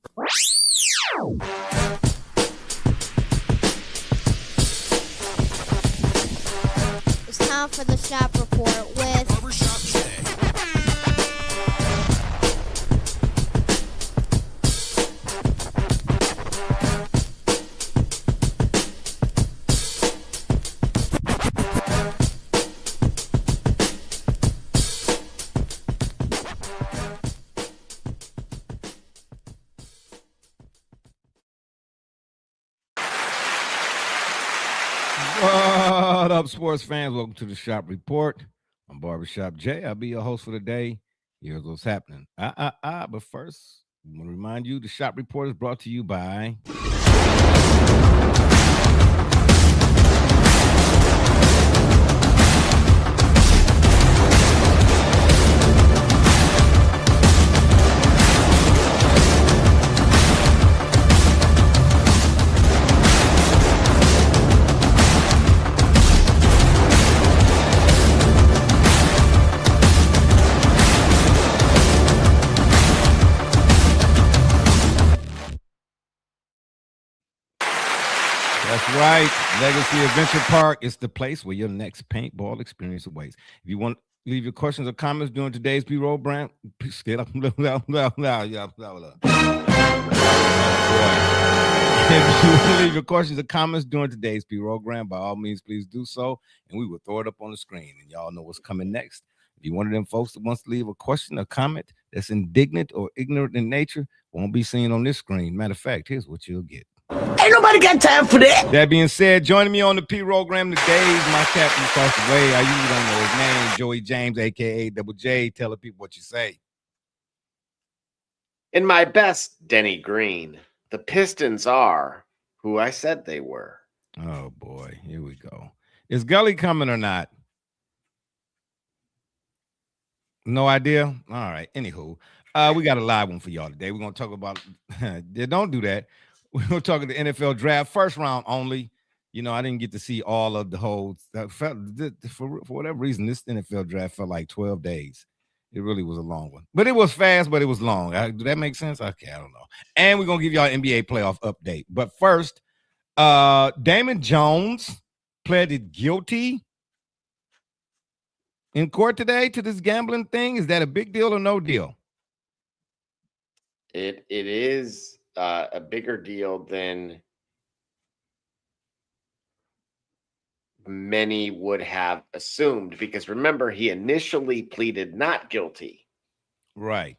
It's time for the Shop Report with Barbershop Jay. What up, sports fans? Welcome to the Shop Report. I'm Barbershop Jay. I'll be your host for the day. Here's what's happening. But first, I want to remind you the Shop Report is brought to you by That's right. Legacy Adventure Park is the place where your next paintball experience awaits. If you want to leave your questions or comments during today's B-roll brand, stay up. If you want to leave your questions or comments during today's program, by all means, please do so, and we will throw it up on the screen. And y'all know what's coming next. If you're one of them folks that wants to leave a question or comment that's indignant or ignorant in nature, won't be seen on this screen. Matter of fact, here's what you'll get. Ain't nobody got time for that. That being said, joining me on the program today is my captain across the way. I usually don't know his name, Joey James, aka Double J. Tell the people what you say. In my best Denny Green, the Pistons are who I said they were. Oh boy, here we go. Is Gully coming or not? No idea. All right. Anywho, we got a live one for y'all today. We're gonna talk about. Don't do that. We're gonna talk about the NFL draft, first round only. You know, I didn't get to see all of the whole. For whatever reason, this NFL draft felt like 12 days. It really was a long one, but it was fast, but it was long. Do that make sense? Okay, I don't know. And we're gonna give y'all an NBA playoff update. But first, Damon Jones pleaded guilty in court today to this gambling thing. Is that a big deal or no deal? It is a bigger deal than many would have assumed, because remember, he initially pleaded not guilty. Right.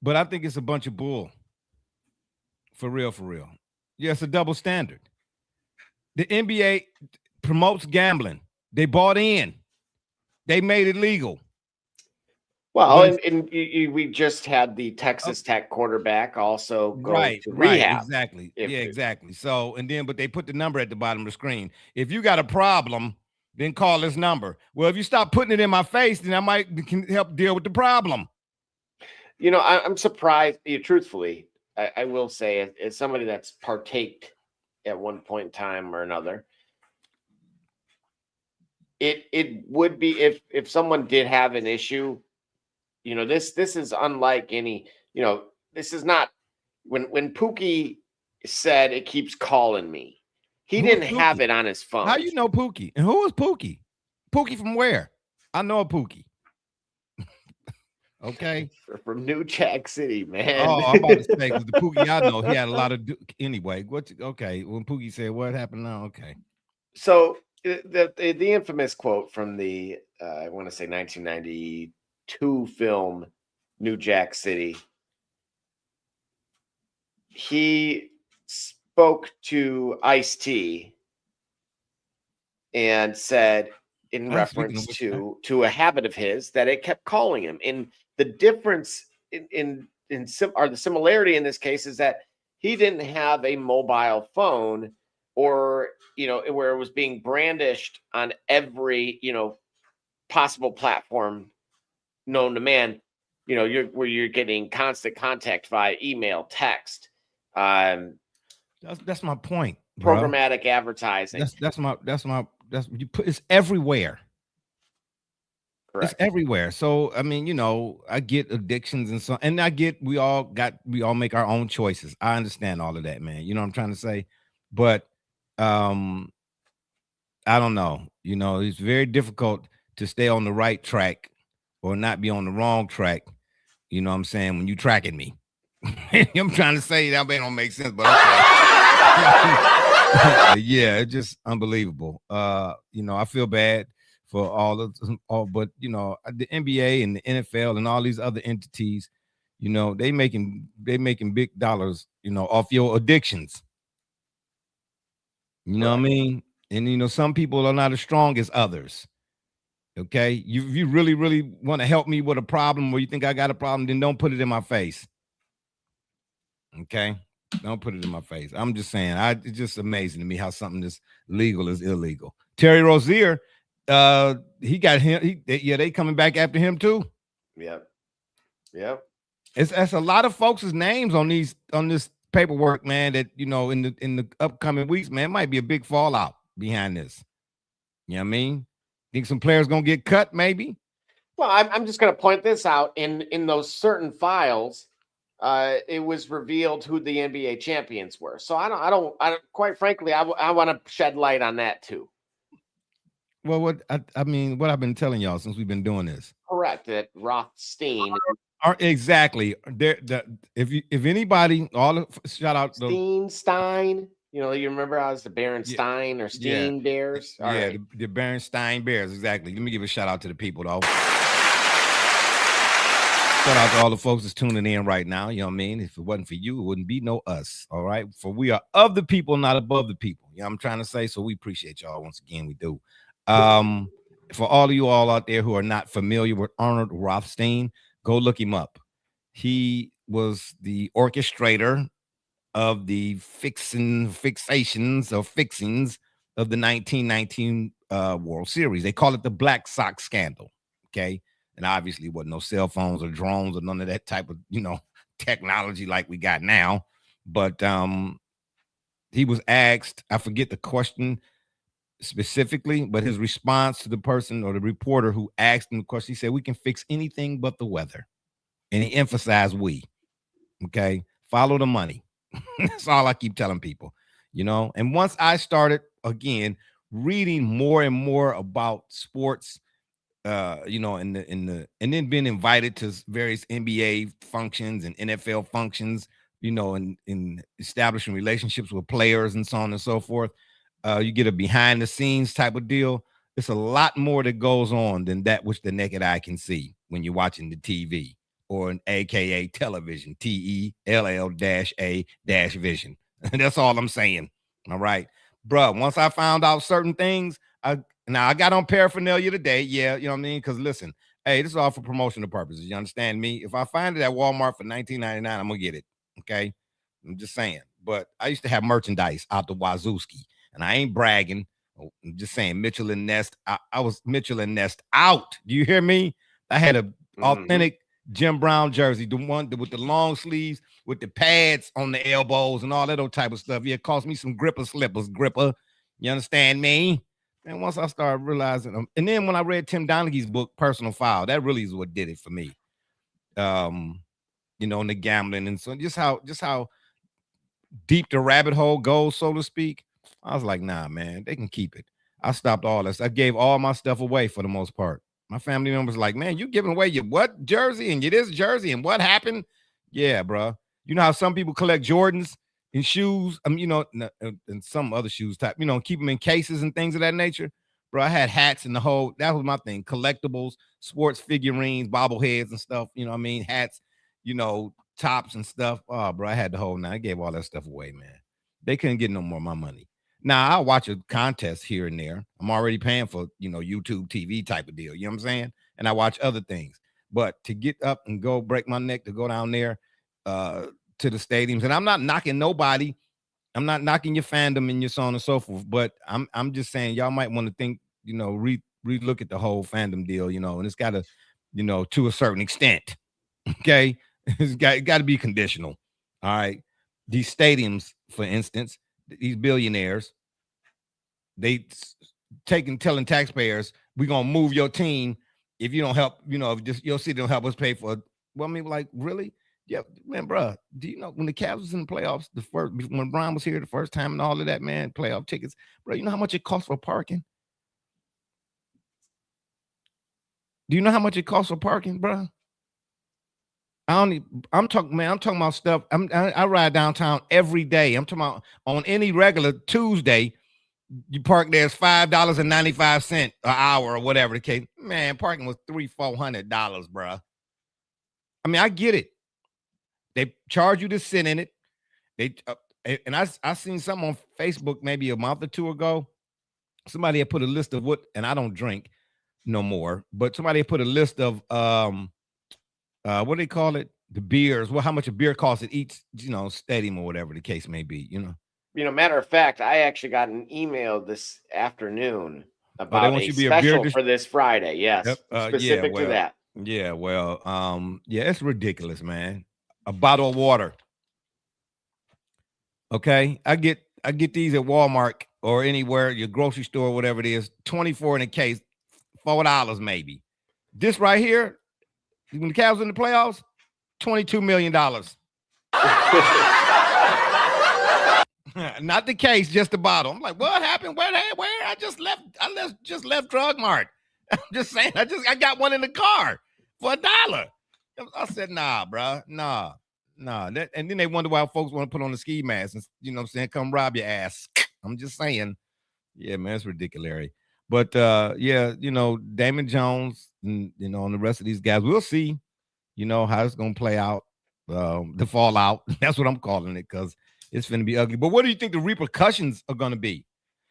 But I think it's a bunch of bull. For real, for real. Yeah, it's a double standard. The NBA promotes gambling. They bought in. They made it legal. Well, and we just had the Texas Tech quarterback also go to rehab. Exactly. Exactly. So, but they put the number at the bottom of the screen. If you got a problem, then call this number. Well, if you stop putting it in my face, then I can help deal with the problem. You know, I'm surprised. Truthfully, I will say, as somebody that's partaked at one point in time or another, it would be if someone did have an issue. You know, this is unlike any, you know, this is not when Pookie said it keeps calling me. He didn't have it on his phone. How you know Pookie? And who is Pookie? Pookie from where? I know a Pookie. Okay. From New Jack City, man. Oh, I'm about to say, because the Pookie I know, he had a lot of anyway. Okay. When Pookie said what happened now, okay. So the infamous quote from the I want to say 1992 film New Jack City. He spoke to Ice-T and said, in reference to a habit of his, that it kept calling him. And the difference or the similarity in this case is that he didn't have a mobile phone, or, you know, where it was being brandished on every, you know, possible platform known to man. You know, you're getting constant contact via email, text. That's my point. Bro. Programmatic advertising. It's everywhere. It's everywhere. So I mean, I get addictions and so, and I get we all make our own choices. I understand all of that, man. You know what I'm trying to say? But um, I don't know. It's very difficult to stay on the right track or not be on the wrong track. You know what I'm saying? When you tracking me. I'm trying to say that may don't make sense, but okay. Yeah, it's just unbelievable. I feel bad for but the NBA and the NFL and all these other entities, they making big dollars, off your addictions. You know what I mean? And some people are not as strong as others. Okay. You really, really want to help me with a problem, or you think I got a problem, then don't put it in my face. Okay. Don't put it in my face. I'm just saying, it's just amazing to me how something that's legal is illegal. Terry Rozier, he got him. They coming back after him too. Yep. It's a lot of folks' names on this paperwork, man. That in the upcoming weeks, man, might be a big fallout behind this. You know what I mean? Think some players gonna get cut, maybe? Well, I'm just gonna point this out in those certain files. It was revealed who the NBA champions were. So I don't quite frankly, I want to shed light on that too. Well, what I've been telling y'all since we've been doing this. Correct. That Rothstein. Exactly. If anybody, shout out Stein. You remember I was the Berenstein or Steen Bears. All right. The Berenstein Bears. Exactly. Let me give a shout out to the people though. Shout out to all the folks that's tuning in right now. You know what I mean? If it wasn't for you, it wouldn't be no us. All right. For we are of the people, not above the people. You know what I'm trying to say? So we appreciate y'all. Once again, we do. For all of you all out there who are not familiar with Arnold Rothstein, go look him up. He was the orchestrator of the fixings of the 1919 World Series. They call it the Black Sox scandal. Okay. And obviously it wasn't no cell phones or drones or none of that type of, technology like we got now. But he was asked, I forget the question specifically, but his response to the person or the reporter who asked him the question, he said, "We can fix anything but the weather." And he emphasized we. Okay. Follow the money. That's all I keep telling people, And once I started again reading more and more about sports, and then being invited to various NBA functions and NFL functions, and establishing relationships with players and so on and so forth. You get a behind the scenes type of deal. It's a lot more that goes on than that which the naked eye can see when you're watching the TV or an AKA television, TELL-A-vision. That's all I'm saying. All right, bro. Once I found out certain things, I got on paraphernalia today. Yeah, you know what I mean? Because listen, hey, this is all for promotional purposes. You understand me? If I find it at Walmart for $19.99, I'm gonna get it. Okay. I'm just saying. But I used to have merchandise out the Wazowski, and I ain't bragging. I'm just saying Mitchell and Ness. I was Mitchell and Ness out. Do you hear me? I had a authentic Jim Brown jersey, the one with the long sleeves, with the pads on the elbows and all that old type of stuff. Yeah, it cost me some gripper slippers. You understand me? And once I started realizing them, and then when I read Tim Donaghy's book, Personal Foul, that really is what did it for me. And the gambling and so just how deep the rabbit hole goes, so to speak. I was like, nah, man, they can keep it. I stopped all this. I gave all my stuff away for the most part. My family members like, man, you giving away your what jersey and your this jersey and what happened? Yeah, bro. You know how some people collect Jordans and shoes, and some other shoes type, keep them in cases and things of that nature. Bro, I had hats and the whole, that was my thing. Collectibles, sports figurines, bobbleheads and stuff, hats, tops and stuff. Oh, bro, I had the whole, I gave all that stuff away, man. They couldn't get no more of my money. Now, I'll watch a contest here and there. I'm already paying for, YouTube TV type of deal. You know what I'm saying? And I watch other things. But to get up and go break my neck to go down there to the stadiums, and I'm not knocking nobody. I'm not knocking your fandom and your so on and so forth. But I'm just saying y'all might want to think, re-look at the whole fandom deal, and it's got to, to a certain extent. Okay. It's got to be conditional. All right. These stadiums, for instance, these billionaires, they telling taxpayers, we're going to move your team if you don't help, if just your city don't help us pay for it. Well, I mean, like, really? Yeah, man, bro. Do you know when the Cavs was in the playoffs, when Brian was here the first time and all of that, man, playoff tickets, bro, you know how much it costs for parking? Do you know how much it costs for parking, bro? I'm talking about stuff. I ride downtown every day. I'm talking about on any regular Tuesday, you park there, it's $5.95 an hour or whatever the case. Man, parking was $300-$400, bro. I mean, I get it. They charge you to sit in it. And I seen something on Facebook maybe a month or two ago. Somebody had put a list of what, and I don't drink no more, but somebody had put a list of what do they call it? The beers. Well, how much a beer costs at each, stadium or whatever the case may be, Matter of fact, I actually got an email this afternoon about a special for this Friday. Yes, yep. Specific to that. Yeah, well, it's ridiculous, man. A bottle of water. Okay, I get these at Walmart or anywhere, your grocery store, or whatever it is, 24 in a case, $4 maybe. This right here, when the Cavs in the playoffs, $22 million. Not the case, just the bottle. I'm like, what happened? Where? I just left Drug Mart. I'm just saying, I got one in the car for $1. I said, nah, bro, nah. And then they wonder why folks want to put on the ski mask and come rob your ass. I'm just saying, yeah, man, it's ridiculous. But Damon Jones and and the rest of these guys, we'll see, how it's gonna play out. The fallout. That's what I'm calling it, because it's going to be ugly. But what do you think the repercussions are going to be?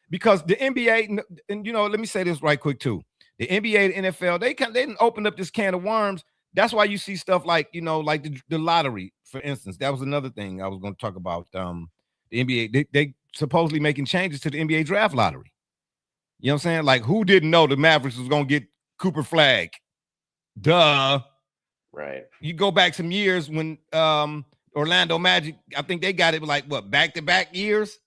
Because the NBA, and let me say this right quick too. The NBA, the NFL, they didn't open up this can of worms. That's why you see stuff like, like the lottery, for instance. That was another thing I was going to talk about. The NBA, they supposedly making changes to the NBA draft lottery. You know what I'm saying? Like, who didn't know the Mavericks was going to get Cooper Flagg? Duh. Right. You go back some years when Orlando Magic, I think they got it like what, back-to-back years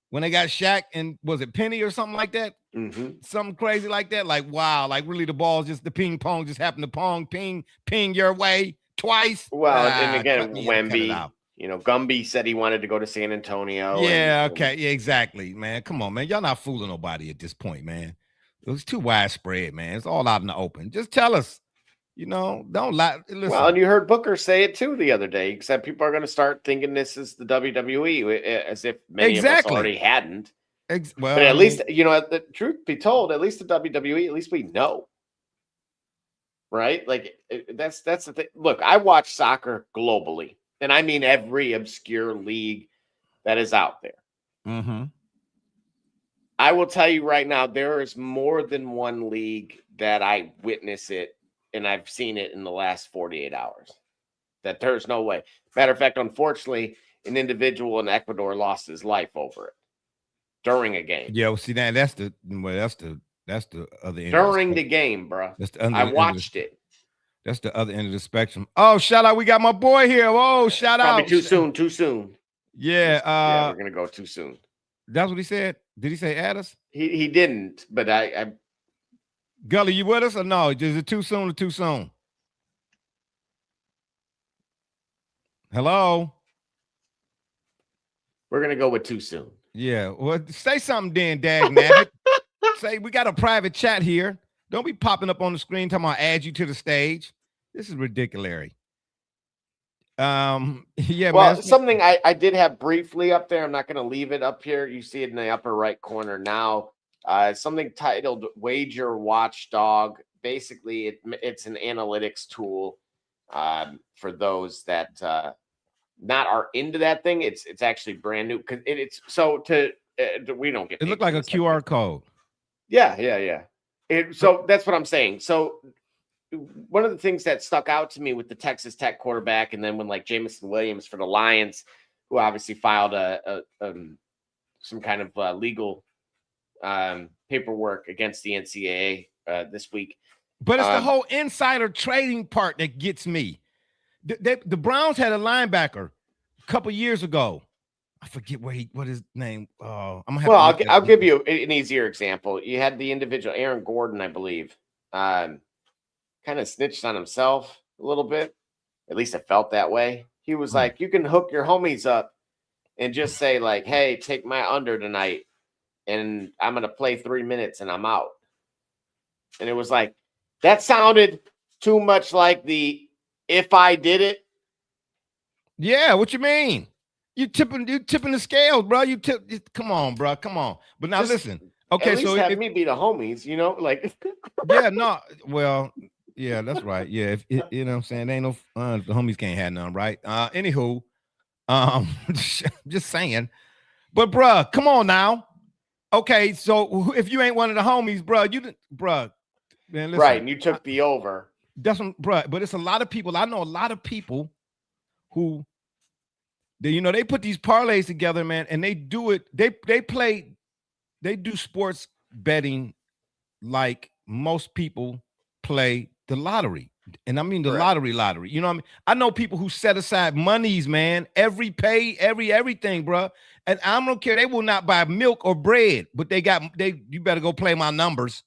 when they got Shaq and was it Penny or something like that? Mm-hmm. Something crazy like that. Like, wow, like really the ball the ping pong just happened to ping your way twice. Well, and again, Wemby, Gumby said he wanted to go to San Antonio. Yeah, okay. Yeah, exactly, man. Come on, man. Y'all not fooling nobody at this point, man. It was too widespread, man. It's all out in the open. Just tell us. Don't lie. Listen. Well, and you heard Booker say it too the other day. He said people are going to start thinking this is the WWE, as if many of us already hadn't. But at least, the truth be told, at least the WWE, at least we know, right? Like that's the thing. Look, I watch soccer globally, and I mean every obscure league that is out there. Mm-hmm. I will tell you right now, there is more than one league that I witness it. And I've seen it in the last 48 hours, that there's no way. Matter of fact, unfortunately, an individual in Ecuador lost his life over it during a game. Yeah, well, see, that's the other end. During the game, bro. I watched it. That's the other end of the spectrum. Oh, shout out. We got my boy here. Oh, shout out. Probably too soon. Yeah. We're going to go too soon. That's what he said. Did he say add us? He didn't, but I Gully, you with us or no? Is it too soon or too soon? Hello? We're going to go with too soon. Yeah. Well, say something then, Dag Nabbit. Say, we got a private chat here. Don't be popping up on the screen talking about add you to the stage. This is ridiculous. Yeah. Well, man, something I did have briefly up there. I'm not going to leave it up here. You see it in the upper right corner now. Something titled Wager Watchdog. Basically, it's an analytics tool for those that not are into that thing. It's actually brand new because it's so we don't get. It looked like a QR code. Yeah. So that's what I'm saying. So one of the things that stuck out to me with the Texas Tech quarterback, and then when like Jameson Williams for the Lions, who obviously filed some kind of legal paperwork against the NCAA this week. But it's the whole insider trading part that gets me. The Browns had a linebacker a couple years ago. I forget what his name. I'll give you an easier example. You had the individual Aaron Gordon, I believe. kind of snitched on himself a little bit. At least it felt that way. He was like, you can hook your homies up and just say like, hey, take my under tonight. And I'm going to play 3 minutes and I'm out. And it was like, that sounded too much like the if I did it. Yeah, what you mean? You tipping the scales, bro. Come on, bro. Come on. But now listen. Okay, at least so have me be the homies, you know, like yeah, no, well, yeah, that's right. Yeah, if you know what I'm saying, ain't no the homies can't have none, right? Anywho, just saying. But bruh, come on now. Okay, so if you ain't one of the homies, bruh, man, listen. Right, and you took the over. That's what, bruh, but it's a lot of people. I know a lot of people who they put these parlays together, man, and they do it, they do sports betting like most people play the lottery. And I mean the lottery. You know what I mean? I know people who set aside monies, man, everything, bro. And I don't care. They will not buy milk or bread, but you better go play my numbers.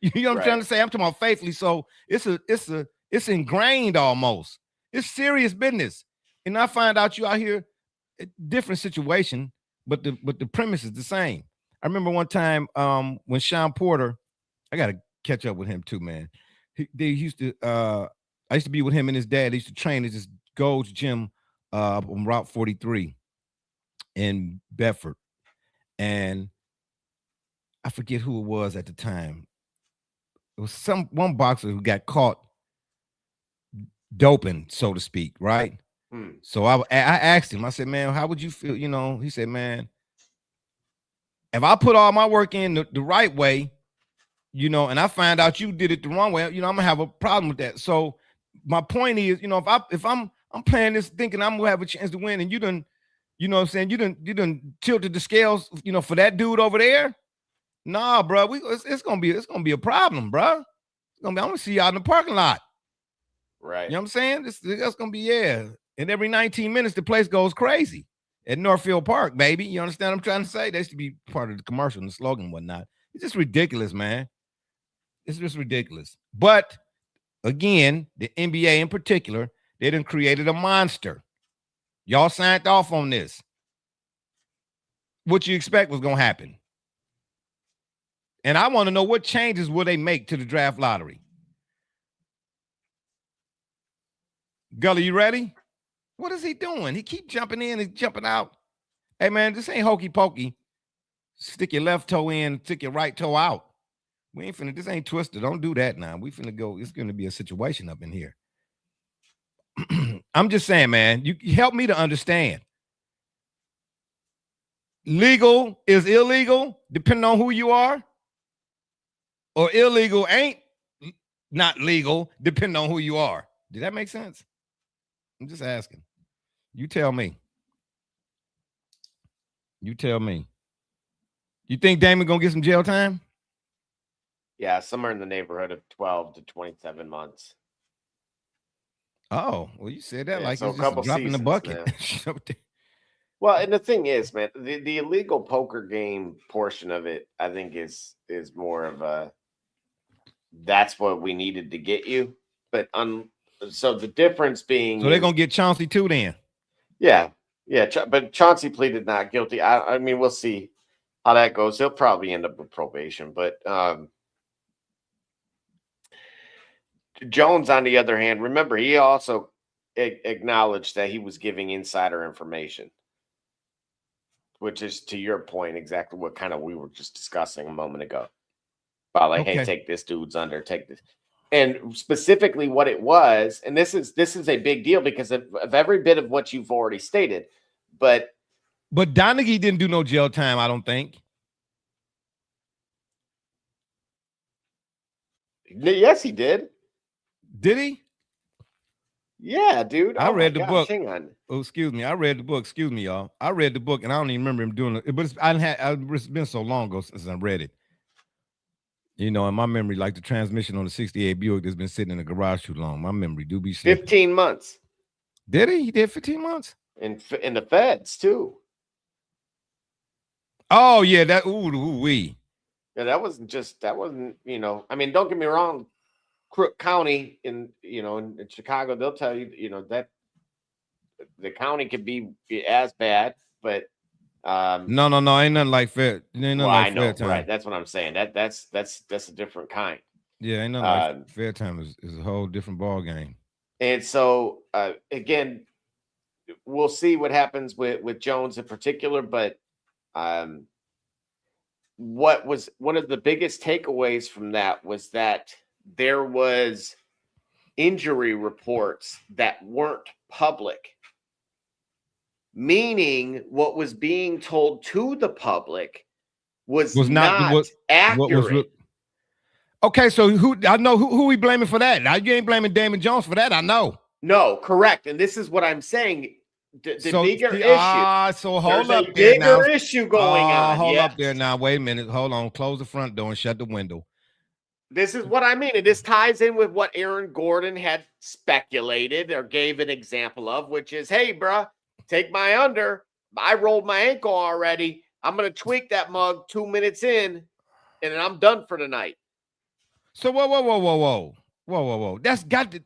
You know what I'm trying to say? I'm talking about faithfully. So it's ingrained almost. It's serious business. And I find out you out here, different situation, but the premise is the same. I remember one time when Sean Porter, I got to catch up with him too, man. I used to be with him and his dad. They used to train at this Gold's Gym on Route 43 in Bedford. And I forget who it was at the time. It was one boxer who got caught doping, so to speak, right? So I asked him, I said, man, how would you feel? You know, he said, man, if I put all my work in the right way, you know, and I find out you did it the wrong way, you know, I'm gonna have a problem with that. So my point is, you know, if I'm playing this thinking I'm gonna have a chance to win, and you done, you know what I'm saying, you done tilted the scales, you know, for that dude over there. Nah, bro, it's gonna be a problem, bro. I'm gonna see y'all in the parking lot. Right. You know what I'm saying? That's gonna be, yeah. And every 19 minutes, the place goes crazy at Northfield Park, baby. You understand what I'm trying to say? That should be part of the commercial and the slogan and whatnot. It's just ridiculous, man. It's just ridiculous. But again, the NBA in particular, they done created a monster. Y'all signed off on this. What you expect was gonna happen. And I want to know what changes will they make to the draft lottery. Gully, you ready? What is he doing? He keep jumping in and jumping out. Hey, man, this ain't hokey pokey. Stick your left toe in, stick your right toe out. We ain't finna, this ain't twisted. Don't do that now. We finna go, it's gonna be a situation up in here. I'm just saying, man, you help me to understand. Legal is illegal, depending on who you are. Or illegal ain't not legal, depending on who you are. Did that make sense? I'm just asking. You tell me. You tell me. You think Damon gonna get some jail time? Yeah, somewhere in the neighborhood of 12 to 27 months. Oh, well, you said that like so it's just a drop in the bucket. Well, and the thing is, man, the illegal poker game portion of it, I think is more of a that's what we needed to get you. But so the difference being, so they're gonna get Chauncey too, then. Yeah, but Chauncey pleaded not guilty. I mean, we'll see how that goes. He'll probably end up with probation, but Jones, on the other hand, remember, he also acknowledged that he was giving insider information, which is, to your point, exactly what kind of we were just discussing a moment ago. About like, hey, take this dude's under, take this. And specifically what it was, and this is a big deal because of every bit of what you've already stated. But Donaghy didn't do no jail time, I don't think. Yes, he did. Did he? Yeah, dude. I read the book. Hang on. Oh, excuse me. I read the book. Excuse me, y'all. I read the book, and I don't even remember him doing it. But it's been so long ago since I read it. You know, in my memory, like the transmission on the 68 Buick that's been sitting in the garage too long. My memory do be slipping. 15 months. Did he? He did 15 months? In the feds, too. Oh, yeah. That, ooh, wee. Yeah, that wasn't, you know, I mean, don't get me wrong. Crook County in Chicago, they'll tell you, that the county could be as bad, but no, ain't nothing like fair. Ain't nothing like I know, fair time. right? That's what I'm saying. That's a different kind. Yeah, ain't nothing like fair time is a whole different ball game. And so again, we'll see what happens with Jones in particular, but what was one of the biggest takeaways from that was that there was injury reports that weren't public, meaning what was being told to the public was not accurate. Okay, so who we blaming for that? Now, you ain't blaming Damon Jones for that, I know. No, correct. And this is what I'm saying. The bigger issue. So hold up there bigger now. issue going on. Hold up there now. Wait a minute. Hold on. Close the front door and shut the window. This is what I mean. And this ties in with what Aaron Gordon had speculated or gave an example of, which is, hey, bruh, take my under. I rolled my ankle already. I'm going to tweak that mug 2 minutes in, and then I'm done for the night. So whoa. That's got to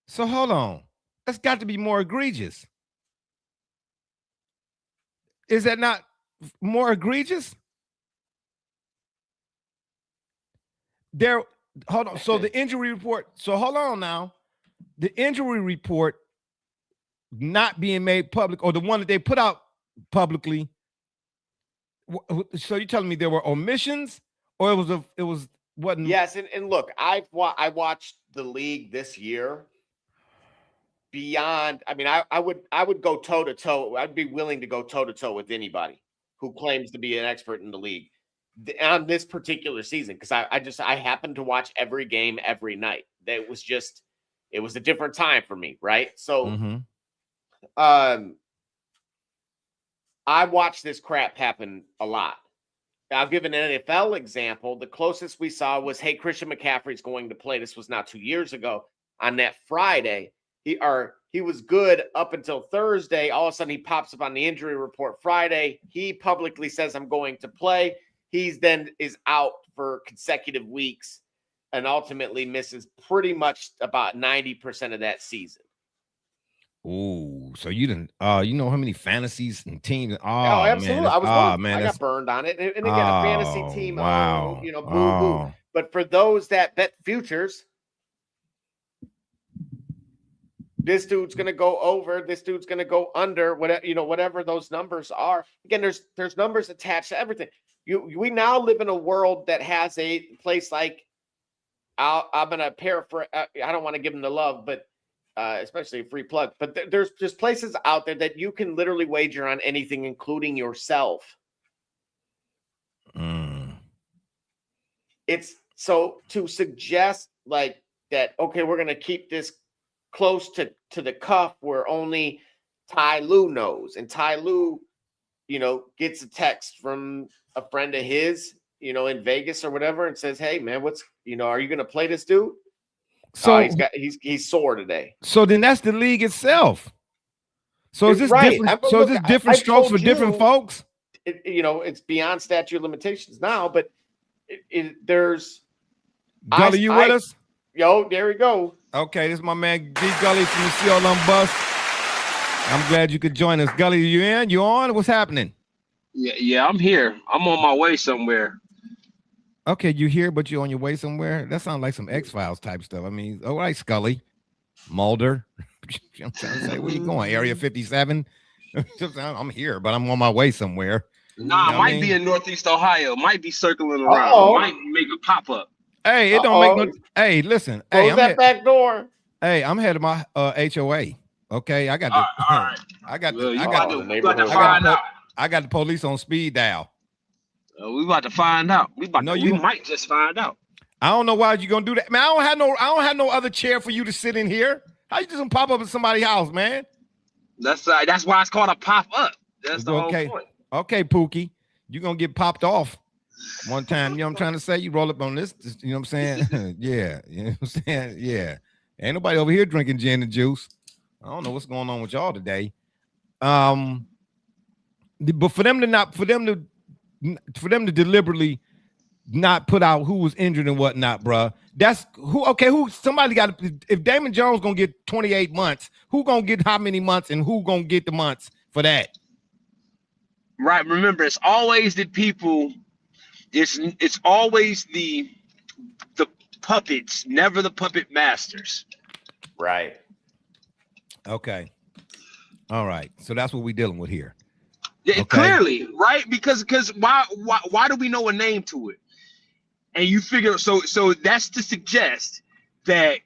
so hold on. That's got to be more egregious. Is that not more egregious? Hold on. So the injury report. So hold on now. The injury report not being made public, or the one that they put out publicly. So you're telling me there were omissions, or it wasn't? Yes, and look, I watched the league this year. Beyond, I mean, I would go toe to toe. I'd be willing to go toe to toe with anybody who claims to be an expert in the league on this particular season, because I happened to watch every game every night. It was a different time for me, right? So, I watched this crap happen a lot. I'll give an NFL example. The closest we saw was, hey, Christian McCaffrey's going to play. This was not 2 years ago. On that Friday, he was good up until Thursday. All of a sudden, he pops up on the injury report Friday. He publicly says, I'm going to play. He's then is out for consecutive weeks and ultimately misses pretty much about 90% of that season. Oh, so you didn't you know how many fantasies and teams? Oh, absolutely. Man, I got burned on it. And again, a fantasy team, wow. boo. But for those that bet futures, this dude's going to go over, this dude's going to go under, whatever those numbers are. Again, there's numbers attached to everything. We now live in a world that has a place like, I'm going to paraphrase, I don't want to give them the love, but especially a free plug, but there's just places out there that you can literally wager on anything, including yourself. It's so to suggest like that, okay, we're going to keep this close to the cuff where only Ty Lue knows, and Ty Lue, gets a text from a friend of his, in Vegas or whatever, and says, hey man, are you going to play this dude? So he's sore today. So then that's the league itself. So is this different? So is this different strokes for different folks? It's beyond statute of limitations now, but there's Gully, you with us? Yo, there we go. Okay, this is my man D Gully from the CLM Bus. I'm glad you could join us. Gully, you in? You on? What's happening? Yeah, I'm here. I'm on my way somewhere. Okay, you here, but you're on your way somewhere? That sounds like some X-Files type stuff. I mean, all right, Scully, Mulder. I'm trying to say, where you going? Area 57? I'm here, but I'm on my way somewhere. Nah, might be in Northeast Ohio. Might be circling around. Might make a pop-up. Hey, it don't make no. Hey, listen. Close that back door. Hey, I'm headed my HOA. Okay, I got the. All right. I got the police on speed dial. We about to find out. We might just find out. I don't know why you're gonna do that, man. I don't have no other chair for you to sit in here. How you just gonna pop up in somebody's house, man? That's why it's called a pop up. That's the whole point. Okay, Pookie, you're gonna get popped off one time. You know what I'm trying to say? You roll up on this, you know what I'm saying? Yeah, you know what I'm saying? Yeah. Ain't nobody over here drinking gin and juice. I don't know what's going on with y'all today. But for them to deliberately not put out who was injured and whatnot, bruh. That's who. Okay, who? Somebody got to. If Damon Jones gonna get 28 months, who gonna get how many months, and who gonna get the months for that? Right. Remember, it's always the people. It's always the puppets, never the puppet masters. Right. Okay. All right. So that's what we're dealing with here. Yeah, okay. Clearly, right? Because why do we know a name to it? And you figure so that's to suggest that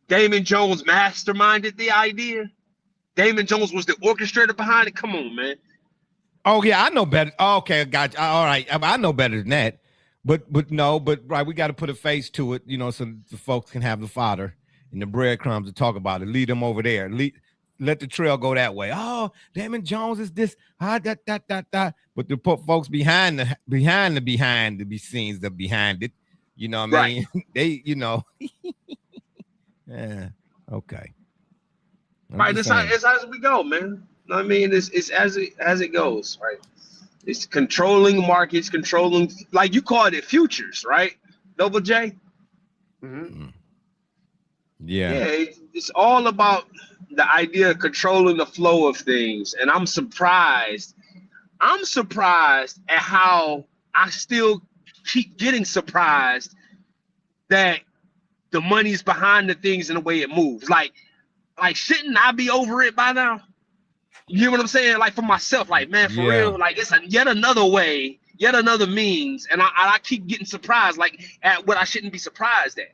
Damon Jones masterminded the idea. Damon Jones was the orchestrator behind it. Come on, man. Oh yeah, I know better. Oh, okay, gotcha. All right, I know better than that. But right, we got to put a face to it, you know, so the folks can have the fodder and the breadcrumbs to talk about it. Lead them over there. Let the trail go that way. Oh, Damon Jones is this. But the folks behind the scenes, the behind it, you know what I mean? Right. They, you know. Yeah. Okay. Right. It's as we go, man. I mean, it's as it goes, right? It's controlling markets, controlling, like you called it, futures, right? Double J. Mm-hmm. Yeah. Yeah. It's all about the idea of controlling the flow of things, and I'm surprised at how I still keep getting surprised that the money's behind the things and the way it moves. Like shouldn't I be over it by now? You hear what I'm saying? Like for myself, like man, for real, like it's yet another way, yet another means, and I keep getting surprised, like at what I shouldn't be surprised at.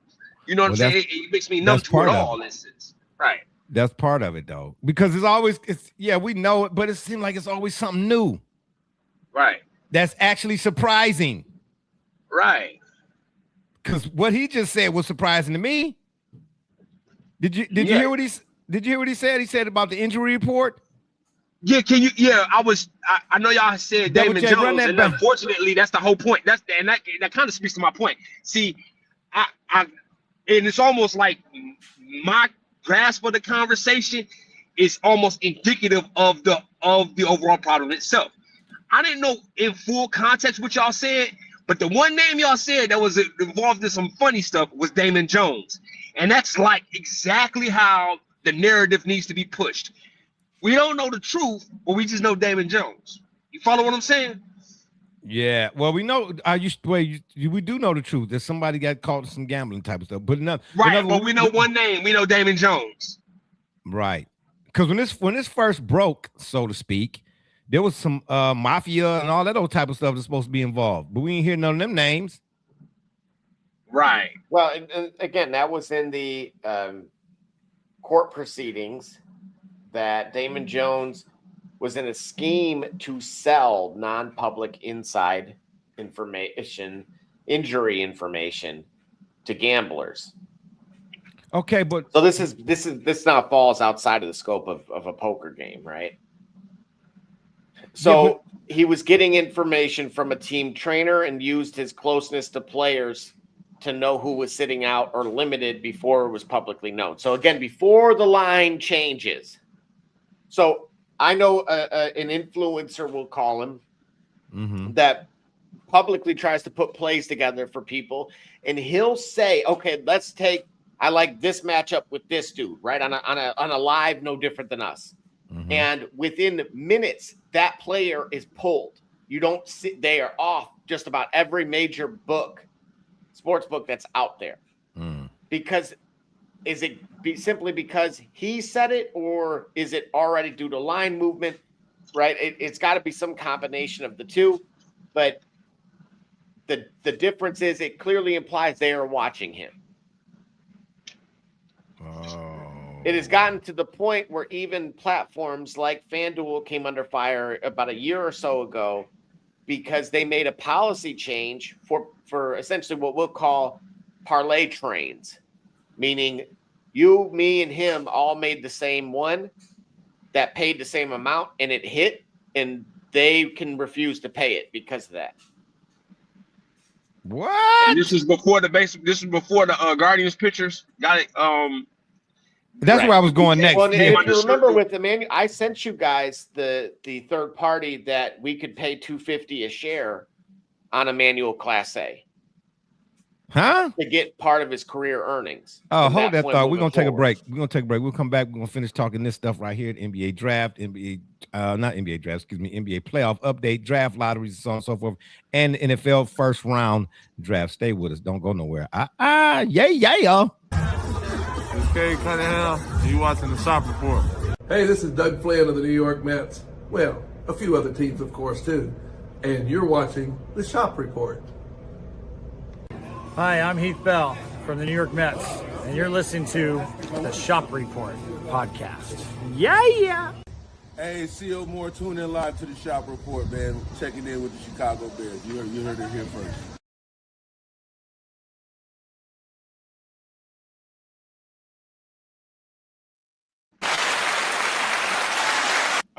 You know what I'm saying? It makes me numb to it all. This is right. That's part of it though, because we know it, but it seems like it's always something new. Right. That's actually surprising. Right. Because what he just said was surprising to me. Did you hear what he said? He said about the injury report. Yeah, I know y'all said Damon Jones, and unfortunately, that's the whole point. That kind of speaks to my point. See, and it's almost like my grasp of the conversation is almost indicative of the overall problem itself. I didn't know in full context what y'all said, but the one name y'all said that was involved in some funny stuff was Damon Jones, and that's like exactly how the narrative needs to be pushed. We don't know the truth, but we just know Damon Jones. You follow what I'm saying? Yeah. Well, we know. We do know the truth. That somebody got caught in some gambling type of stuff. But we know one name. We know Damon Jones. Right. Because when this first broke, so to speak, there was some mafia and all that old type of stuff that's supposed to be involved, but we ain't hear none of them names. Right. Well, and again, that was in the court proceedings. That Damon Jones was in a scheme to sell non-public inside information, injury information to gamblers. Okay, but so this now falls outside of the scope of a poker game, right? So he was getting information from a team trainer and used his closeness to players to know who was sitting out or limited before it was publicly known. So again, before the line changes. So I know an influencer, we'll call him, that publicly tries to put plays together for people. And he'll say, okay, I like this matchup with this dude, right? On a live, no different than us. Mm-hmm. And within minutes, that player is pulled. You don't see, they are off just about every major sports book that's out there. Because is it simply because he said it, or is it already due to line movement? Right? It's got to be some combination of the two. But the difference is it clearly implies they are watching him. Oh. It has gotten to the point where even platforms like FanDuel came under fire about a year or so ago because they made a policy change for essentially what we'll call parlay trains. Meaning you, me, and him all made the same one that paid the same amount, and it hit, and they can refuse to pay it because of that. What? And this is before the Guardians pitchers got it. That's right. Where I was going next. Well, if you remember with the manual, I sent you guys the third party that we could pay $250 a share on a manual Class A. to get part of his career earnings. Oh, hold that thought. We're gonna take a break. We'll come back. We're gonna finish talking this stuff right here. The NBA draft, not NBA draft, excuse me, NBA playoff update, draft lotteries, so on and so forth, and the NFL first round draft. Stay with us. Don't go nowhere. Yeah. Okay, Cunningham, you watching the Shop Report. Hey, this is Doug Flynn of the New York Mets. Well, a few other teams, of course, too. And you're watching the Shop Report. Hi, I'm Heath Bell from the New York Mets, and you're listening to the Shop Report podcast. Yeah. Hey, C.O. Moore, tune in live to the Shop Report, man. Checking in with the Chicago Bears. You heard it here first.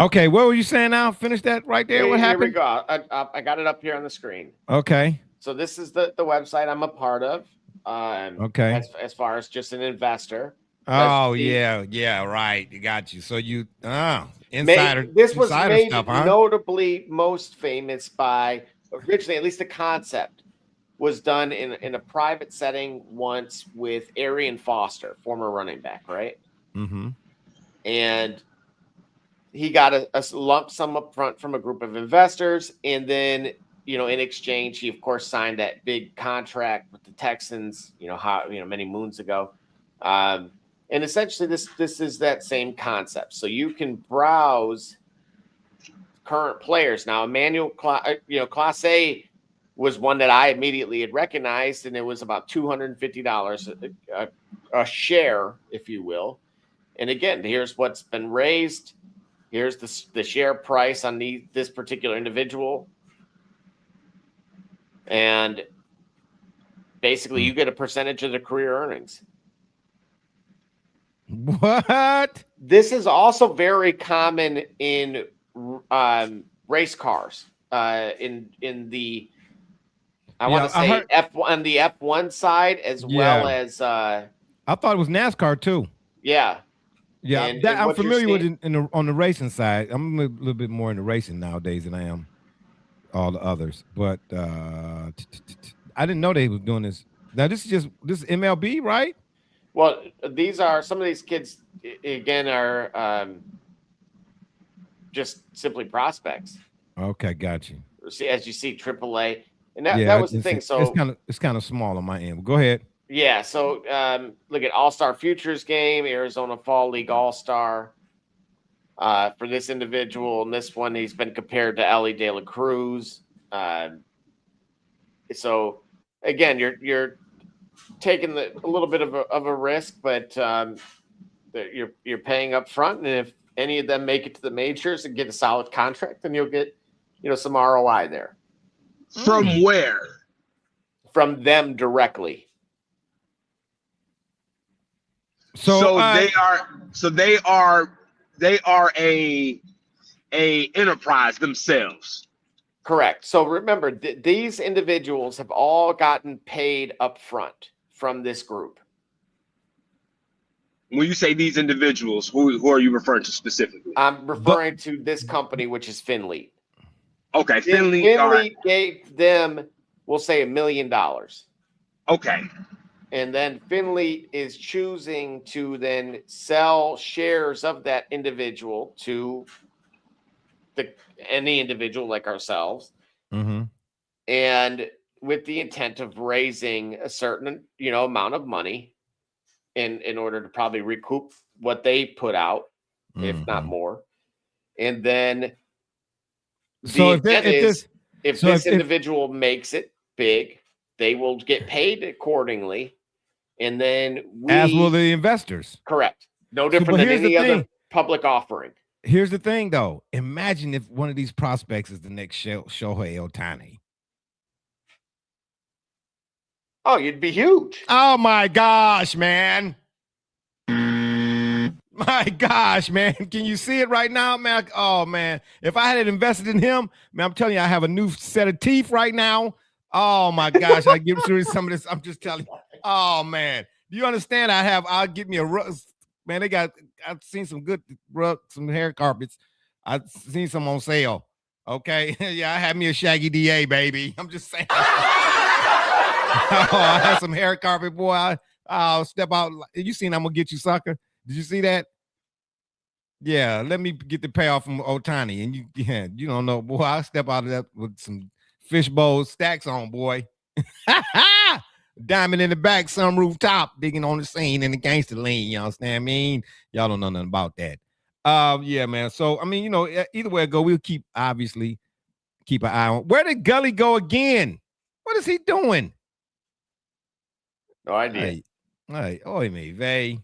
Okay, what were you saying now? Finish that right there. What happened? Here we go. I got it up here on the screen. Okay. So this is the website I'm a part of. Okay. As far as just an investor. Oh, yeah, right. You got you. So you insider. This was insider made stuff, huh? notably most famous by originally, at least the concept was done in a private setting once with Arian Foster, former running back, right? Mm-hmm. And he got a lump sum up front from a group of investors, and then in exchange, he of course signed that big contract with the Texans. Many moons ago, and essentially this is that same concept. So you can browse current players now. Emmanuel, Class A was one that I immediately had recognized, and it was about $250 a share, if you will. And again, here's what's been raised. Here's the share price on this particular individual. And basically, you get a percentage of the career earnings. What? This is also very common in race cars. In the F1, the F1 side, as well as I thought it was NASCAR too. Yeah. Yeah, I'm familiar with it on the racing side. I'm a little bit more into racing nowadays than I am all the others. But I didn't know they was doing this. Now this is MLB, right? Well, these are some of these kids again are just simply prospects. Okay, got you. See, as you see, AAA, and that was the thing. So it's kind of small on my end. Go ahead. Yeah, so look at All-Star Futures game, Arizona Fall League All-Star for this individual. And this one, he's been compared to Ellie De La Cruz. So, again, you're taking a little bit of a risk, but you're paying up front. And if any of them make it to the majors and get a solid contract, then you'll get some ROI there. From where? From them directly. So they are a enterprise themselves. Correct. So remember, these individuals have all gotten paid up front from this group. When you say these individuals, who are you referring to specifically? I'm referring to this company, which is Finlead. Okay, Finlead. Finlead gave them, we'll say, $1 million. Okay. And then Finlead is choosing to then sell shares of that individual to any individual like ourselves. Mm-hmm. And with the intent of raising a certain, amount of money in order to probably recoup what they put out, if not more. And then if this individual makes it big, they will get paid accordingly. And then as will the investors. Correct. No different than any other public offering. Here's the thing, though. Imagine if one of these prospects is the next Shohei Ohtani. Oh, you'd be huge. Oh, my gosh, man. My gosh, man. Can you see it right now, man? Oh, man. If I had invested in him, man, I'm telling you, I have a new set of teeth right now. Oh, my gosh. I give you some of this. I'm just telling you. Oh, man. Do you understand? I'll get me a rug. Man, I've seen some good rug, some hair carpets. I've seen some on sale. Okay. Yeah, I had me a Shaggy DA, baby. I'm just saying. I had some hair carpet, boy. I'll step out. You seen I'm gonna get you, sucker? Did you see that? Yeah, let me get the payoff from Otani, and you don't know, boy. I'll step out of that with some fishbowl stacks on, boy. Diamond in the back, sunroof top, digging on the scene in the gangster lean. You understand? I mean, y'all don't know nothing about that. Yeah, man. So I mean, either way it go, we'll obviously keep an eye on. Where did Gully go again? What is he doing? No idea. All right. Oh, me, Vay.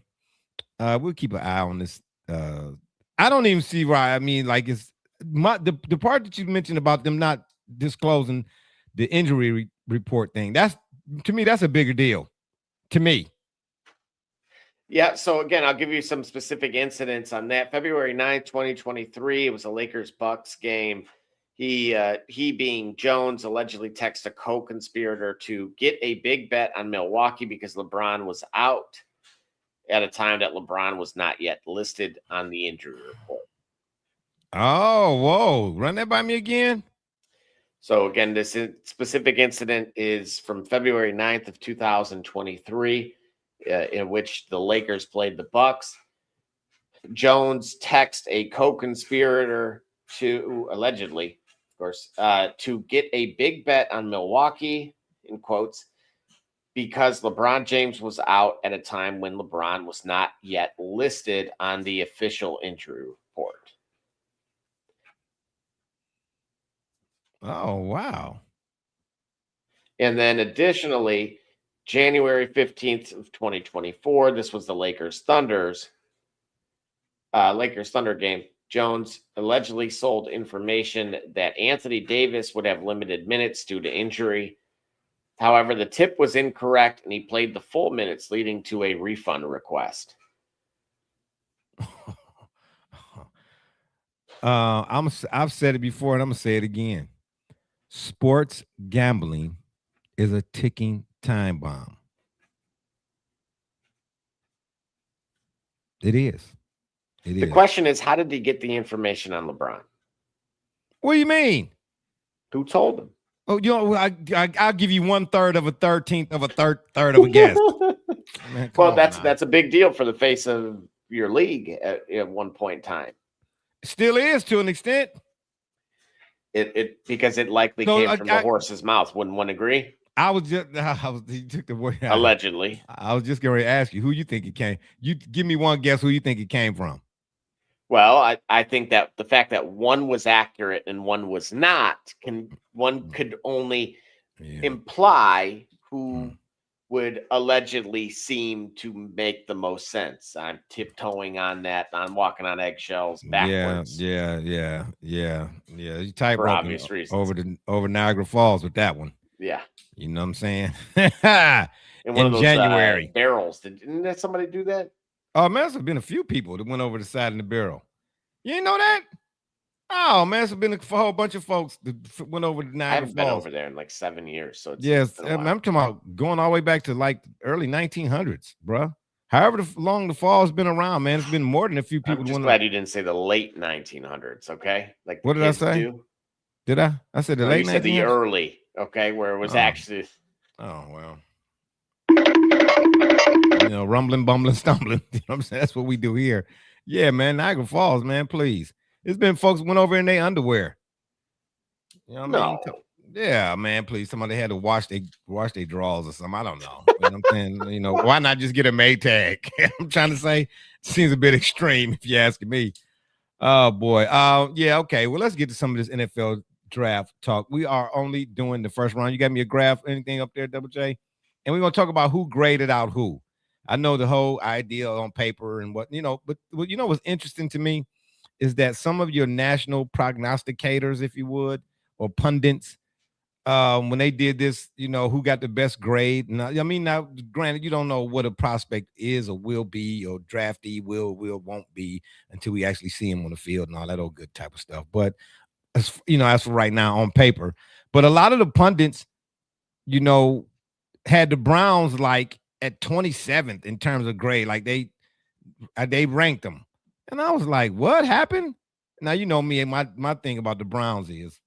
We'll keep an eye on this. I don't even see why. I mean, like it's the part that you mentioned about them not disclosing the injury report thing. That's to me, that's a bigger deal. To me. Yeah. So again, I'll give you some specific incidents on that. February 9th, 2023. It was a Lakers-Bucks game. He being Jones allegedly texted a co-conspirator to get a big bet on Milwaukee because LeBron was out at a time that LeBron was not yet listed on the injury report. Oh, whoa. Run that by me again. So again, this specific incident is from February 9th of 2023, in which the Lakers played the Bucks. Jones texted a co-conspirator to allegedly, of course, to get a big bet on Milwaukee, in quotes, because LeBron James was out at a time when LeBron was not yet listed on the official injury report. Oh, wow. And then additionally, January 15th of 2024, this was the Lakers Thunder game. Jones allegedly sold information that Anthony Davis would have limited minutes due to injury. However, the tip was incorrect and he played the full minutes, leading to a refund request. I've said it before and I'm gonna say it again. Sports gambling is a ticking time bomb. It is. The question is, how did he get the information on LeBron? What do you mean? Who told him? Oh, I'll give you 1/3 of a 13th of a third of a guess. Man, well, that's a big deal for the face of your league at one point in time. Still is to an extent. It because it likely came from the horse's mouth. Wouldn't one agree? You took the word out. Allegedly. I was just going to ask you who you think it came. You give me one guess who you think it came from. Well, I think that the fact that one was accurate and one was not could only imply who would allegedly seem to make the most sense. I'm tiptoeing on that. I'm walking on eggshells backwards. Yeah. You type for obvious reasons over Niagara Falls with that one. Yeah, you know what I'm saying. in one of those, January barrels. Didn't that somebody do that? Oh man, there's been a few people that went over the side in the barrel. You didn't know that? Oh man, there's been a whole bunch of folks that went over the Niagara Falls. I haven't been over there in like 7 years. So yes, I'm talking about going all the way back to like early 1900s, bro. However long the fall's been around, man, it's been more than a few people. I'm just glad you didn't say the late 1900s. Okay, like what did I say? Did I? I said the late 1900s. You said the early. Okay, where it was actually. Oh well. Rumbling, bumbling, stumbling. You know what I'm saying? That's what we do here. Yeah, man. Niagara Falls, man. Please. It's been folks went over in their underwear. You know what I mean? Yeah, man. Please. Somebody had to wash their drawers or something. I don't know. You know what I'm saying? Why not just get a Maytag? I'm trying to say, seems a bit extreme if you're asking me. Oh boy. Yeah. Okay. Well, let's get to some of this NFL draft talk. We are only doing the first round. You got me a graph, anything up there, Double J? And we're gonna talk about who graded out who. I know the whole idea on paper and what, but what's interesting to me is that some of your national prognosticators, if you would, or pundits, when they did this, who got the best grade. Now, granted, you don't know what a prospect is or will be, or draftee won't be until we actually see him on the field and all that old good type of stuff. But as for right now on paper, but a lot of the pundits, had the Browns like at 27th in terms of grade, like they ranked them, and I was like, what happened? Now me, and my thing about the Browns is,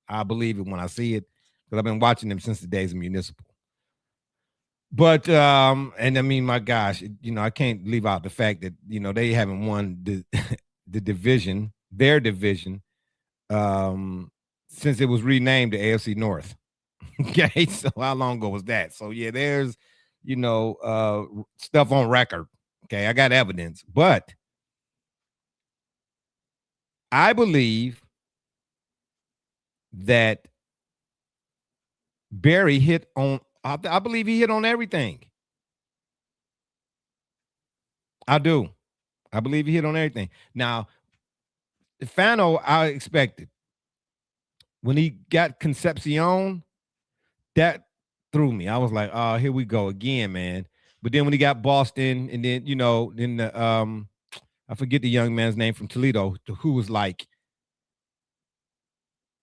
I believe it when I see it because I've been watching them since the days of Municipal. But and I mean, my gosh, I can't leave out the fact that they haven't won the division, their division, since it was renamed the AFC North. Okay, so how long ago was that? So yeah, there's stuff on record. Okay, I got evidence, but I believe that Barry hit on. I believe he hit on everything. I do. I believe he hit on everything. Now, Fano, I expected when he got Concepcion, that threw me. I was like, oh, here we go again, man. But then when he got Boston, and then then the I forget the young man's name from Toledo, who was like,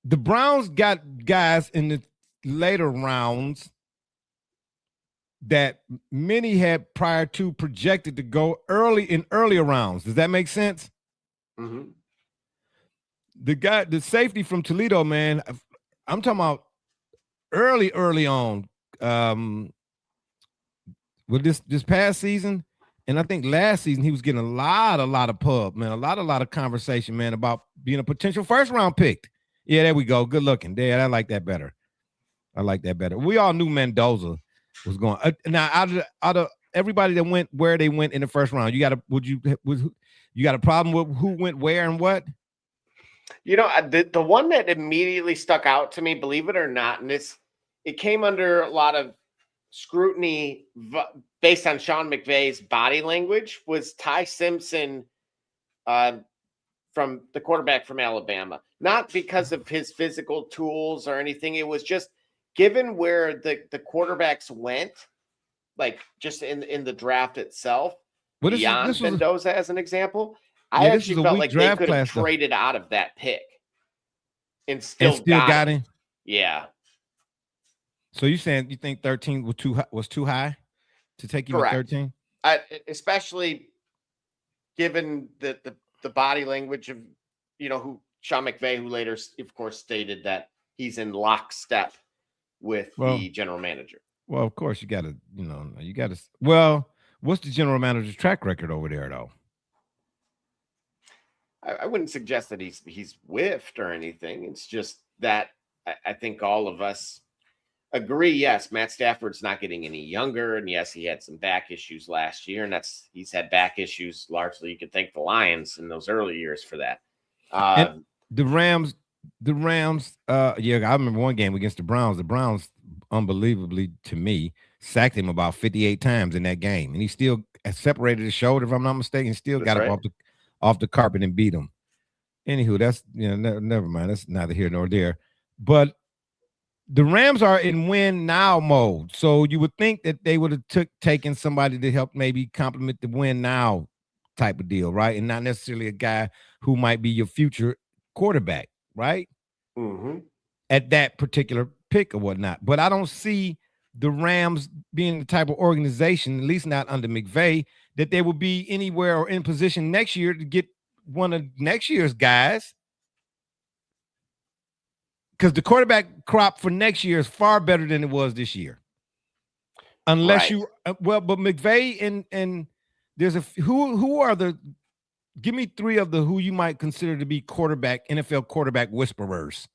the Browns got guys in the later rounds that many had prior to projected to go earlier rounds. Does that make sense? Mm-hmm. The safety from Toledo, man, I'm talking about early on. With this past season, and I think last season, he was getting a lot of pub, man, a lot of conversation, man, about being a potential first round pick. Yeah, there we go. Good looking. There, I like that better. We all knew Mendoza was going. Now, out of everybody that went where they went in the first round, you got a problem with who went where and what? The one that immediately stuck out to me, believe it or not, and it came under a lot of scrutiny based on Sean McVay's body language, was Ty Simpson from the quarterback from Alabama. Not because of his physical tools or anything. It was just given where the quarterbacks went, like just in the draft itself, beyond Mendoza as an example, I actually felt like they could have traded out of that pick and still got him. Yeah. So you saying you think 13 was too high to take you at 13? Especially given the body language of who Sean McVay, who later of course stated that he's in lockstep with the general manager. Well, of course you gotta, well, what's the general manager's track record over there though? I wouldn't suggest that he's whiffed or anything. It's just that I think all of us agree. Yes, Matt Stafford's not getting any younger, and yes, he had some back issues last year, and he's had back issues largely. You could thank the Lions in those early years for that. And the Rams. I remember one game against the Browns. The Browns, unbelievably to me, sacked him about 58 times in that game, and he still separated his shoulder, if I'm not mistaken. Still got him off the carpet and beat him. Anywho, that's never mind. That's neither here nor there. But the Rams are in win now mode, so you would think that they would have taken somebody to help maybe complement the win now type of deal, right? And not necessarily a guy who might be your future quarterback, right? Mm-hmm. At that particular pick or whatnot. But I don't see the Rams being the type of organization, at least not under McVay, that they will be anywhere or in position next year to get one of next year's guys. Because the quarterback crop for next year is far better than it was this year. Unless but McVay and there's who are the, give me three of the who you might consider to be NFL quarterback whisperers.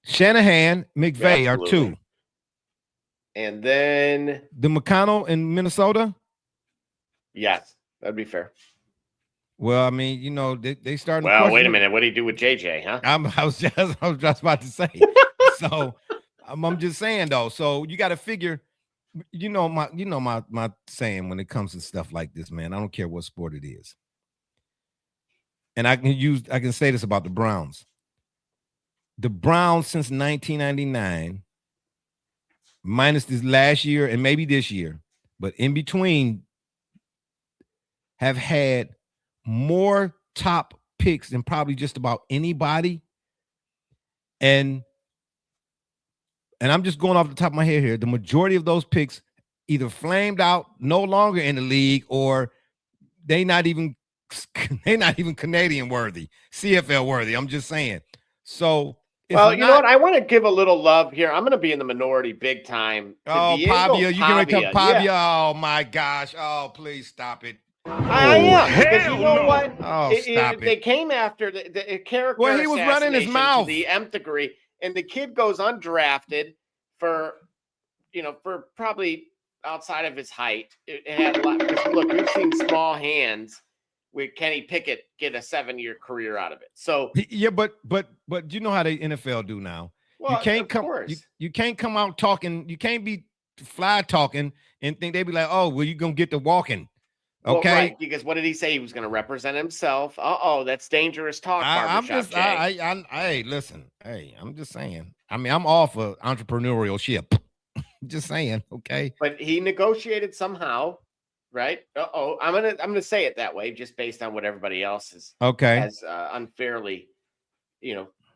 Shanahan, McVay are two. And then the McConnell in Minnesota. Yes, that'd be fair. Well, I mean, they started. Well, wait a minute. What do you do with JJ, huh? I was just about to say. So I'm just saying though. So you got to figure, my saying when it comes to stuff like this, man. I don't care what sport it is. And I can say this about the Browns. The Browns since 1999, minus this last year and maybe this year, but in between, have had more top picks than probably just about anybody. And I'm just going off the top of my head here. The majority of those picks either flamed out, no longer in the league, or they're not even Canadian worthy, CFL worthy. I'm just saying. So Well, you know what? I want to give a little love here. I'm going to be in the minority big time. Oh, Pavia. You can come Pavia. Yeah. Oh, my gosh. Oh, please stop it. I am. Because you know what? Oh, stop it. They came after the character. Well, he was running his mouth. To the nth degree. And the kid goes undrafted for probably outside of his height. It had a lot. Look, we've seen small hands with Kenny Pickett get a 7-year career out of it. So yeah, but you know how the NFL do now. Well, you can't come. You can't come out talking. You can't be fly talking and think they be like, oh, well, you're gonna get to walking. Okay, well, right, because what did he say? He was going to represent himself. That's dangerous talk. Hey, listen. Hey, I'm just saying. I mean, I'm all for entrepreneurship. Just saying. Okay, but he negotiated somehow. Right. I'm gonna say it that way, just based on what everybody else has unfairly,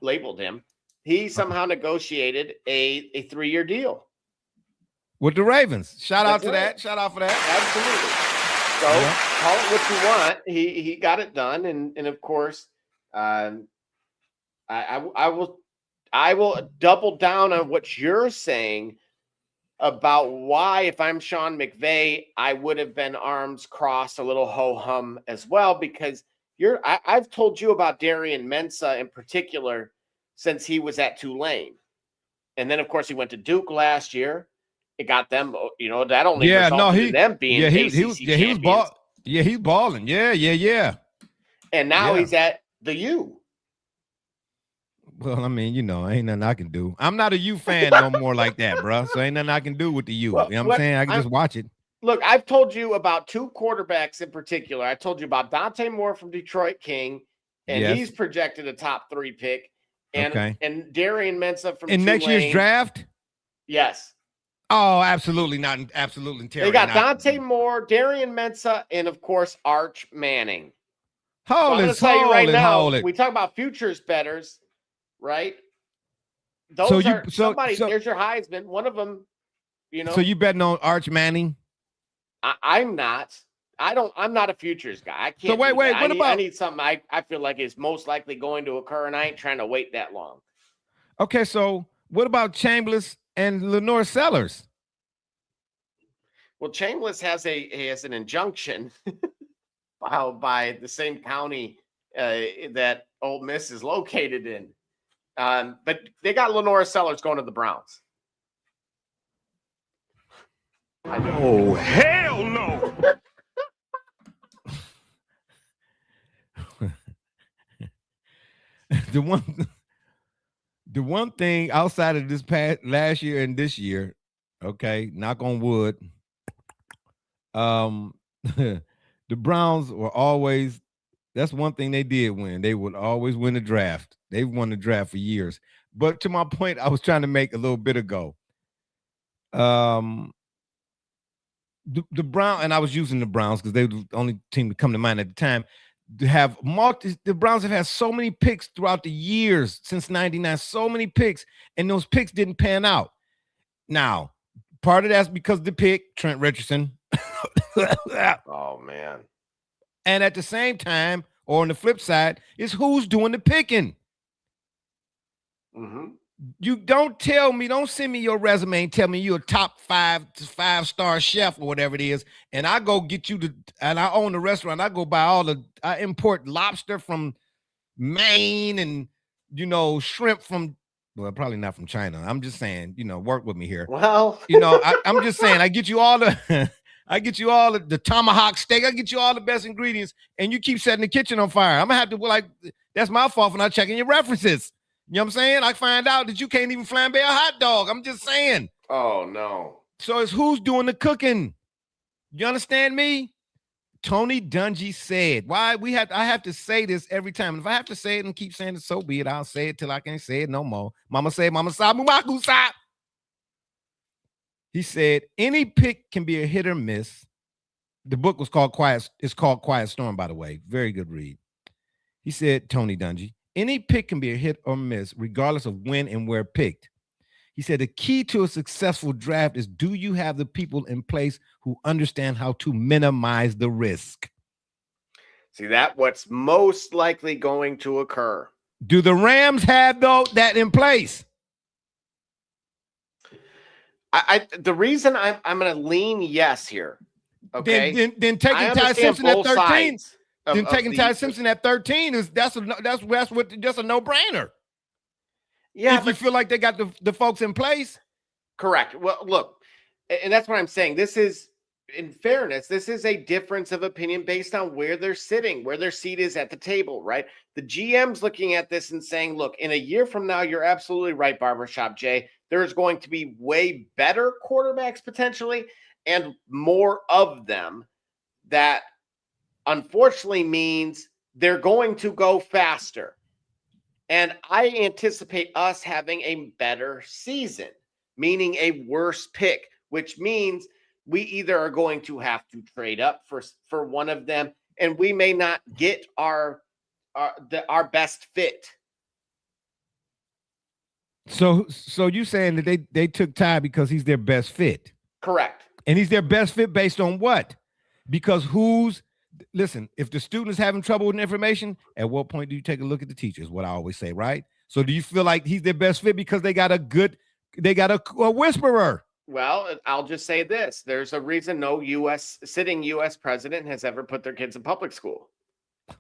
labeled him. He somehow negotiated a 3-year deal with the Ravens. Shout out to that. Shout out for that. Absolutely. So call it what you want. He got it done, and of course, I will double down on what you're saying about why, if I'm Sean McVay, I would have been arms crossed, a little ho-hum as well, because I've told you about Darian Mensah in particular since he was at Tulane. And then, of course, he went to Duke last year. It got them, that only resulted in them being he's balling. Yeah. And now he's at the U. Well, I mean, ain't nothing I can do. I'm not a U fan no more like that, bro. So ain't nothing I can do with the U. You know what I'm saying? I can just watch it. Look, I've told you about 2 quarterbacks in particular. I told you about Dante Moore from Detroit King, and he's projected a top 3 pick. And Darian Mensah from in next year's draft? Yes. Oh, absolutely not. Absolutely terrible. They got Dante Moore, Darian Mensah, and of course, Arch Manning. We talk about futures bettors. Right. There's your Heisman. One of them, So you betting on Arch Manning? I'm not. I'm not a futures guy. I can't. So wait. I need something I feel like is most likely going to occur, and I ain't trying to wait that long. Okay, so what about Chambliss and Lenore Sellers? Well, Chambliss has an injunction filed by the same county that Ole Miss is located in. But they got Lenore Sellers going to the Browns. Oh, hell no. The one thing outside of this last year and this year, okay, knock on wood, the Browns were always, that's one thing they did win. They would always win the draft. They've won the draft for years. But to my point, I was trying to make a little bit ago. The Browns, and I was using the Browns because they were the only team to come to mind at the time. The Browns have had so many picks throughout the years since '99, so many picks, and those picks didn't pan out. Now, part of that's because the pick, Trent Richardson. Oh, man. And at the same time, or on the flip side, is who's doing the picking. Mm-hmm. You don't send me your resume and tell me you're a top 5-star chef or whatever it is, and I go get you and I own the restaurant. I go buy I import lobster from Maine and, shrimp from, well, probably not from China. I'm just saying, work with me here. Well, I'm just saying, I get you all the tomahawk steak. I get you all the best ingredients, and you keep setting the kitchen on fire. I'm gonna have to that's my fault for not checking your references. You know what I'm saying? I find out that you can't even flambe a hot dog. I'm just saying. Oh no. So it's who's doing the cooking. You understand me? Tony Dungy said, I have to say this every time. And if I have to say it and keep saying it, so be it. I'll say it till I can't say it no more. Mama said, Mama sa mumaku sa. He said, any pick can be a hit or miss. The book was called Quiet Storm, by the way. Very good read. He said, Tony Dungy, any pick can be a hit or miss, regardless of when and where picked. He said, the key to a successful draft is, do you have the people in place who understand how to minimize the risk? See, that's what's most likely going to occur. Do the Rams have that in place? The reason I'm going to lean yes here. Okay. Then taking Ty Simpson at 13. Then taking Ty Simpson at 13 is that's a no-brainer. Yeah, if you feel like they got the folks in place. Correct. Well, look, and that's what I'm saying. This is, in fairness, this is a difference of opinion based on where they're sitting, where their seat is at the table, right? The GM's looking at this and saying, look, in a year from now, you're absolutely right, Barbershop Jay. There's going to be way better quarterbacks potentially and more of them. That unfortunately means they're going to go faster. And I anticipate us having a better season, meaning a worse pick, which means we either are going to have to trade up for one of them, and we may not get our best fit. So you saying that they took Ty because he's their best fit? Correct. And he's their best fit based on what? Because listen, if the student is having trouble with information, at what point do you take a look at the teachers? What I always say, right? So do you feel like he's their best fit because they got a whisperer? Well, I'll just say this. There's a reason no sitting U.S. president has ever put their kids in public school.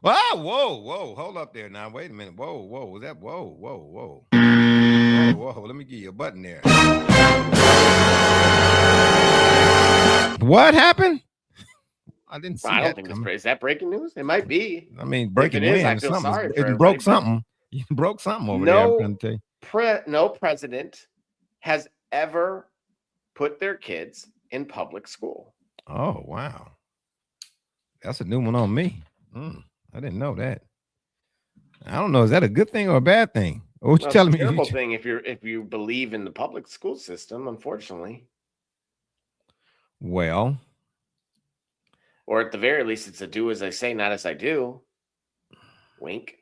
Whoa. Hold up there now. Wait a minute. Whoa. Was that whoa. Let me give you a button there. What happened? I didn't see that. I don't think is that breaking news? It might be. I mean, breaking news. I feel sorry for it. Broke something. You broke something over there. I'm trying to tell you. No president has ever put their kids in public school. Oh, wow. That's a new one on me. I didn't know that. I don't know. Is that a good thing or a bad thing? Or what you telling me? Terrible thing if you believe in the public school system, unfortunately. Well, or at the very least, it's a do as I say, not as I do. Wink.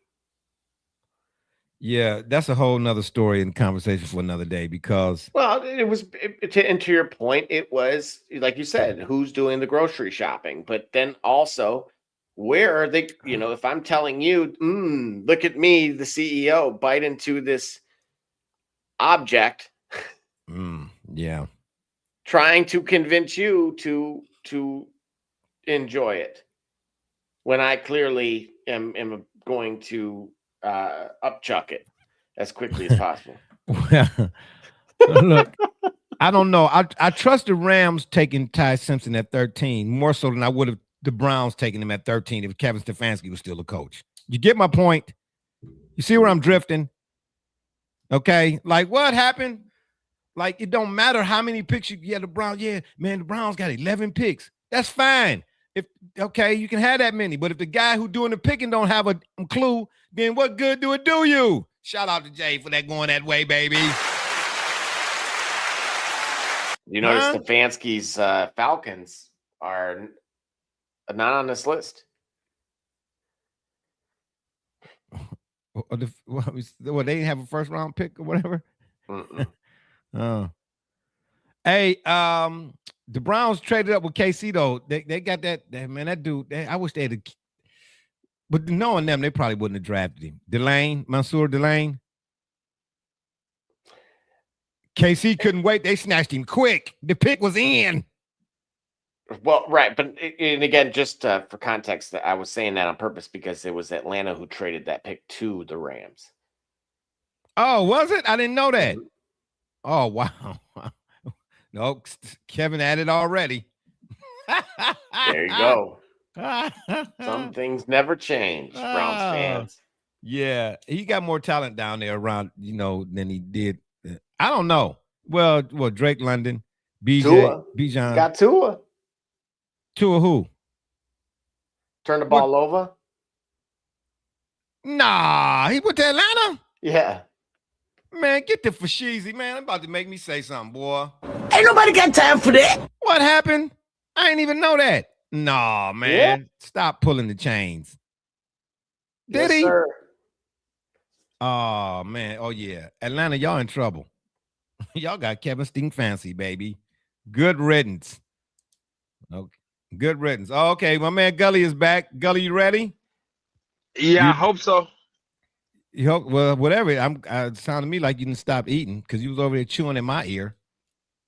Yeah, that's a whole nother story and conversation for another day because. Well, and to your point, it was, like you said, who's doing the grocery shopping? But then also, where are they? If I'm telling you, look at me, the CEO, bite into this object. Yeah. Trying to convince you to enjoy it when I clearly am going to upchuck it as quickly as possible. Well, look, I don't know. I trust the Rams taking Ty Simpson at 13 more so than I would have the Browns taking him at 13 if Kevin Stefanski was still a coach. You get my point? You see where I'm drifting? Okay, like what happened? Like it don't matter how many picks you get. The Browns, the Browns got 11 picks. That's fine. You can have that many, but if the guy who doing the picking don't have a clue, then what good do it do you? Shout out to Jay for that going that way, baby. You notice Stefanski's Falcons are not on this list. Well, they didn't have a first round pick or whatever. Hey, the Browns traded up with KC though. They got that man. That dude. I wish they had. But knowing them, they probably wouldn't have drafted him. Mansour Delane. KC couldn't wait. They snatched him quick. The pick was in. Well, right, but and again, just for context, I was saying that on purpose because it was Atlanta who traded that pick to the Rams. Oh, was it? I didn't know that. Oh, wow. No, Kevin had it already. There you go. Some things never change, Browns fans. Yeah, he got more talent down there around, than he did. I don't know. Well, Drake London, Bijan. Got Tua. Tua who? Turn the ball over? Nah, he went to Atlanta? Yeah. Man, get the Fashizi, man. I'm about to make me say something, boy. Ain't nobody got time for that. What happened? I didn't even know that. Nah, man. Yeah. Stop pulling the chains. Did he? Sir. Oh, man. Oh, yeah. Atlanta, y'all in trouble. Y'all got Kevin Stefanski, baby. Good riddance. Okay. Good riddance. Okay, my man Gully is back. Gully, you ready? Yeah, I hope so. Well, whatever. It sounded to me like you didn't stop eating because you was over there chewing in my ear.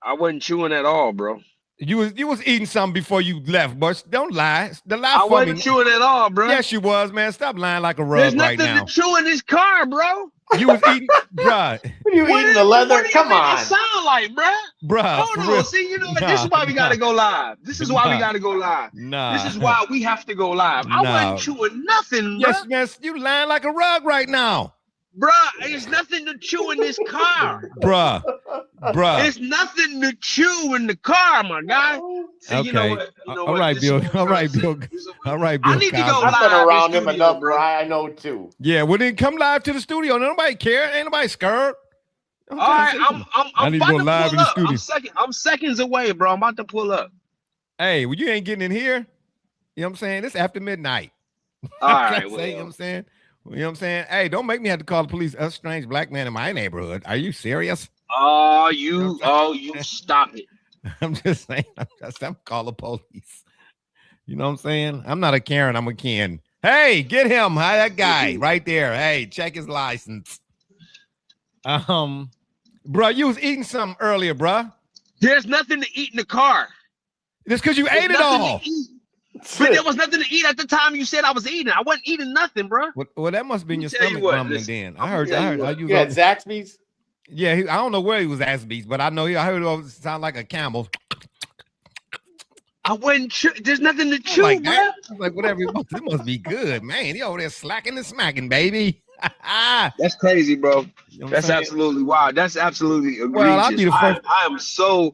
I wasn't chewing at all, bro. You was eating something before you left, but don't lie. The lie I for wasn't me. chewing at all, bro. Yes, you was, man. Stop lying like a There's rug right nothing now. to chew in this car, bro. You was eating, bruh. When you eating the leather, What do you come make on. it sound like, bro? Bruh, Hold for on. real. See, you know what? This is why we gotta go live. This is why we gotta go live. Nah. This is why we have to go live. I Nah. wasn't chewing nothing, bro. Yes, man. You lying like a rug right now. Bruh, there's nothing to chew in this car. Bruh. There's nothing to chew in the car, my guy. See, Okay. you know what? You know All what? right, This is Bill. what I'm All trying right, to say. Bill. This is what- All right, Bill. I need to go Cosby. I've been live around in him studio, enough, bro. bro. I know too. Yeah, well then come live to the studio. Nobody care. Ain't nobody scared. All right, I I'm need to about go to live pull in the up. studio. I'm seconds away, bro. I'm about to pull up. Hey, well, you ain't getting in here. You know what I'm saying? It's after midnight. All right, You know what I'm saying? You know what I'm saying? Hey, don't make me have to call the police. A strange black man in my neighborhood. Are you serious? Oh, you stop it. I'm just saying. I'm call the police. You know what I'm saying? I'm not a Karen. I'm a Ken. Hey, get him. Hi, that guy right there. Hey, check his license. Bro, you was eating something earlier, bro. There's nothing to eat in the car. It's because you There's ate it nothing all. to eat. But there was nothing to eat at the time you said I was eating. I wasn't eating nothing, bro. Well, that must have been your Let me tell you stomach what, rumbling listen, then. I heard tell you how what. you was Yeah, over- Zaxby's. Yeah, I don't know where he was Zaxby's, but I know I heard it sound like a camel. I wasn't there's nothing to chew, Like bro. that. I was like, whatever it must be good, man. He over there slacking and smacking, baby. That's crazy, bro. You know what I'm That's saying? absolutely wild. That's absolutely egregious. Well, I'll be the first- I am so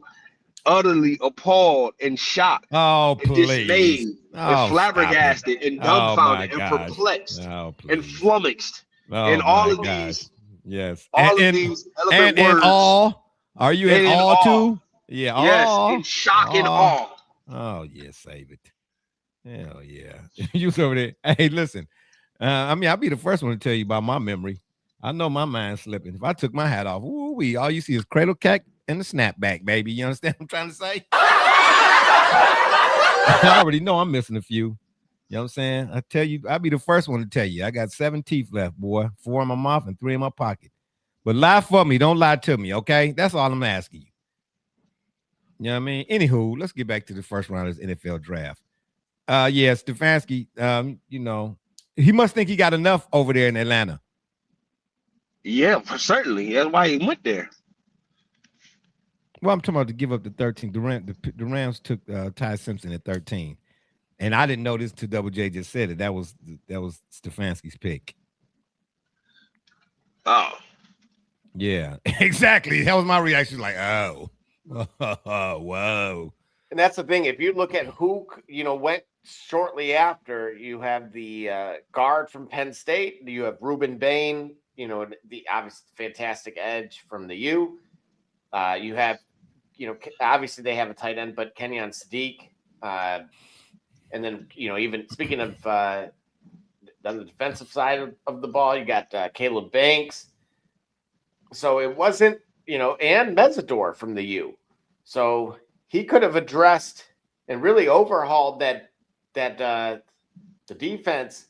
utterly appalled and shocked Oh, and please. dismayed Oh, and flabbergasted and dumbfounded and gosh. perplexed Oh, and please. flummoxed Oh, and all my of gosh. these, Yes. all and, of these eloquent and words. all. Are you And in in all awe. too? Yeah. Yes, all. in shock and Awe. awe. Oh, yeah, save it. Hell yeah. You was over there. Hey, listen. I mean, I'll be the first one to tell you about my memory. I know my mind's slipping. If I took my hat off, ooh-wee, all you see is cradle cack and the snapback, baby. You understand what I'm trying to say? I already know I'm missing a few. You know what I'm saying? I tell you, I'll be the first one to tell you. I got 7 teeth left, boy. 4 in my mouth and 3 in my pocket. But lie for me. Don't lie to me, okay? That's all I'm asking you. You know what I mean? Anywho, let's get back to the first round of this NFL draft. Yeah, Stefanski, you know, he must think he got enough over there in Atlanta. Yeah, certainly. That's why he went there. Well, I'm talking about to give up the 13. The Rams took Ty Simpson at 13. And I didn't know this till Double J just said it. That was Stefanski's pick. Oh. Yeah, exactly. That was my reaction. Like, oh, whoa. And that's the thing. If you look at who, went shortly after, you have the guard from Penn State. You have Ruben Bain, the obvious fantastic edge from the U. You have, obviously they have a tight end, but Kenyon Sadiq. And then, even speaking of on the defensive side of the ball, you got Caleb Banks. So it wasn't, and Mezzador from the U. So he could have addressed and really overhauled that the defense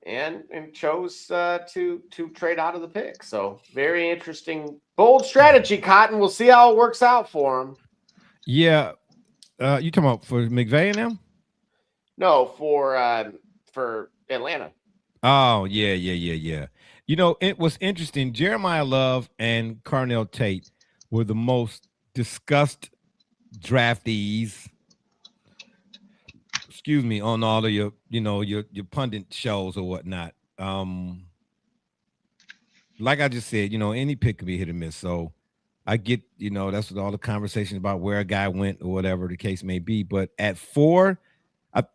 and chose to trade out of the pick. So very interesting, bold strategy, Cotton. We'll see how it works out for him. Yeah. You talking about for McVay and them? No, for Atlanta. Oh, yeah. It was interesting. Jeremiah Love and Carnell Tate were the most discussed draftees. Excuse me, on all of your pundit shows or whatnot. Like I just said, any pick could be hit or miss. So I get, that's what all the conversations about where a guy went or whatever the case may be. But at 4,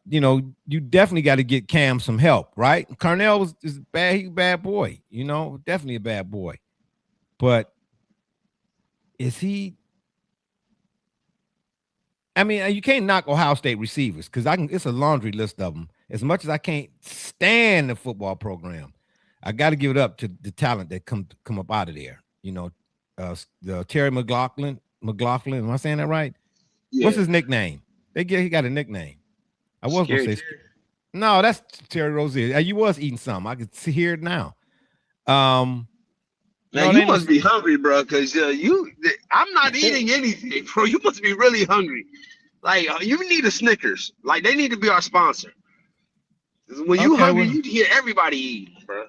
you definitely got to get Cam some help, right? Carnell is bad. He's a bad boy, definitely a bad boy. But is he? I mean, you can't knock Ohio State receivers because it's a laundry list of them. As much as I can't stand the football program, I got to give it up to the talent that come up out of there. The Terry McLaughlin. Am I saying that right? Yeah. What's his nickname? He got a nickname. I was going to say, no, that's Terry Rozier. You was eating something. I could hear it now. Now you must be hungry, bro, because I'm not eating anything, bro. You must be really hungry. Like you need a Snickers. Like they need to be our sponsor. When you hungry, you hear everybody eating, bro.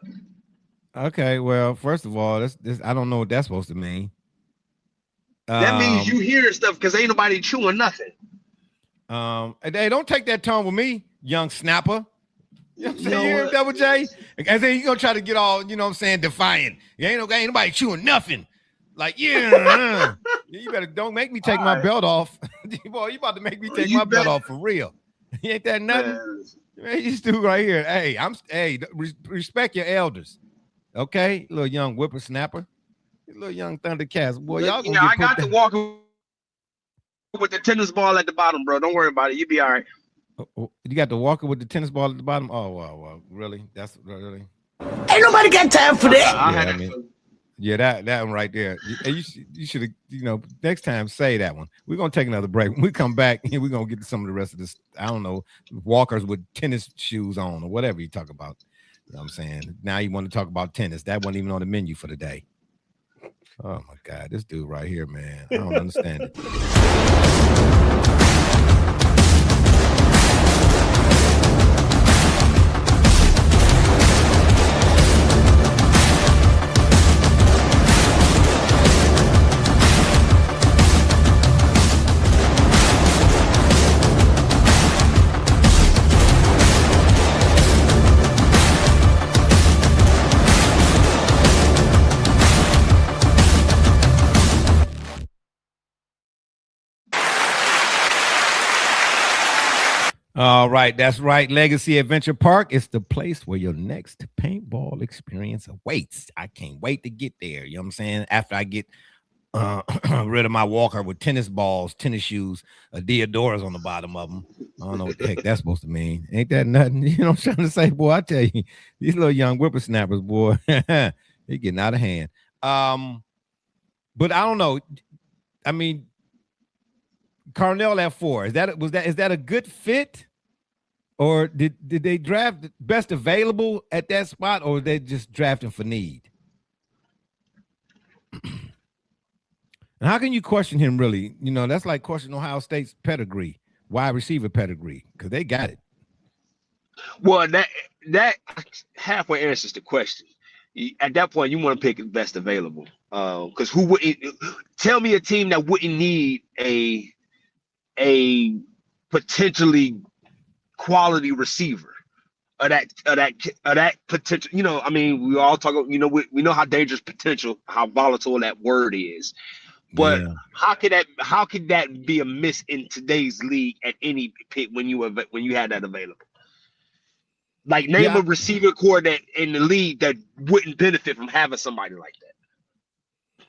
Okay, well, first of all, this I don't know what that's supposed to mean. That means you hear stuff because ain't nobody chewing nothing. Hey, don't take that tone with me, young snapper. You know what I'm saying? Double J. And then you gonna try to get all, you know what I'm saying, defiant. Ain't nobody chewing nothing. Like, yeah, you better don't make me take my belt off. Boy, you about to make me take my belt off for real. Ain't that nothing? Man, you do right here. Hey, respect your elders. Okay, little young whippersnapper, little young Thundercats. Boy, y'all gonna I got to walk with the tennis ball at the bottom, bro. Don't worry about it. You be all right. You got the walker with the tennis ball at the bottom. Oh wow, really? That's really. Ain't nobody got time for that. That one right there. You should have, next time say that one. We're gonna take another break. When we come back, we're gonna get to some of the rest of this. I don't know, walkers with tennis shoes on or whatever you talk about. You know what I'm saying? Now you want to talk about tennis. That wasn't even on the menu for the day. Oh my God, this dude right here, man. I don't understand it. All right, that's right. Legacy Adventure Park is the place where your next paintball experience awaits. I can't wait to get there. You know what I'm saying? After I get rid of my walker with tennis balls, tennis shoes, Diodoras on the bottom of them. I don't know what the heck that's supposed to mean. Ain't that nothing? You know what I'm trying to say, boy? I tell you, these little young whippersnappers, boy, they're getting out of hand. But I don't know. I mean, Carnell at 4. Is that a good fit? Or did they draft best available at that spot, or they just drafting for need? And how can you question him really? That's like questioning Ohio State's pedigree, wide receiver pedigree, because they got it. Well, that halfway answers the question. At that point, you want to pick the best available. Because who wouldn't tell me a team that wouldn't need a potentially quality receiver of that potential. I mean, we all talk. We know how dangerous potential, how volatile that word is. But how could that be a miss in today's league at any pick when you had that available? Like name a receiver core that in the league that wouldn't benefit from having somebody like that.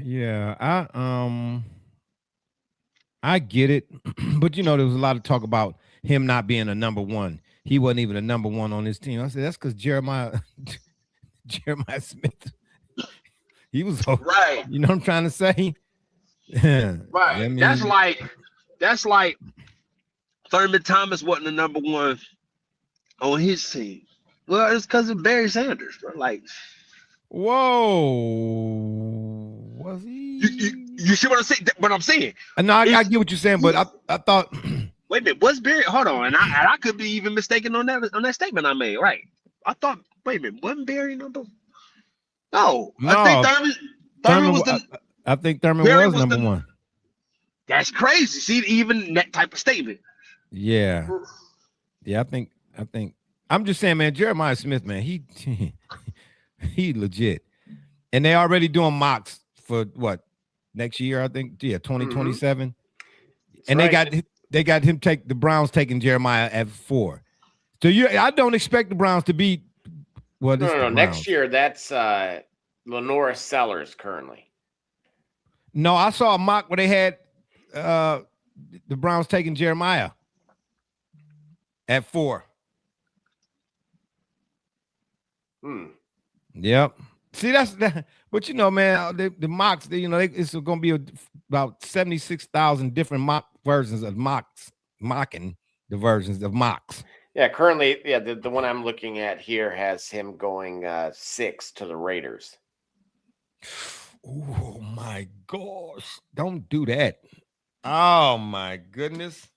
Yeah, I get it, but there was a lot of talk about him not being a number one. He wasn't even a number one on his team. I said that's because Jeremiah Smith. He was right. You know what I'm trying to say? Right. I mean, that's like Thurman Thomas wasn't the number one on his team. Well, it's because of Barry Sanders, bro. Like, whoa, was he? You see what I'm saying? What I'm saying? No, I get what you're saying, but I thought. Wait a minute, was Barry? Hold on, and I could be even mistaken on that statement I made. Right? I thought. Wait a minute, wasn't Barry number? No, I think Thurman was the. I think Thurman was number one. That's crazy. See, even that type of statement. Yeah. I think. I'm just saying, man. Jeremiah Smith, man, he legit, and they already doing mocks for what next year? I think. Yeah, 2027, and right. they got him the Browns taking Jeremiah at 4. So I don't expect the Browns to be. Well, no. Next year, that's Lenora Sellers currently. No, I saw a mock where they had the Browns taking Jeremiah at 4. Yep. See, that's that. But man, the mocks. It's going to be about 76,000 different mock versions of mocks, mocking the versions of mocks. Yeah, currently, the one I'm looking at here has him going 6 to the Raiders. Oh my gosh. Don't do that. Oh my goodness.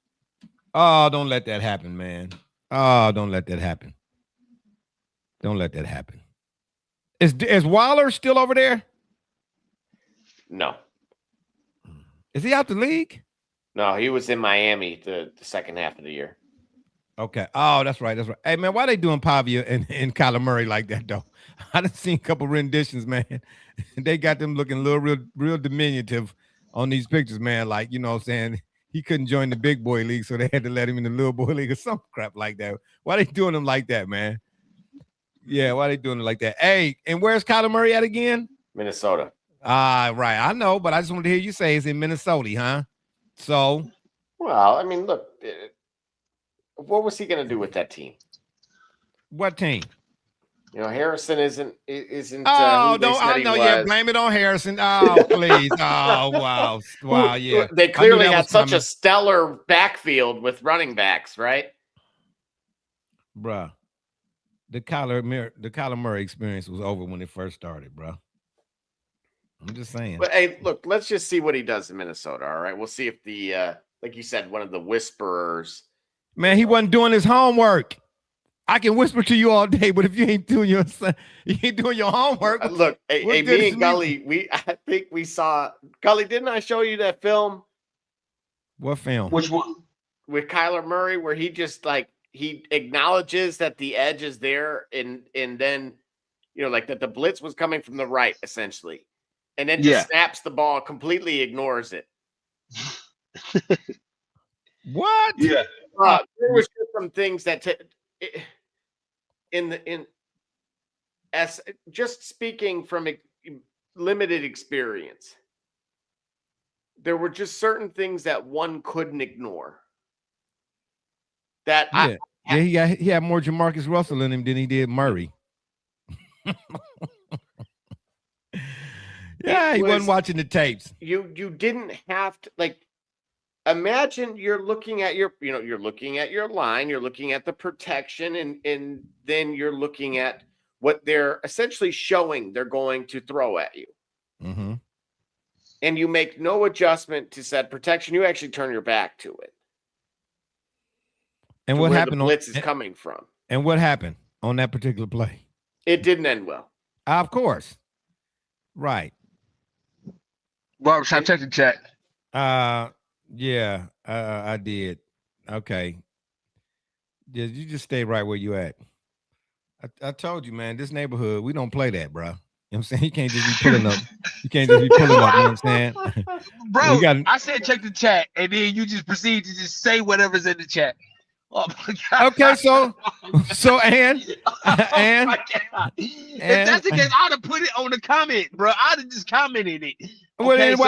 Oh, don't let that happen, man. Oh, don't let that happen. Don't let that happen. Is Waller still over there? No. Is he out the league? No, he was in Miami the second half of the year. Okay. Oh, that's right. That's right. Hey, man, why they doing Pavia and Kyler Murray like that, though? I done seen a couple renditions, man. They got them looking a little real diminutive on these pictures, man. Like, you know what I'm saying? He couldn't join the big boy league, so they had to let him in the little boy league or some crap like that. Why they doing him like that, man? Yeah, why they doing it like that? Hey, and where's Kyler Murray at again? Minnesota. Right. I know, but I just wanted to hear you say it's in Minnesota, huh? So. Well, I mean, look, what was he going to do with that team? What team? You know, Harrison isn't. Oh, no, I know. Yeah, blame it on Harrison. Oh, please. Oh, wow. Yeah. They clearly had such a stellar backfield with running backs, right? Bruh, the Kyler Murray experience was over when it first started, bruh. I'm just saying. But hey, look, let's just see what he does in Minnesota. All right, we'll see if the like you said, one of the whisperers. Man, he wasn't doing his homework. I can whisper to you all day, but if you ain't doing your homework. Look, hey, me and Gully, I think we saw Gully. Didn't I show you that film? What film? Which one? With Kyler Murray, where he just he acknowledges that the edge is there, and then like that the blitz was coming from the right, essentially, and then just snaps the ball, completely ignores it. What? Yeah. There was just some things that as just speaking from limited experience, there were just certain things that one couldn't ignore. That he had more Jamarcus Russell in him than he did Murray. He wasn't watching the tapes. You didn't have to imagine you're looking at your line, you're looking at the protection, and then you're looking at what they're essentially showing they're going to throw at you. Mm-hmm. And you make no adjustment to said protection. You actually turn your back to it. And what happened? The blitz is coming from. And what happened on that particular play? It didn't end well. Of course. Right. Barber shop, check the chat. Yeah, I did. Okay. Yeah, you just stay right where you at. I told you, man, this neighborhood, we don't play that, bro. You know what I'm saying? You can't just be pulling up. You can't just be pulling up, you know what I'm saying? Bro, I said check the chat, and then you just proceed to just say whatever's in the chat. Oh my God. Okay, so and if that's the case, I'd have put it on the comment, bro. I'd have just commented it. Okay, that's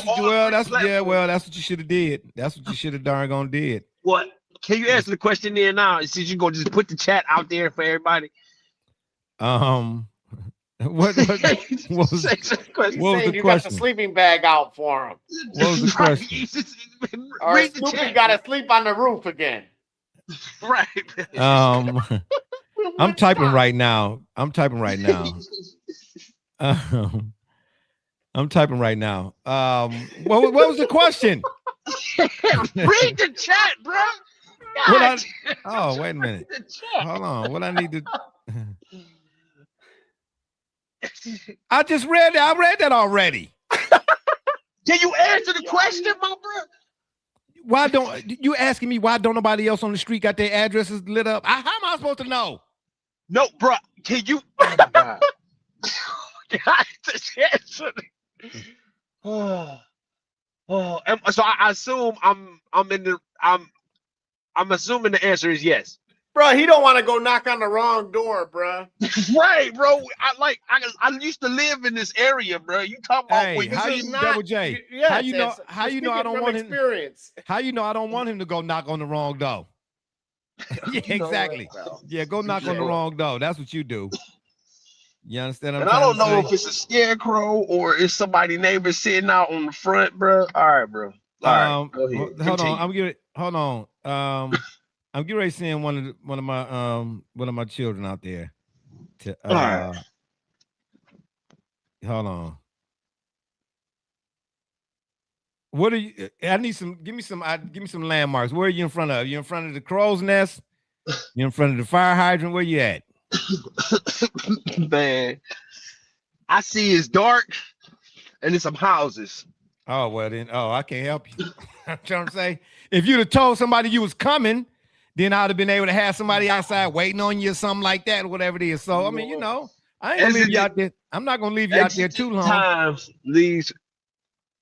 what you should have did. That's what you should have darn gone did. What? Can you answer the question there now? Since you're gonna just put the chat out there for everybody. What was the question? You got the sleeping bag out for him. What was the question? Or Snoopy got to sleep on the roof again. Right. I'm typing right now. I'm typing right now. What was the question? Read the chat, bro. Wait a minute. Hold on. What I need to. I just read that. I read that already. Can you answer the question, my bro? Why don't you asking me why don't nobody else on the street got their addresses lit up? How am I supposed to know? No, bro. Can you? Oh my God. God, just answer. So I assume I'm assuming the answer is yes. Bro, he don't want to go knock on the wrong door, bro. Right, bro. I used to live in this area, bro. You talk about Double J. How you know I don't want experience. How you know I don't want him to go knock on the wrong door? Yeah, exactly. Yeah, go knock on the wrong door. That's what you do. You understand? And I don't know if it's a scarecrow or it's somebody's neighbor sitting out on the front, bro. All right, bro. All right, go ahead. Hold on. Hold on. I'm getting ready to send one of my children out there to All right. Hold on. What are you? I need some. Give me some landmarks. Where are you in front of? You in front of the crow's nest? You in front of the fire hydrant? Where you at? Man, I see it's dark and there's some houses. Oh well, then. Oh, I can't help you. I'm trying to say, if you'd have told somebody you was coming, then I'd have been able to have somebody outside waiting on you or something like that, or whatever it is. So I mean, I ain't gonna leave you out there. I'm not gonna leave you out there too long. Times these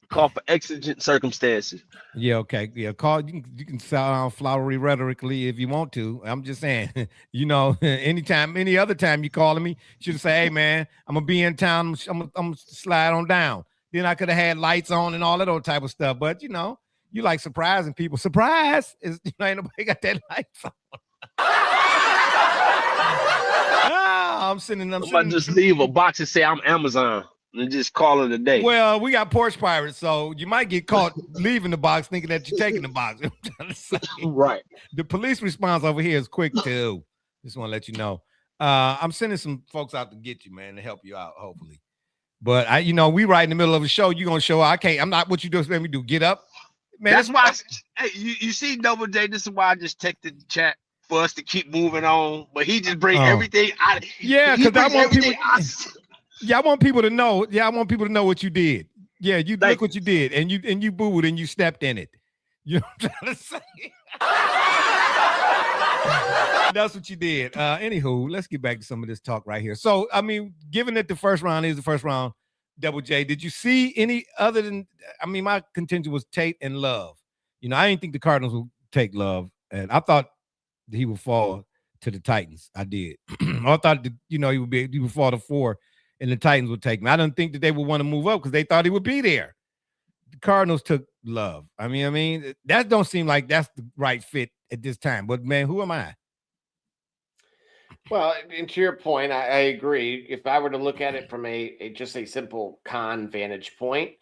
call for exigent circumstances. Yeah, okay. Yeah, you can sound flowery rhetorically if you want to. I'm just saying, anytime, any other time you calling me, you should say, hey man, I'm gonna be in town, I'm gonna slide on down. Then I could have had lights on and all that old type of stuff. But you like surprising people. Surprise is ain't nobody got that lights on. I'm gonna just leave a box and say I'm Amazon and just call it a day. Well, we got porch pirates, so you might get caught leaving the box thinking that you're taking the box. Right. The police response over here is quick too. Just want to let you know. I'm sending some folks out to get you, man, to help you out, hopefully. But we right in the middle of a show. You're gonna show up. I'm not what you just let me do. Get up. Man, that's why you see Double J. This is why I just texted the chat for us to keep moving on. But he just bring everything out. Yeah, because I want people. I want people to know. Yeah, I want people to know what you did. Yeah, look what you did, and you booed and you stepped in it. You know what I'm trying to say? That's what you did. Anywho, let's get back to some of this talk right here. So, I mean, given that the first round is the first round, Double J, did you see any other than? I mean, my contention was Tate and Love. I didn't think the Cardinals would take Love, and I thought he would fall to the Titans. I did. I thought he would fall to 4. And the Titans would take him. I didn't think that they would want to move up because they thought he would be there. The Cardinals took Love. I mean, that don't seem like that's the right fit at this time. But man, who am I? Well, and to your point, I agree. If I were to look at it from just a simple con vantage point,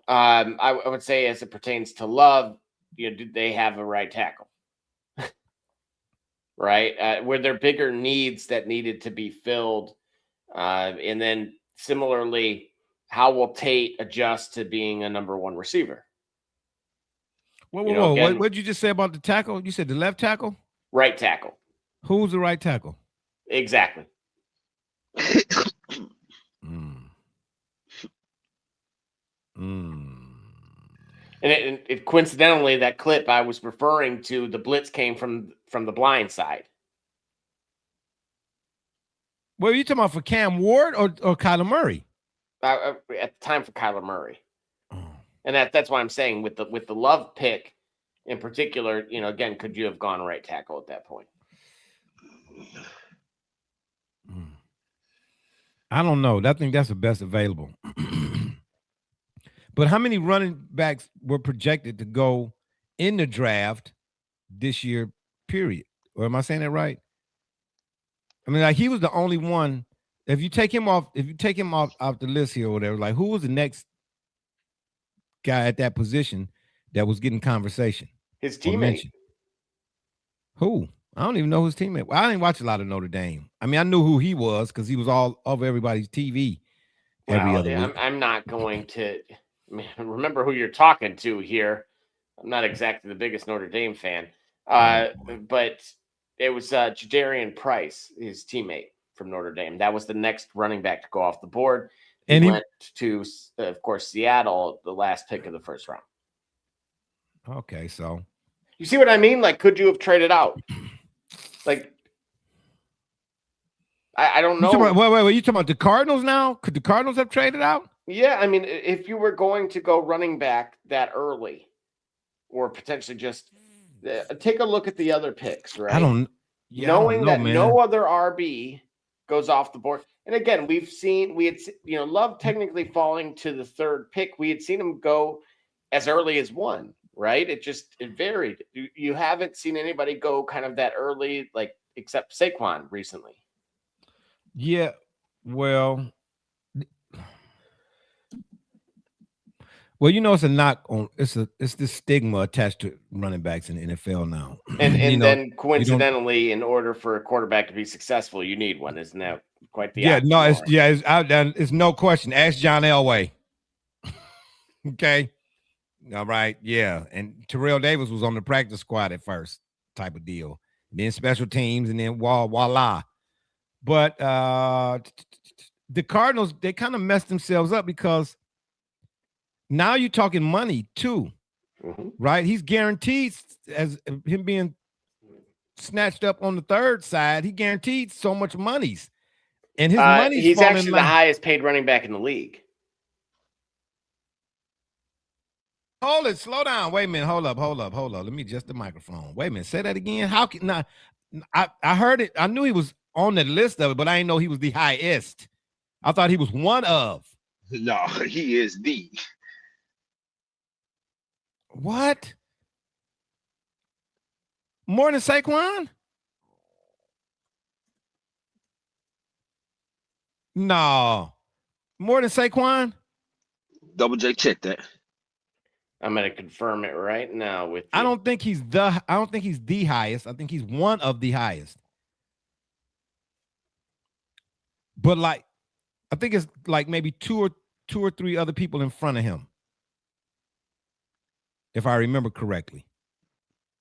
I would say as it pertains to Love, did they have a right tackle? Right? Were there bigger needs that needed to be filled? And then similarly, how will Tate adjust to being a number 1 receiver? Whoa. What did you just say about the tackle? You said the left tackle? Right tackle. Who's the right tackle? Exactly. And it coincidentally, that clip I was referring to, the blitz came from the blind side. What are you talking about, for Cam Ward or Kyler Murray? At the time for Kyler Murray. And that's why I'm saying with the Love pick in particular, again, could you have gone right tackle at that point? I don't know. I think that's the best available. But how many running backs were projected to go in the draft this year, period? Or am I saying that right? I mean, like, he was the only one. If you take him off the list here or whatever, like, who was the next guy at that position that was getting conversation? His teammate. Who? I don't even know his teammate. Well, I didn't watch a lot of Notre Dame. I mean, I knew who he was because he was all over everybody's TV every other week. I'm not going to remember who you're talking to here. I'm not exactly the biggest Notre Dame fan, but it was Jadarian Price, his teammate from Notre Dame. That was the next running back to go off the board. And he went to, of course, Seattle, the last pick of the first round. Okay, so you see what I mean? Like, could you have traded out? Like, I don't know. Wait, you talking about the Cardinals now? Could the Cardinals have traded out? Yeah, I mean, if you were going to go running back that early, or potentially just take a look at the other picks, right? Knowing that no other RB goes off the board. And again, we had Love technically falling to the 3rd pick. We had seen him go as early as 1, right? It varied. You haven't seen anybody go kind of that early, like, except Saquon recently. Yeah, well, Well, it's a knock on it's this stigma attached to running backs in the NFL now. And then coincidentally, in order for a quarterback to be successful, you need one. Isn't that quite the oxymoron? It's no question. Ask John Elway. Okay. All right. Yeah. And Terrell Davis was on the practice squad at first, type of deal. Then special teams, and then voila. But the Cardinals, they kind of messed themselves up because now you're talking money too, right? He's guaranteed, as him being snatched up on the third side, he guaranteed so much monies. And his money's he's actually the highest paid running back in the league. Hold it, slow down. Wait a minute. Hold up. Let me adjust the microphone. Wait a minute. Say that again. How can not? I heard it. I knew he was on the list of it, but I didn't know he was the highest. I thought he was one of. No, he is the. What? More than Saquon? No. More than Saquon? Double J, check that. I'm going to confirm it right now with you. I don't think he's the highest. I think he's one of the highest. But I think it's maybe two or three other people in front of him, if I remember correctly.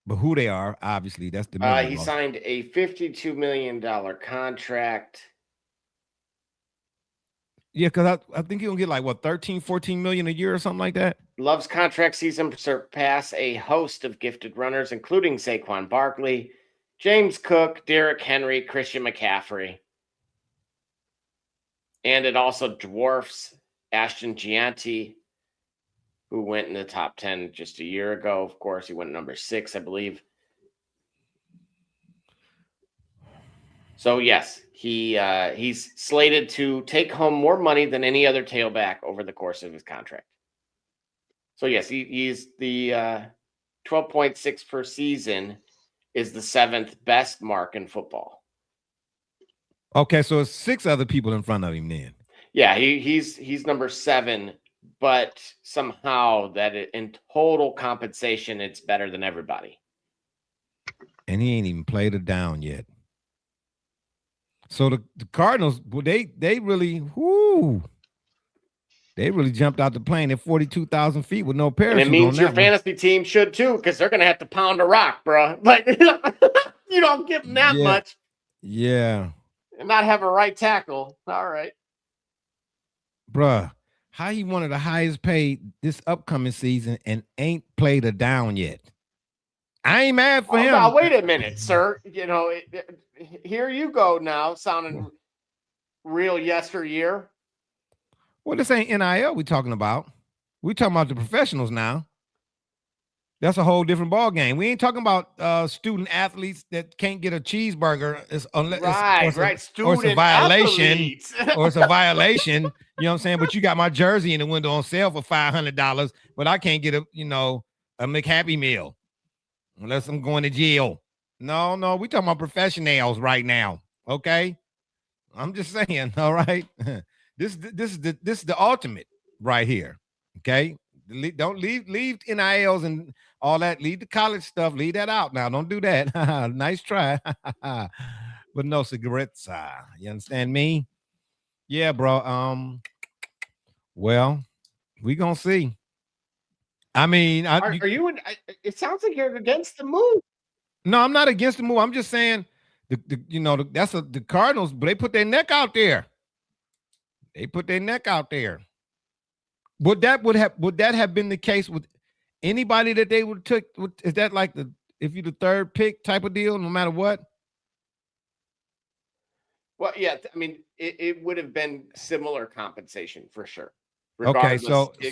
But who they are, obviously, that's the he signed a $52 million contract. Yeah, because I think he'll get 13, 14 million a year or something like that. Love's contract sees him surpass a host of gifted runners, including Saquon Barkley, James Cook, Derrick Henry, Christian McCaffrey. And it also dwarfs Ashton Gianti, who went in the top 10 just a year ago. Of course, he went number 6, I believe. So, yes, he's slated to take home more money than any other tailback over the course of his contract. So, yes, he's the 12.6 per season is the 7th best mark in football. Okay, so it's 6 other people in front of him then. Yeah, he's number 7, but somehow in total compensation, it's better than everybody. And he ain't even played it down yet. So the Cardinals, they really jumped out the plane at 42,000 feet with no parachute. And it means your fantasy team should too, because they're gonna have to pound a rock, bro. You don't give them that much. Yeah. And not have a right tackle. All right. Bruh, how he one of the highest paid this upcoming season and ain't played a down yet? I ain't mad for him. Now, wait a minute, sir. Here you go now, sounding real yesteryear. Well, this ain't NIL we talking about. We talking about the professionals now. That's a whole different ball game. We ain't talking about student athletes that can't get a cheeseburger or it's a violation. Or it's a violation. You know what I'm saying? But you got my jersey in the window on sale for $500, but I can't get a McHappy Meal unless I'm going to jail. No, we talking about professionals right now. Okay, I'm just saying. All right, this is the ultimate right here. Okay, don't leave NILs and all that. Leave the college stuff. Leave that out now. Don't do that. Nice try, but no cigarettes. You understand me? Yeah, bro. Well, we gonna see. I mean, are you? It sounds like you're against the move. No, I'm not against the move. I'm just saying the Cardinals, but they put their neck out there. Would that have been the case with anybody that they would took? Is that if you're the third pick type of deal, no matter what? Well, yeah, I mean, it would have been similar compensation for sure. Regardless,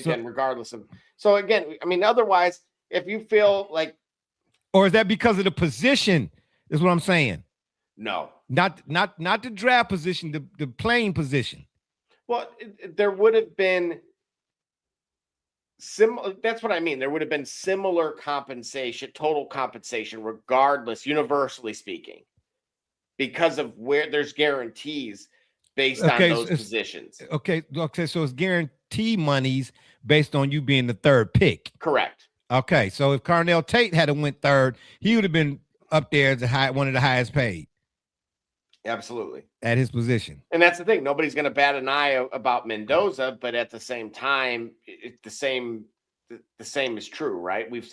regardless of. So again, I mean, otherwise, if you feel like. Or is that because of the position? Is what I'm saying. No, not the draft position, the playing position. Well, there would have been similar. That's what I mean. There would have been similar compensation, total compensation, regardless, universally speaking, because of where there's guarantees. based on those positions. Okay, so it's guaranteed monies based on you being the third pick. Correct. Okay, so if Carnell Tate had went third, he would have been up there as one of the highest paid. Absolutely. At his position. And that's the thing. Nobody's going to bat an eye about Mendoza, but at the same time, the same is true, right? We've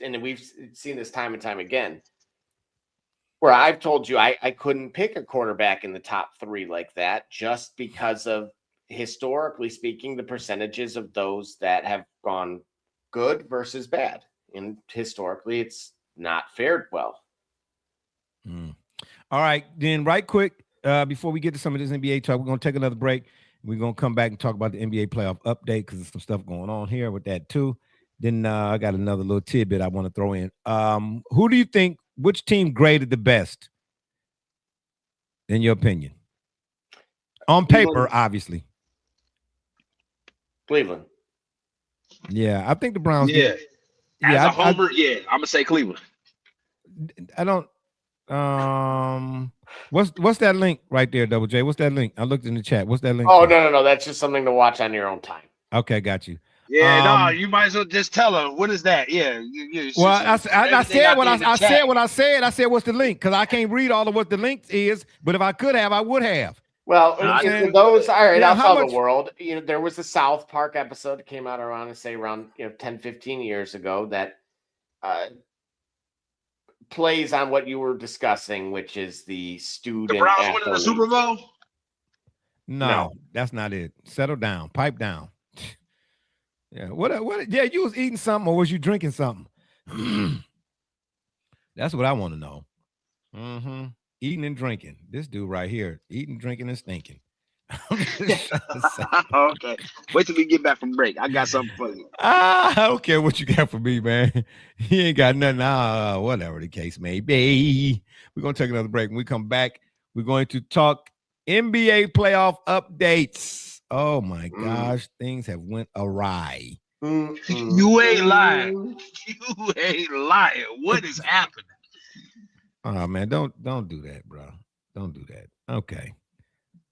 seen this time and time again. Where I've told you I couldn't pick a quarterback in the top 3 like that, just because of, historically speaking, the percentages of those that have gone good versus bad. And historically, it's not fared well. All right, then right quick, before we get to some of this NBA talk, we're going to take another break. We're going to come back and talk about the NBA playoff update because there's some stuff going on here with that too. Then I got another little tidbit I want to throw in. Who do you think, which team graded the best, in your opinion? On paper, obviously. Cleveland. Yeah, I think the Browns. Yeah. As a homer, I'm gonna say Cleveland. I don't. What's that link right there, Double J? What's that link? I looked in the chat. What's that link? Oh, no. That's just something to watch on your own time. Okay, got you. Yeah, no, you might as well just tell her. What is that? Yeah. Well, I said what I said. I said, what's the link? Because I can't read all of what the link is. But if I could have, I would have. Well, those, all right, I'll tell the world. There was a South Park episode that came out around 10, 15 years ago that plays on what you were discussing, which is the student. The Browns winning the Super Bowl? No, that's not it. Settle down. Pipe down. Yeah. What? Yeah, you was eating something or was you drinking something? That's what I want to know. Mm-hmm. Eating and drinking. This dude right here, eating, drinking, and stinking. Okay. Wait till we get back from break. I got something for you. I don't care what you got for me, man. He ain't got nothing. Whatever the case may be. We're going to take another break. When we come back, we're going to talk NBA playoff updates. Oh, my gosh. Things have went awry. You ain't lying. You ain't lying. What is happening? Oh, man, don't do that, bro. Don't do that. Okay.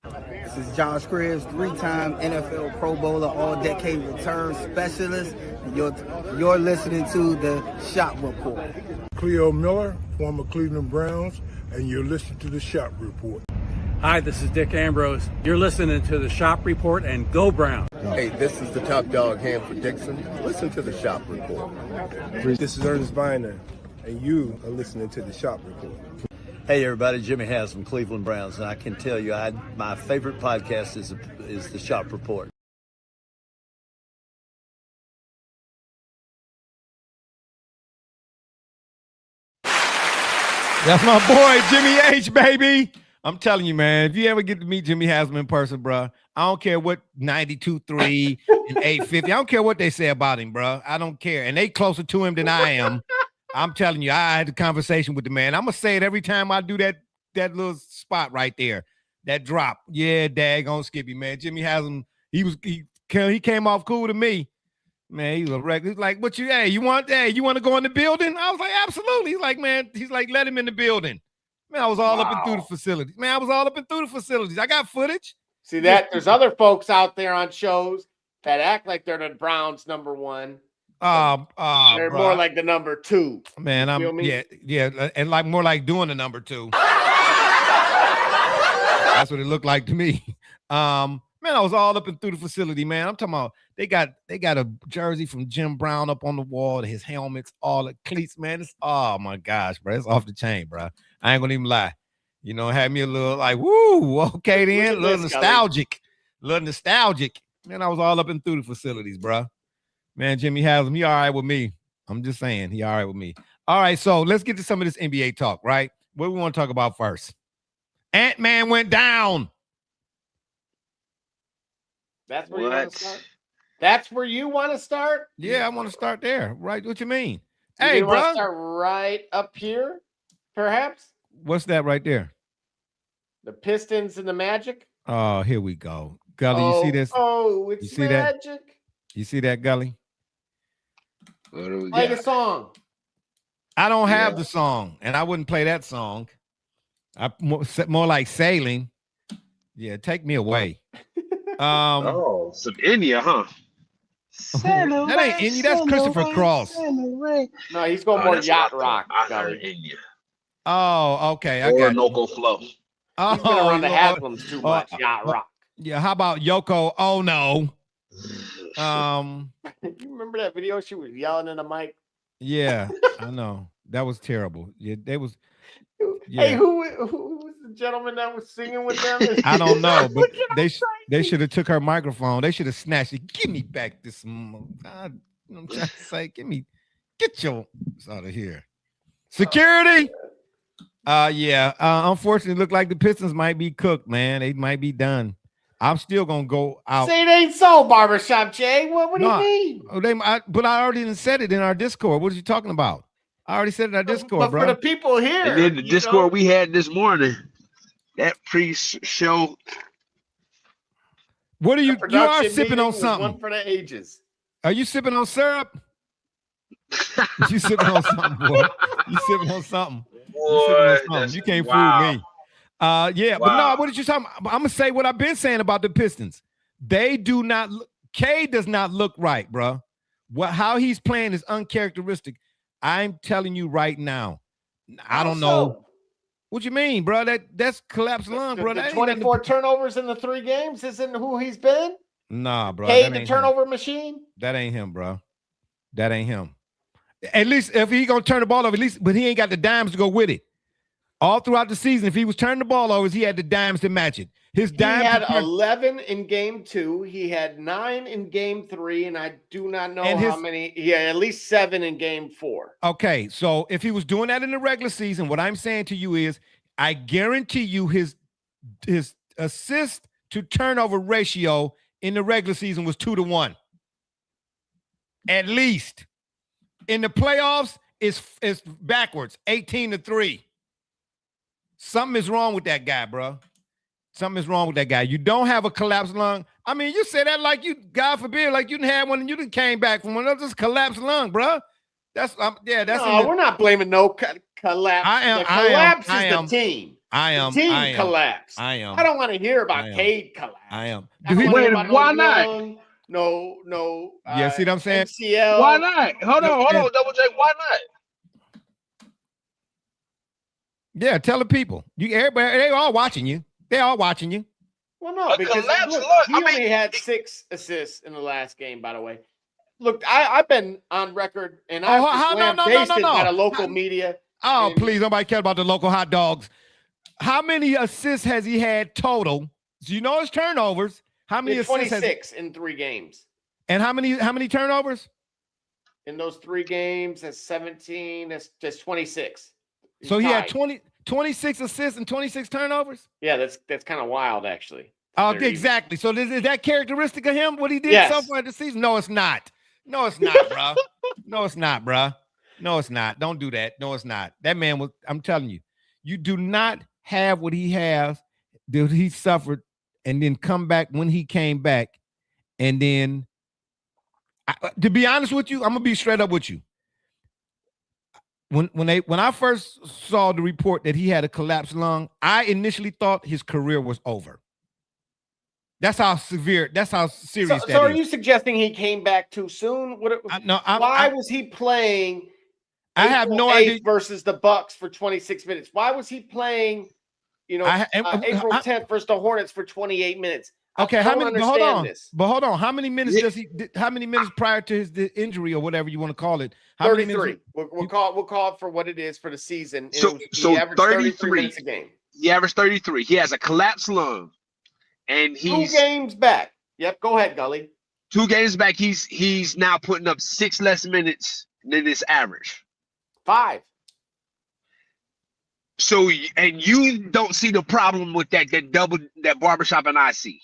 This is Josh Cribbs, 3-time NFL Pro Bowler, all-decade return specialist. And you're listening to the Shop Report. Cleo Miller, former Cleveland Browns, and you're listening to the Shop Report. Hi, this is Dick Ambrose. You're listening to the Shop Report, and go Browns. Hey, this is the top dog, Hanford Dixon. Listen to the Shop Report. This is Ernest Biner, and you are listening to the Shop Report. Hey everybody, Jimmy Haslam, Cleveland Browns, and I can tell you, my favorite podcast is the Shop Report. That's my boy Jimmy H, baby. I'm telling you, man. If you ever get to meet Jimmy Haslam in person, bro, I don't care what 92.3 and 850. I don't care what they say about him, bro. I don't care, and they closer to him than I am. I'm telling you, I had a conversation with the man. I'm gonna say it every time I do that little spot right there, that drop. Yeah, daggone Skippy, man. Jimmy Haslam, he came off cool to me, man. He was a wreck. He's like, you want to go in the building? I was like, absolutely. He's like, man, let him in the building. Man, I was all up and through the facilities. Man, I was all up and through the facilities. I got footage. See that? There's other folks out there on shows that act like they're the Browns number 1. They're bro. More like the number 2. Man, and like more like doing the number 2. That's what it looked like to me. Man, I was all up and through the facility, man. I'm talking about they got a jersey from Jim Brown up on the wall, his helmets, all the cleats, man. Oh my gosh, bro. It's off the chain, bro. I ain't gonna even lie. You know, had me a little like, woo, okay then, a little nostalgic. Man, I was all up and through the facilities, bro. Man, Jimmy Haslam, he all right with me. I'm just saying, he all right with me. All right, so let's get to some of this NBA talk, right? What do we want to talk about first? Ant-Man went down. That's where you want to start? That's where you want to start? Yeah, I want to start there. Right? What you mean? You want to start right up here, perhaps? What's that right there? The Pistons and the Magic? Oh, here we go. Gully, you see this? Oh, it's you see Magic. That? You see that, Gully? Play the song. I don't have the song, and I wouldn't play that song. More like Sailing. Yeah, take me away. Oh, some India, huh? That ain't India. That's Christopher Cross. No, he's going more yacht rock. I heard India. Oh, okay. I got Orinoco Flow. Oh, he's been around the Haslam's too much. Yacht rock. Yeah, how about Yoko? Oh no. You remember that video? She was yelling in the mic. Yeah, I know. That was terrible. Yeah, they was. Yeah. Hey, who was the gentleman that was singing with them? I don't know, but they should have took her microphone. They should have snatched it. Give me back this. I'm trying to say, get your out of here. Security. Yeah. Unfortunately, it looked like the Pistons might be cooked, man. They might be done. I'm still gonna go out. Say it ain't so, Barbershop Jay. What do you mean? But I already said it in our Discord. What are you talking about? I already said it in our Discord, but bro. for the people here, and then the Discord we had this morning, that pre-show. What are you are sipping on something? One for the ages. Are you sipping on syrup? You sipping on something, boy? You sipping on something? You can't fool me. Yeah, but no, what did you talking about? I'm gonna say what I've been saying about the Pistons. They do not K does not look right, bro. How he's playing is uncharacteristic. I'm telling you right now. I don't know. What you mean, bro? That's collapsed lung, bro. The 24 turnovers in the 3 games isn't who he's been. Nah, bro. K, the turnover machine. That ain't him, bro. That ain't him. At least if he gonna turn the ball over, but he ain't got the dimes to go with it. All throughout the season, if he was turning the ball over, he had the dimes to match it. He had 11 in game 2. He had 9 in game 3, and I do not know how many. He had at least 7 in game 4. Okay, so if he was doing that in the regular season, what I'm saying to you is, I guarantee you his assist to turnover ratio in the regular season was 2-1. At least. In the playoffs, it's backwards, 18-3. Something is wrong with that guy, bro. Something is wrong with that guy. You don't have a collapsed lung. I mean, you say that like you, God forbid, like you didn't have one and you didn't came back from one. That's just collapsed lung, bro. That's no, we're not blaming no collapse. The collapse is the team. The team collapse. I am. I don't want to hear about Cade collapse. I am. Why not? No. Yeah, see what I'm saying? MCL. Why not? Hold on, Double J. Why not? Yeah, tell the people. Everybody, they all watching you. They all watching you. Well, no, because he only had 6 assists in the last game, by the way. Look, I've been on record, and I've based it by the local media. Oh, please, nobody cares about the local hot dogs. How many assists has he had total? So you know his turnovers. How many assists? 26 in 3 games. And how many turnovers? In those 3 games, that's 17. That's 26. So he had 26 assists and 26 turnovers? Yeah, that's kind of wild, actually. Exactly. So is that characteristic of him, what he did so far this season? No, it's not. No, it's not, bro. No, it's not, bro. No, it's not. Don't do that. No, it's not. That man was, I'm telling you, you do not have what he has, that he suffered, and then come back when he came back. And then, to be honest with you, I'm going to be straight up with you. When I first saw the report that he had a collapsed lung, I initially thought his career was over. That's how serious that is. So are you suggesting he came back too soon? Why was he playing? I have no idea. Versus the Bucks for 26 minutes. Why was he playing? April 10th versus the Hornets for 28 minutes. Okay, hold on. How many minutes how many minutes prior to his injury or whatever you want to call it? 33. We'll call it for what it is for the season. So he averaged 33 minutes a game. He averaged 33. He has a collapsed lung, and he's 2 games back. Yep, go ahead, Gully. 2 games back. He's now putting up 6 less minutes than his average. 5. So, and you don't see the problem with that Barbershop and I see.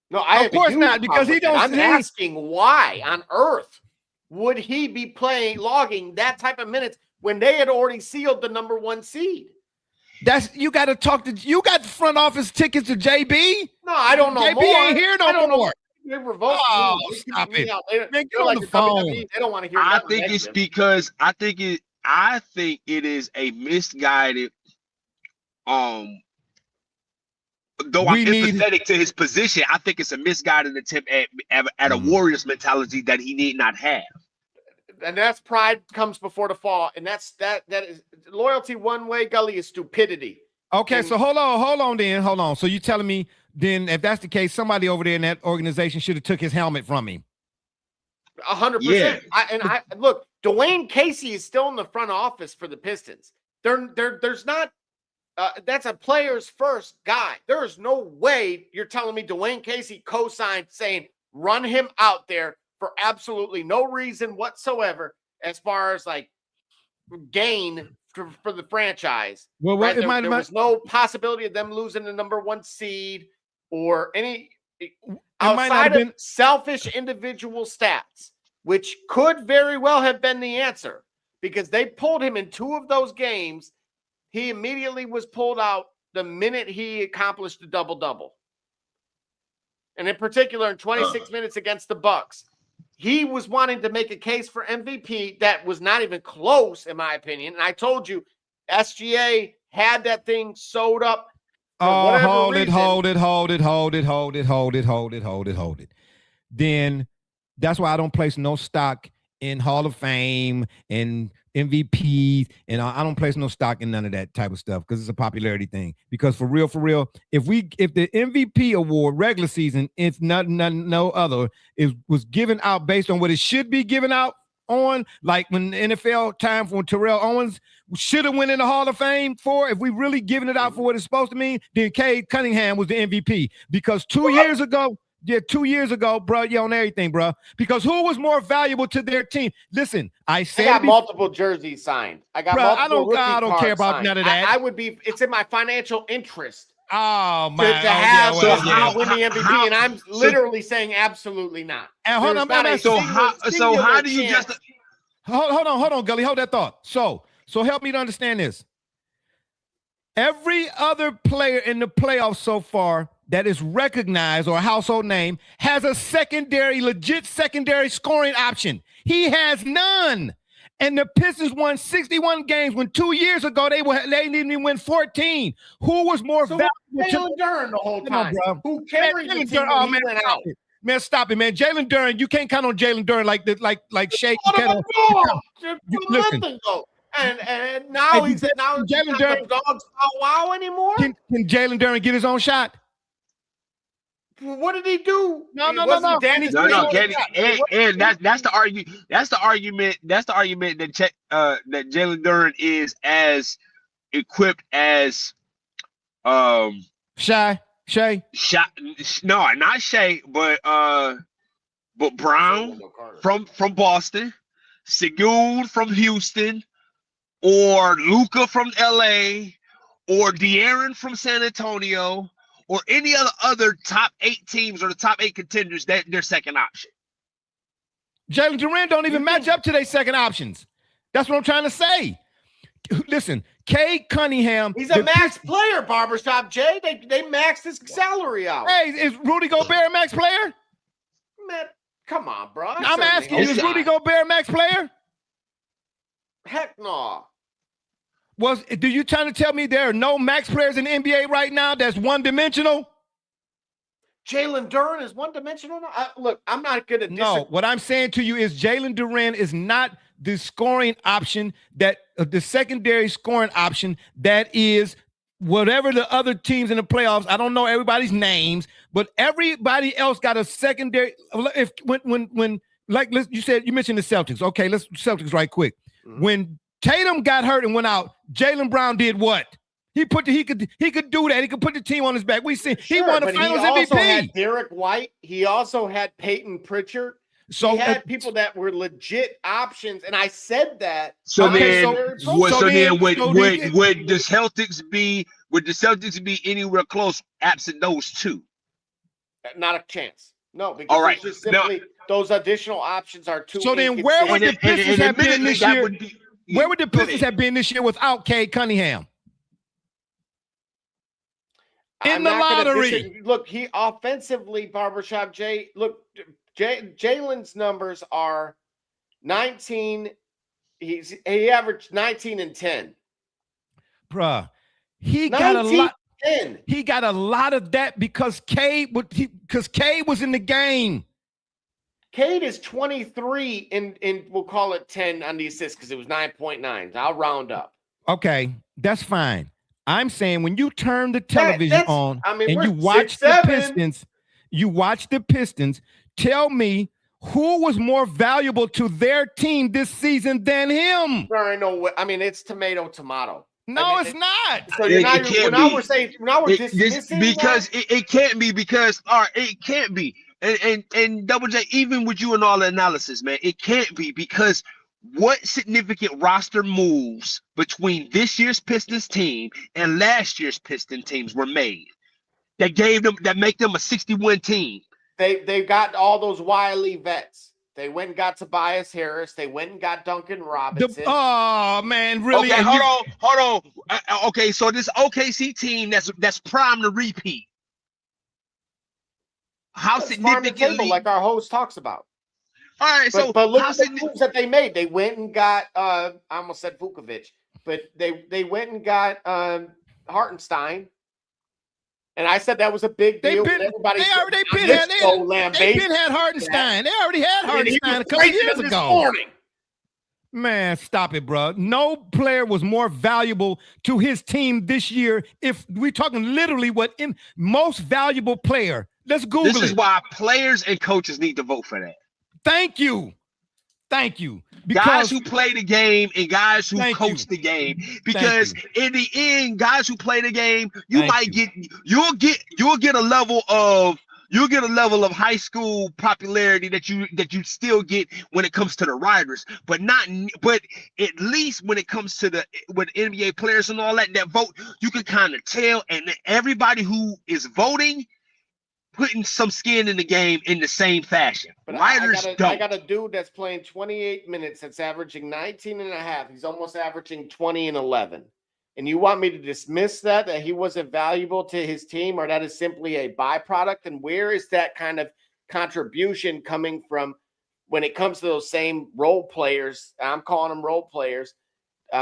No, I of course not, because he don't. I'm asking why on earth would he be logging that type of minutes when they had already sealed the number 1 seed? You got to talk to. You got the front office tickets to JB. No, I don't know. JB ain't here no more. They revoked me. Stop it. Man, get on the phone. They don't want to hear. I think it's because I think it is a misguided though I'm empathetic to his position, I think it's a misguided attempt at a Warriors mentality that he need not have. And that's pride comes before the fall, and that is loyalty one way, Gully, is stupidity. Okay, so hold on. So you telling me then if that's the case, somebody over there in that organization should have took his helmet from him? 100%. Yeah. Look, Dwayne Casey is still in the front office for the Pistons. There's not. That's a player's first guy. There is no way you're telling me Dwayne Casey co-signed saying run him out there for absolutely no reason whatsoever as far as like gain for the franchise. Well, right? There was no possibility of them losing the number 1 seed or any outside of selfish individual stats, which could very well have been the answer because they pulled him in 2 of those games. He immediately was pulled out the minute he accomplished the double-double. And in particular, in 26 minutes against the Bucks, he was wanting to make a case for MVP that was not even close, in my opinion. And I told you, SGA had that thing sewed up. Oh, hold it. Then that's why I don't place no stock in Hall of Fame and MVPs, and I don't place no stock in none of that type of stuff because it's a popularity thing. Because for real, if the MVP award regular season, it's no other, was given out based on what it should be given out on, like when the NFL time for Terrell Owens should have went in the Hall of Fame for, if we really giving it out for what it's supposed to mean, then Cade Cunningham was the MVP. Because 2 years ago, bro, you on everything, bro. Because who was more valuable to their team? Listen, I got multiple jerseys signed. I don't care about none of that. I would be. It's in my financial interest. Oh my! To have win the MVP, and I'm literally saying absolutely not. And hold on, how do you just hold on, Gully, hold that thought. So help me to understand this. Every other player in the playoffs so far that is recognized or a household name has a legit secondary scoring option. He has none. And the Pistons won 61 games when 2 years ago they didn't even win 14. Who was more valuable? Jalen Duren the whole time. On, who carried the team when he went out? Man, stop it, man. Jalen Duren, you can't count on Jalen Duren like Shea. Listen. And now he's Jalen Duren dogs wow anymore. Can Jalen Duren get his own shot? What did he do? No. Kenny, and that's the argument. That's the argument that Jalen Duren is as equipped as Shai. No, not Shai, but Brown from Boston, Segura from Houston, or Luka from LA, or De'Aaron from San Antonio, or any other top 8 teams or the top 8 contenders, that their second option. Jalen Duren don't even match up to their second options. That's what I'm trying to say. Listen, Cade Cunningham. He's a max player, Barbershop Jay. They maxed his salary out. Hey, is Rudy Gobert a max player? Man, come on, bro. I'm asking you, is Rudy Gobert a max player? Heck no. Do you trying to tell me there are no max players in the NBA right now that's one-dimensional? Jalen Duren is one-dimensional? Look, I'm not going to disagree. No, what I'm saying to you is Jalen Duren is not the scoring option, that the secondary scoring option that is whatever the other teams in the playoffs, I don't know everybody's names, but everybody else got a secondary. You mentioned the Celtics. Okay, let's Celtics right quick. Mm-hmm. When Tatum got hurt and went out, Jaylen Brown did what? He could do that. He could put the team on his back. He won the Finals MVP. He also had Derek White. He also had Peyton Pritchard. So he had people that were legit options, and I said that. Would the Celtics be anywhere close absent those two? Not a chance. No, because it's just simply those additional options are too. So then, where would the Pistons have been this year? Where would the Pistons have been this year without Cade Cunningham? In the lottery. Look, he offensively, Barbershop Jay. Look, Jalen's numbers are 19. He averaged 19 and 10. Bruh, he got a lot. He got a lot of that because Cade was in the game. Cade is 23 in we'll call it 10 on the assist because it was 9.9. I'll round up. Okay, that's fine. I'm saying when you turn the television on and you watch 6-7. you watch the Pistons, tell me who was more valuable to their team this season than him? There ain't no way. I mean, it's tomato. No, it's not. So now we're dismissing because it can't be because it can't be. And Double J, even with you and all the analysis, man, it can't be because what significant roster moves between this year's Pistons team and last year's Piston teams were made that make them a 60-win team? They got all those wily vets. They went and got Tobias Harris. They went and got Duncan Robinson. Oh man, really? Okay, hold on. Okay, so this OKC team that's primed to repeat. How significantly, like our host talks about. All right, but look at the moves that they made. They went and got I almost said Vukovic, but they went and got Hartenstein. And I said that was a big deal. They've been had Hartenstein. They already had Hartenstein a couple years ago. Man, stop it, bro. No player was more valuable to his team this year. If we're talking literally most valuable player, let's Google it. This is why players and coaches need to vote for that. Thank you. Because guys who play the game and guys who coach the game. Because in the end, guys who play the game, you'll get a level of high school popularity that you still get when it comes to the writers, but at least when it comes to with NBA players and all that vote, you can kind of tell, and everybody who is voting putting some skin in the game in the same fashion. But writers don't. I got a dude that's playing 28 minutes that's averaging 19 and a half. He's almost averaging 20 and 11. And you want me to dismiss that he wasn't valuable to his team, or that is simply a byproduct? And where is that kind of contribution coming from when it comes to those same role players? I'm calling them role players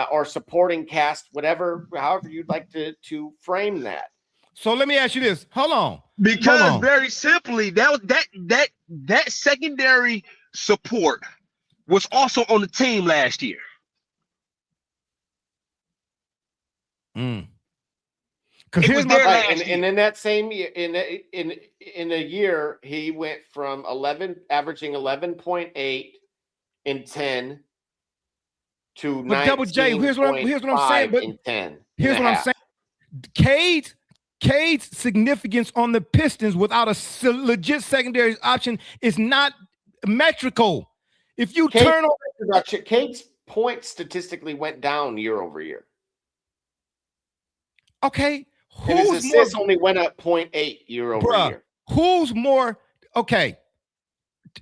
or supporting cast, however you'd like to frame that. So let me ask you this. Hold on. Because very simply, that secondary support was also on the team last year. Because here's my and in that same year, in a year, he went from averaging 11.8 in 10 to 19. But Double J, here's what I'm saying. But in 10. Here's what I'm saying. Cade's significance on the Pistons without a legit secondary option is not metrical. If you turn on production, Cade's points statistically went down year over year. Okay, his assists only went up 0.8 year over year. Who's more? Okay,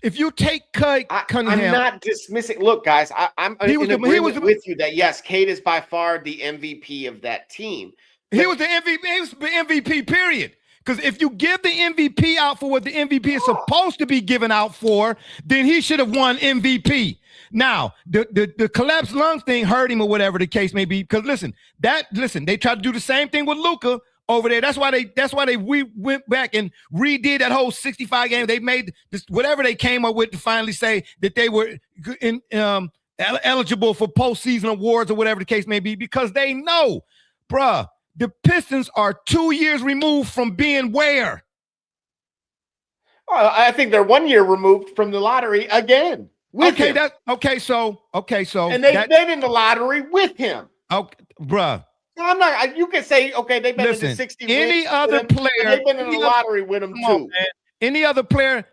if you take Cunningham, I'm not dismissing. Look, guys, I'm in agreement with you that yes, Cade is by far the MVP of that team. He was the MVP. He was the MVP, period. Because if you give the MVP out for what the MVP is supposed to be given out for, then he should have won MVP. Now, the collapsed lungs thing hurt him or whatever the case may be. Because listen, they tried to do the same thing with Luka over there. That's why we went back and redid that whole 65 game. They made this whatever they came up with to finally say that they were eligible for postseason awards or whatever the case may be, because they know, bruh, the Pistons are 2 years removed from being where? I think they're 1 year removed from the lottery again. So and they've been in the lottery with him. Okay, bruh. I'm not. You can say they've been in the 60. Any other player, they've been in the lottery with him too. Any other player,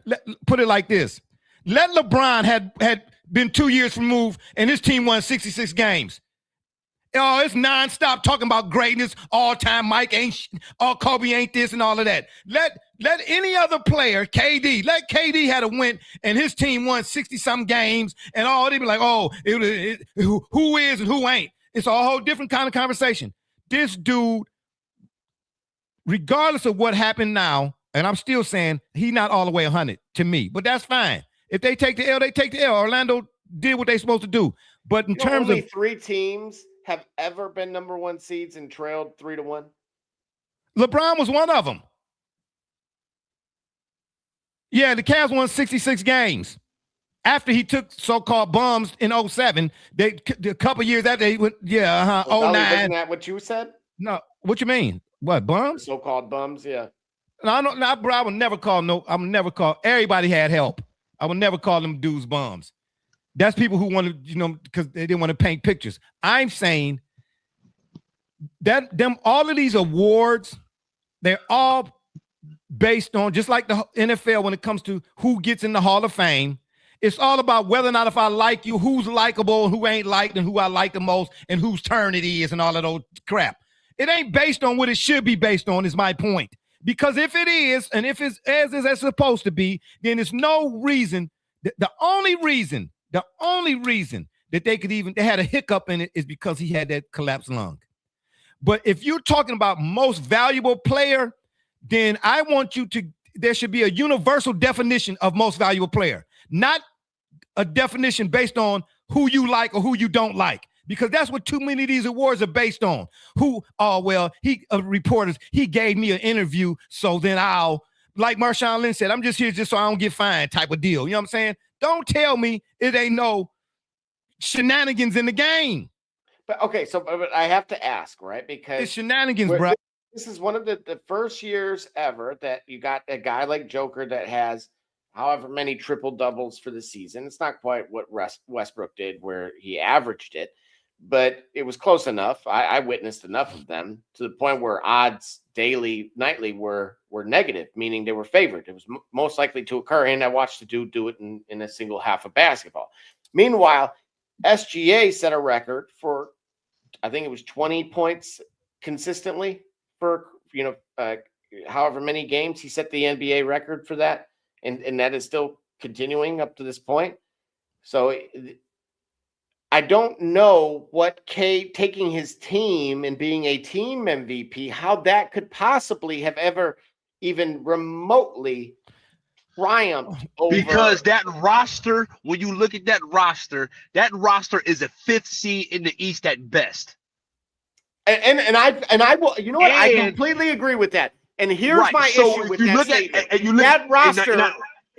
put it like this: let LeBron had been 2 years removed, and his team won 66 games. Oh, it's nonstop talking about greatness all time. Mike ain't, Kobe ain't this and all of that. Let any other player, KD, let KD had a win and his team won 60-something games, and they be like, who is and who ain't. It's a whole different kind of conversation. This dude, regardless of what happened now, and I'm still saying he's not all the way 100 to me, but that's fine. If they take the L, they take the L. Orlando did what they're supposed to do. But in terms only of 3 teams have ever been number 1 seeds and trailed 3-1. LeBron was one of them. Yeah, the Cavs won 66 games. After he took so-called bums in 07, a couple years after they went, 09. Isn't that what you said? No, what you mean? What, bums? So-called bums, yeah. No, I don't. No, bro, I would never call everybody had help. I would never call them dudes bums. That's people who wanted, because they didn't want to paint pictures. I'm saying that all of these awards, they're all based on, just like the NFL when it comes to who gets in the Hall of Fame. It's all about whether or not if I like you, who's likable and who ain't liked and who I like the most and whose turn it is and all of those crap. It ain't based on what it should be based on is my point. Because if it is, and if it's as it's supposed to be, then there's no reason. The only reason that they had a hiccup in it is because he had that collapsed lung. But if you're talking about most valuable player, then I want there should be a universal definition of most valuable player, not a definition based on who you like or who you don't like, because that's what too many of these awards are based on. Reporters, he gave me an interview, so then I'll, like Marshawn Lynch said, I'm just here just so I don't get fined type of deal. You know what I'm saying? Don't tell me it ain't no shenanigans in the game. But okay, but I have to ask, right? Because it's shenanigans, bro. This is one of the first years ever that you got a guy like Joker that has however many triple doubles for the season. It's not quite what Westbrook did where he averaged it, but it was close enough. I witnessed enough of them to the point where odds nightly were negative, meaning they were favored. It was most likely to occur, and I watched the dude do it in a single half of basketball. Meanwhile, SGA set a record for, I think it was 20 points consistently for, however many games. He set the NBA record for that. And that is still continuing up to this point. So I don't know what Cade taking his team and being a team MVP, how that could possibly have ever even remotely triumphed over. Because that roster, when you look at that roster is a 5th seed in the East at best. And I will, you know what? I completely agree with that. And here's my issue with that statement. That roster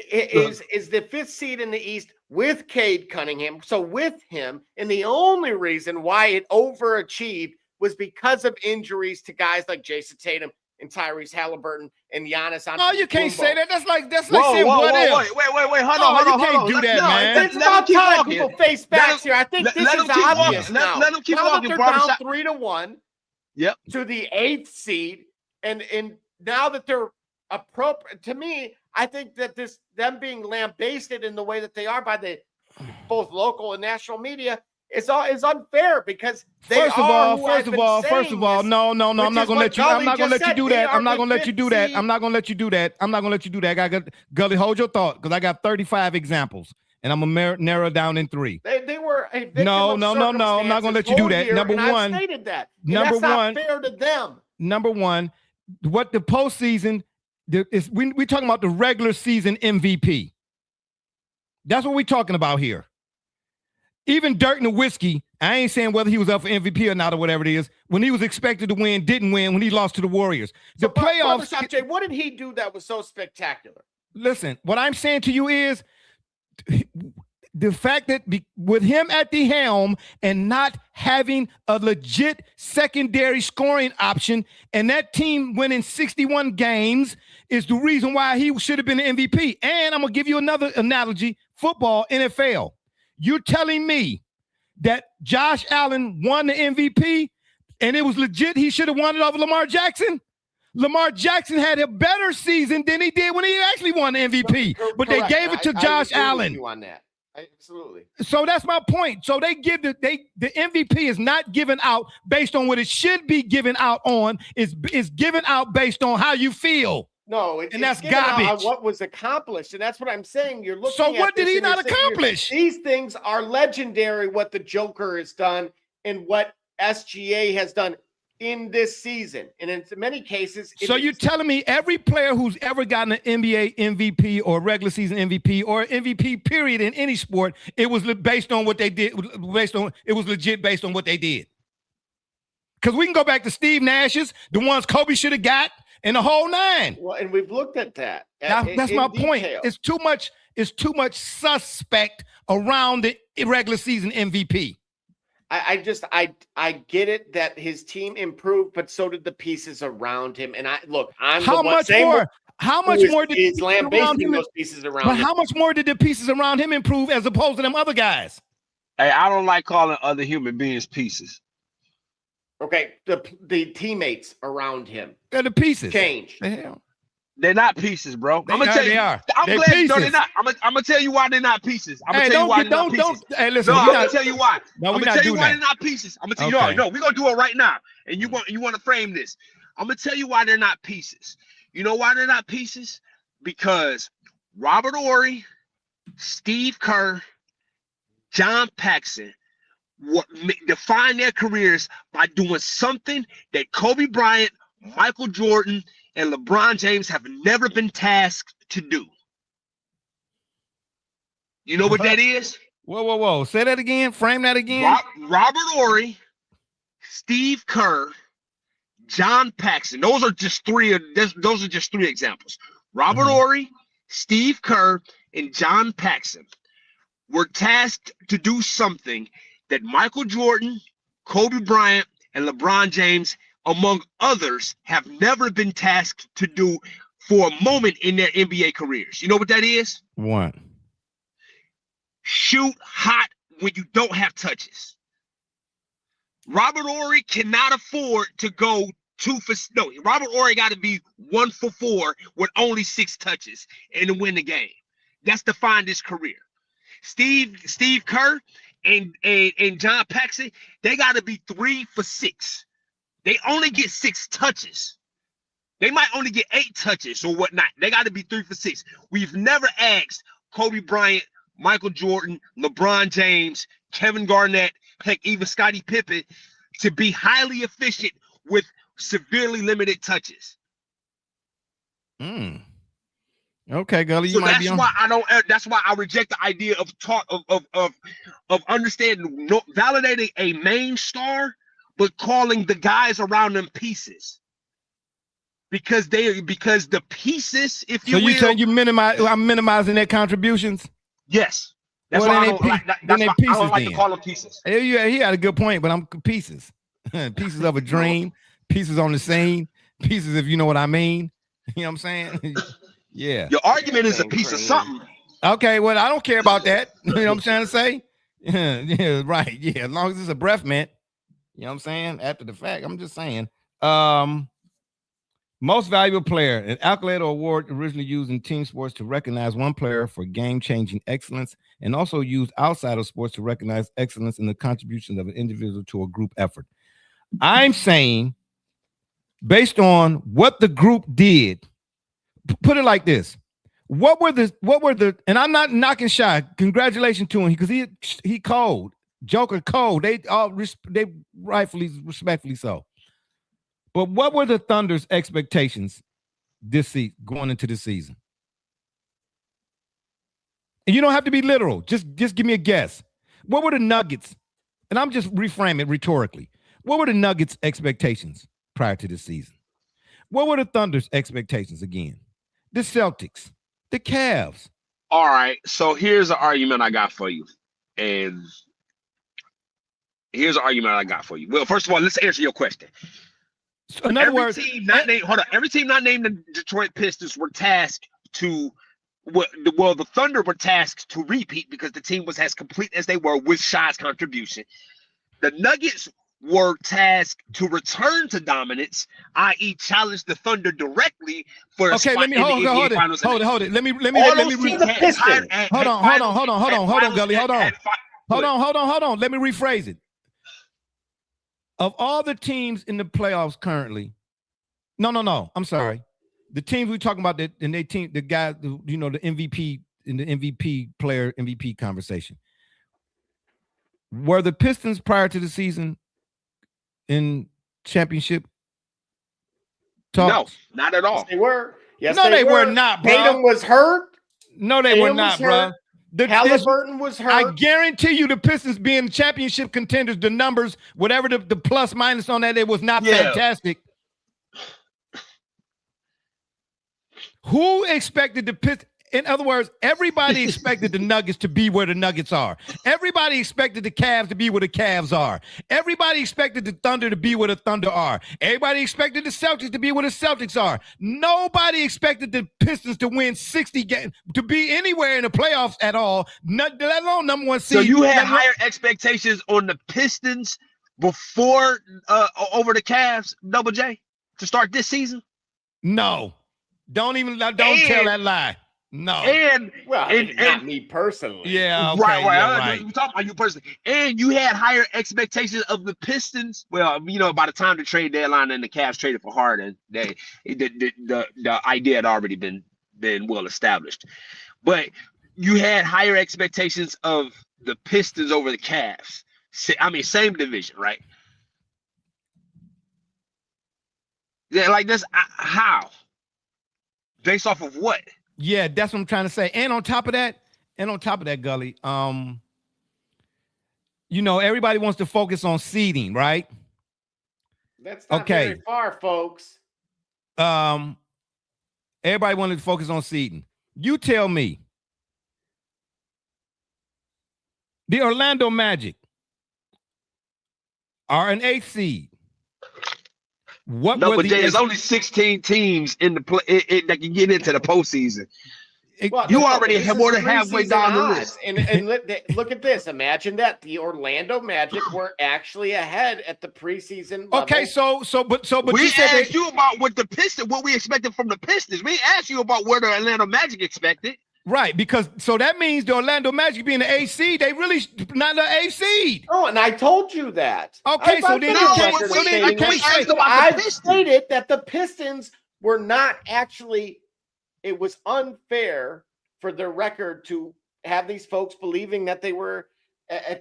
is the 5th seed in the East with Cade Cunningham. So with him, and the only reason why it overachieved was because of injuries to guys like Jason Tatum and Tyrese Halliburton and Giannis. Oh, you can't say that. That's like saying what if. Wait, hold on. You can't do that, man. It's about time people face facts here. I think this is obvious now. Let them keep walking. They're down 3-1 Yep. to the 8th seed, and now that they're appropriate, to me, I think that them being lambasted in the way that they are by the both local and national media is unfair, because first of all, no, I'm not gonna let you. I'm not gonna let you do that. I'm not gonna let you do that. I'm not gonna let you do that. I'm not gonna let you do that. I got Gully, hold your thought, because I got 35 examples, and I'm gonna narrow down in 3. They were a victim no. of I'm not gonna let you do that. Year, Number one, I stated that. Number that's one, not fair to them. Number one, what the postseason is, we talking about the regular season MVP. That's what we're talking about here. Even Dirk Nowitzki, I ain't saying whether he was up for MVP or not or whatever it is, when he was expected to win, didn't win when he lost to the Warriors. The playoffs. Jay, what did he do that was so spectacular? Listen, what I'm saying to you is the fact that with him at the helm and not having a legit secondary scoring option, and that team winning 61 games is the reason why he should have been the MVP. And I'm going to give you another analogy, football, NFL. You're telling me that Josh Allen won the MVP and it was legit he should have won it over Lamar Jackson? Lamar Jackson had a better season than he did when he actually won the MVP, but they gave it to Josh Allen. On that. Absolutely. So that's my point. So they give the MVP is not given out based on what it should be given out on. Is given out based on how you feel. No, and that's garbage. On what was accomplished, and that's what I'm saying. You're looking. So what did he not accomplish? These things are legendary. What the Joker has done and what SGA has done in this season, and in many cases. So you're telling me every player who's ever gotten an NBA MVP or regular season MVP or MVP period in any sport, it was based on what they did. It was legit based on what they did. Because we can go back to Steve Nash's, the ones Kobe should have got, and the whole 9. Well, and we've looked at that. That's my point. It's too much suspect around the regular season MVP. I get it that his team improved, but so did the pieces around him. And how much more did those pieces around him? How much more did the pieces around him improve as opposed to them other guys? Hey, I don't like calling other human beings pieces. Okay, the teammates around him. They're the pieces. Change. The hell? They're not pieces, bro. I'm gonna tell you. They are. I'm they're glad pieces. no, they're not. I'm gonna tell you why they're not pieces. I'm gonna tell you why they're not pieces. Hey, listen. No, I'm gonna tell you why. No, I'm gonna tell you why they're not pieces. I'm gonna tell you. No, we're gonna do it right now. And you want to frame this. I'm gonna tell you why they're not pieces. You know why they're not pieces? Because Robert Horry, Steve Kerr, John Paxson define their careers by doing something that Kobe Bryant, Michael Jordan, and LeBron James have never been tasked to do. You know what that is? Whoa. Say that again. Frame that again. Robert Horry, Steve Kerr, John Paxson. Those are just three examples. Robert Horry, Steve Kerr, and John Paxson were tasked to do something that Michael Jordan, Kobe Bryant, and LeBron James, among others, have never been tasked to do for a moment in their NBA careers. You know what that is? What? Shoot hot when you don't have touches. Robert Horry cannot afford to go Robert Horry got to be 1 for 4 with only 6 touches and to win the game. That's defined his career. Steve Kerr and John Paxson, they got to be 3 for 6. They only get 6 touches. They might only get 8 touches or whatnot. They got to be 3 for 6. We've never asked Kobe Bryant, Michael Jordan, LeBron James, Kevin Garnett, heck, even Scottie Pippen to be highly efficient with severely limited touches. Okay, Gully. So that's why I reject the idea of understanding, validating a main star, but calling the guys around them pieces. Because the pieces, if you will. So you saying I'm minimizing their contributions? Yes. That's why I don't like to call them pieces. He had a good point, but I'm pieces. Pieces of a dream, pieces on the scene, pieces if you know what I mean. You know what I'm saying? Yeah. Your argument is a piece of something. Okay, well, I don't care about that. You know what I'm trying to say? Yeah, right. Yeah, as long as it's a breath mint. You know what I'm saying? After the fact, I'm just saying. Most valuable player, an accolade or award originally used in team sports to recognize one player for game-changing excellence, and also used outside of sports to recognize excellence in the contributions of an individual to a group effort. I'm saying, based on what the group did, put it like this: what were the? And I'm not knocking Shy. Congratulations to him because he cold, Joker cold. They rightfully, respectfully so. But what were the Thunder's expectations this season, going into the season? And you don't have to be literal. Just give me a guess. What were the Nuggets? And I'm just reframing it rhetorically. What were the Nuggets' expectations prior to this season? What were the Thunder's expectations again? The Celtics, the Cavs. All right. So here's an argument I got for you. And here's an argument I got for you. Well, first of all, let's answer your question. So in other words, every team not named the Detroit Pistons were tasked to, the Thunder were tasked to repeat because the team was as complete as they were with Shy's contribution. The Nuggets were tasked to return to dominance, i.e., challenge the Thunder directly for a spot in the NBA Finals. Hold it. Let me hold on, Gully. Hold on. Let me rephrase it. Of all the teams in the playoffs currently, no. I'm sorry. The teams we're talking about, the guys, the MVP in the MVP conversation. Were the Pistons prior to the season in championship talks? No, not at all. Yes, they were. Yes, no, they were not, bro. Tatum was hurt. No, they were not, bro. Halliburton was hurt. I guarantee you the Pistons being championship contenders, the numbers, whatever the plus minus on that, it was not fantastic. Who expected the Pistons? In other words, everybody expected the Nuggets to be where the Nuggets are. Everybody expected the Cavs to be where the Cavs are. Everybody expected the Thunder to be where the Thunder are. Everybody expected the Celtics to be where the Celtics are. Nobody expected the Pistons to win 60 games, to be anywhere in the playoffs at all, let alone number one seed. So you had higher expectations on the Pistons before over the Cavs, Double J, to start this season? No. Don't tell that lie. No, and not me personally. Yeah, okay, right. We're talking about you personally, and you had higher expectations of the Pistons. Well, by the time the trade deadline and the Cavs traded for Harden, the idea had already been well established. But you had higher expectations of the Pistons over the Cavs. I mean, same division, right? Yeah, like this. How? Based off of what? Yeah, that's what I'm trying to say. And on top of that, Gully, everybody wants to focus on seeding, right? That's not very far, folks. Everybody wanted to focus on seeding. You tell me, the Orlando Magic are an 8th seed. There's only 16 teams in the play that can get into the postseason. You already have more than halfway down the list. And look at this. Imagine that the Orlando Magic were actually ahead at the preseason level. Okay, but we asked you about what we expected from the Pistons. We asked you about where the Orlando Magic expected. Right, because that means the Orlando Magic being the 8th seed, they really not the 8th seed. Oh, and I told you that. Okay, I stated that the Pistons were not actually. It was unfair for their record to have these folks believing that they were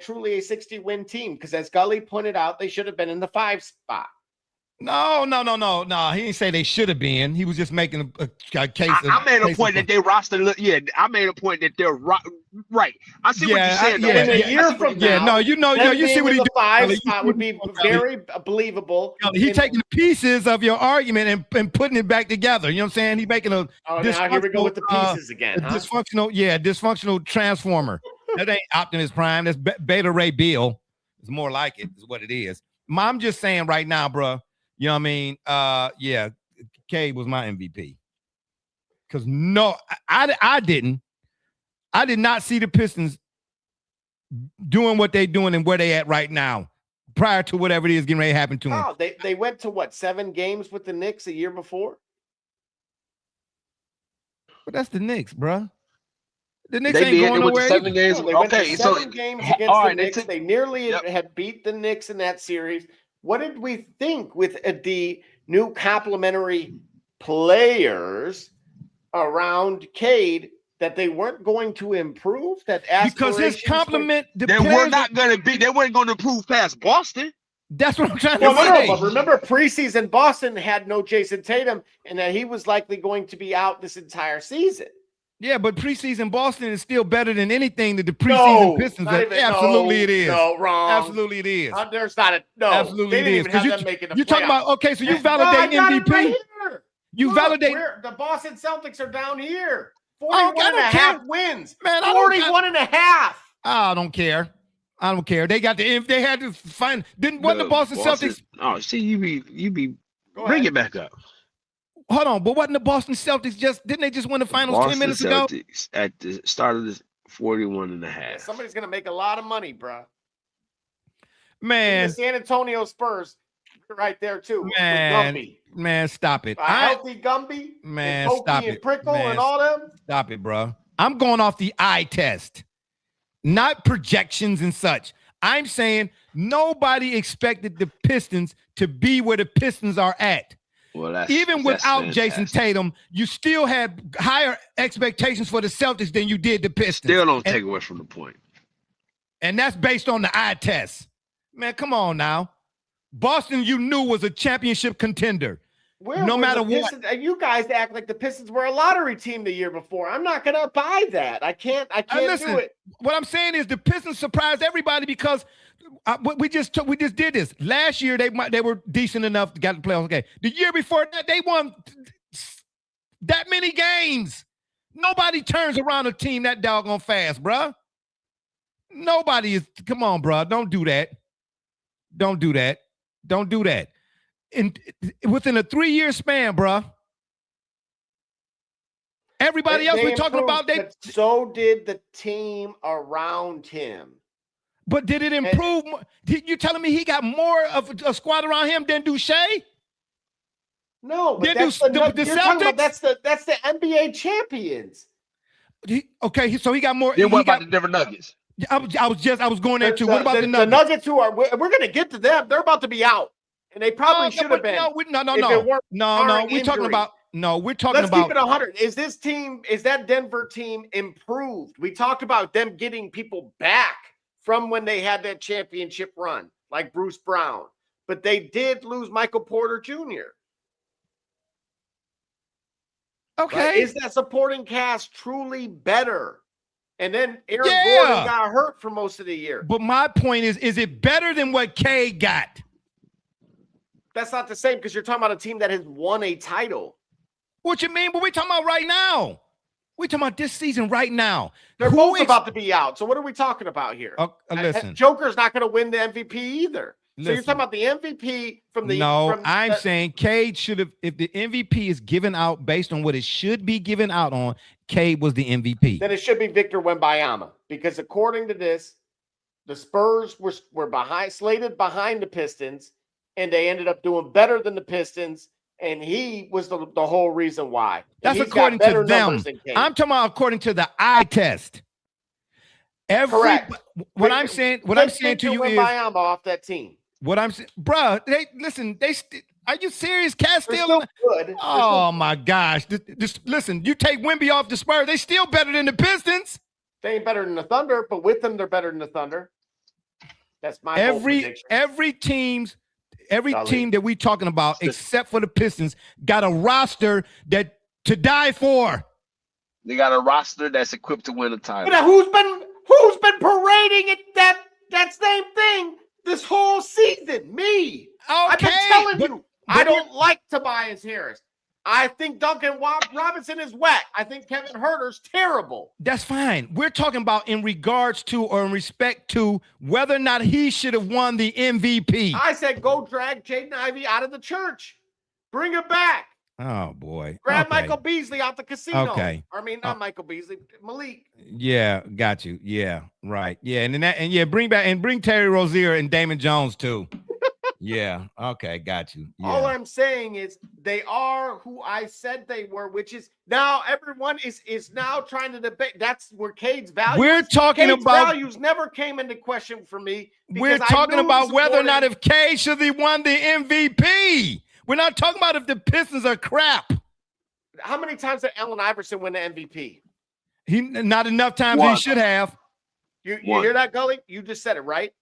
truly a 60-win team. Because as Gully pointed out, they should have been in the 5 spot. No. He didn't say they should have been. He was just making a case. I made a point that they rostered. Yeah, I made a point that they're right. I see what you're saying. In a year from now, you see what he did. The 5 spot would be very believable. He's taking pieces of your argument and putting it back together. You know what I'm saying? He's making a. Oh, now here we go with the pieces again. Dysfunctional transformer. That ain't Optimus Prime. That's Beta Ray Bill. It's more like it. Is what it is. I'm just saying right now, bro. You know what I mean? Cade was my MVP. Because I did not see the Pistons doing what they're doing and where they at right now prior to whatever it is getting ready to happen to them. Oh, they went to 7 games with the Knicks a year before? But that's the Knicks, bro. The Knicks ain't going nowhere. 7 games. They went to 7 games against the Knicks. They nearly had beat the Knicks in that series. What did we think with the new complementary players around Cade that they weren't going to improve? Because his complement, they weren't going to improve past Boston. That's what I'm trying to say. But remember, preseason Boston had no Jason Tatum, and that he was likely going to be out this entire season. Yeah, but preseason Boston is still better than anything that the preseason Pistons are. Absolutely it is. No, wrong. Absolutely it is. There's not a no. Absolutely it is. Because you're talking about, okay, so you validate MVP? Right you validate. The Boston Celtics are down here. 41.5 wins. Man, 41.5. I don't care. They had to find. Wasn't the Boston Celtics? Oh, see, you be bring it back up. Hold on, but wasn't the Boston Celtics didn't they just win the finals 10 minutes ago? Celtics at the start of the 41.5. Yeah, somebody's gonna make a lot of money, bro. Man, the San Antonio Spurs, right there too. Man, stop it. Healthy Gumby, man, and stop and it. Prickle man, and all them. Stop it, bro. I'm going off the eye test, not projections and such. I'm saying nobody expected the Pistons to be where the Pistons are at. Well, even without Jason Tatum, you still had higher expectations for the Celtics than you did the Pistons. Still don't take away from the point. And that's based on the eye test. Man, come on now. Boston, you knew, was a championship contender. no matter what. You guys act like the Pistons were a lottery team the year before. I'm not going to buy that. I can't do it. What I'm saying is the Pistons surprised everybody because we just did this. Last year, they were decent enough to get the playoffs. Okay. The year before that, they won that many games. Nobody turns around a team that doggone fast, bruh. Nobody is. Come on, bruh. Don't do that. Don't do that. Don't do that. Within a 3-year span, bruh. Everybody else we're talking about, so did the team around him. But did it improve? You telling me he got more of a squad around him than Shea? No, but that's the Celtics. That's the NBA champions. Okay, so he got more. Then what about the Denver Nuggets? I was going there too. What about the Nuggets? The Nuggets we're going to get to them. They're about to be out, and they probably should have been. No. We're talking about. Let's keep it 100. Is that Denver team improved? We talked about them getting people back from when they had that championship run, like Bruce Brown, but they did lose Michael Porter Jr. Okay. Right? Is that supporting cast truly better? And then Aaron Gordon got hurt for most of the year. But my point is it better than what K got? That's not the same because you're talking about a team that has won a title. What you mean? But we're talking about right now. We're talking about this season right now. They're both about to be out. So what are we talking about here? Listen. Joker's not going to win the MVP either. So you're talking about the MVP from the... I'm saying Cade should have... If the MVP is given out based on what it should be given out on, Cade was the MVP. Then it should be Victor Wembanyama. Because according to this, the Spurs were slated behind the Pistons, and they ended up doing better than the Pistons, and he was the whole reason why. That's according to them. I'm talking about according to the eye test. Correct. What I'm saying to you is... Wembanyama off that team. What I'm saying, bro, are you serious? Cat still good. Oh my gosh! Listen, you take Wemby off the Spurs, they still better than the Pistons. They ain't better than the Thunder, but with them, they're better than the Thunder. That's my every team that we talking about, except for the Pistons, got a roster that to die for. They got a roster that's equipped to win a title. But who's been parading it that same thing? This whole season, me. Okay, I've been telling you, I don't like Tobias Harris. I think Duncan Robinson is whack. I think Kevin Huerter's terrible. That's fine. We're talking about in regards to or in respect to whether or not he should have won the MVP. I said go drag Jaden Ivey out of the church. Bring him back. Oh, boy. Grab Michael Beasley out the casino. Okay. I mean, not Michael Beasley, Malik. Yeah, got you. Yeah, right. Yeah, bring Terry Rozier and Damon Jones too. Yeah, okay, got you. Yeah. All I'm saying is they are who I said they were, which is now everyone is now trying to debate. That's where Cade's values. We're talking about values never came into question for me. We're talking about whether or not if Cade should have won the MVP. We're not talking about if the Pistons are crap. How many times did Allen Iverson win the MVP? He not enough times he should have. You hear that, Gully? You just said it, right?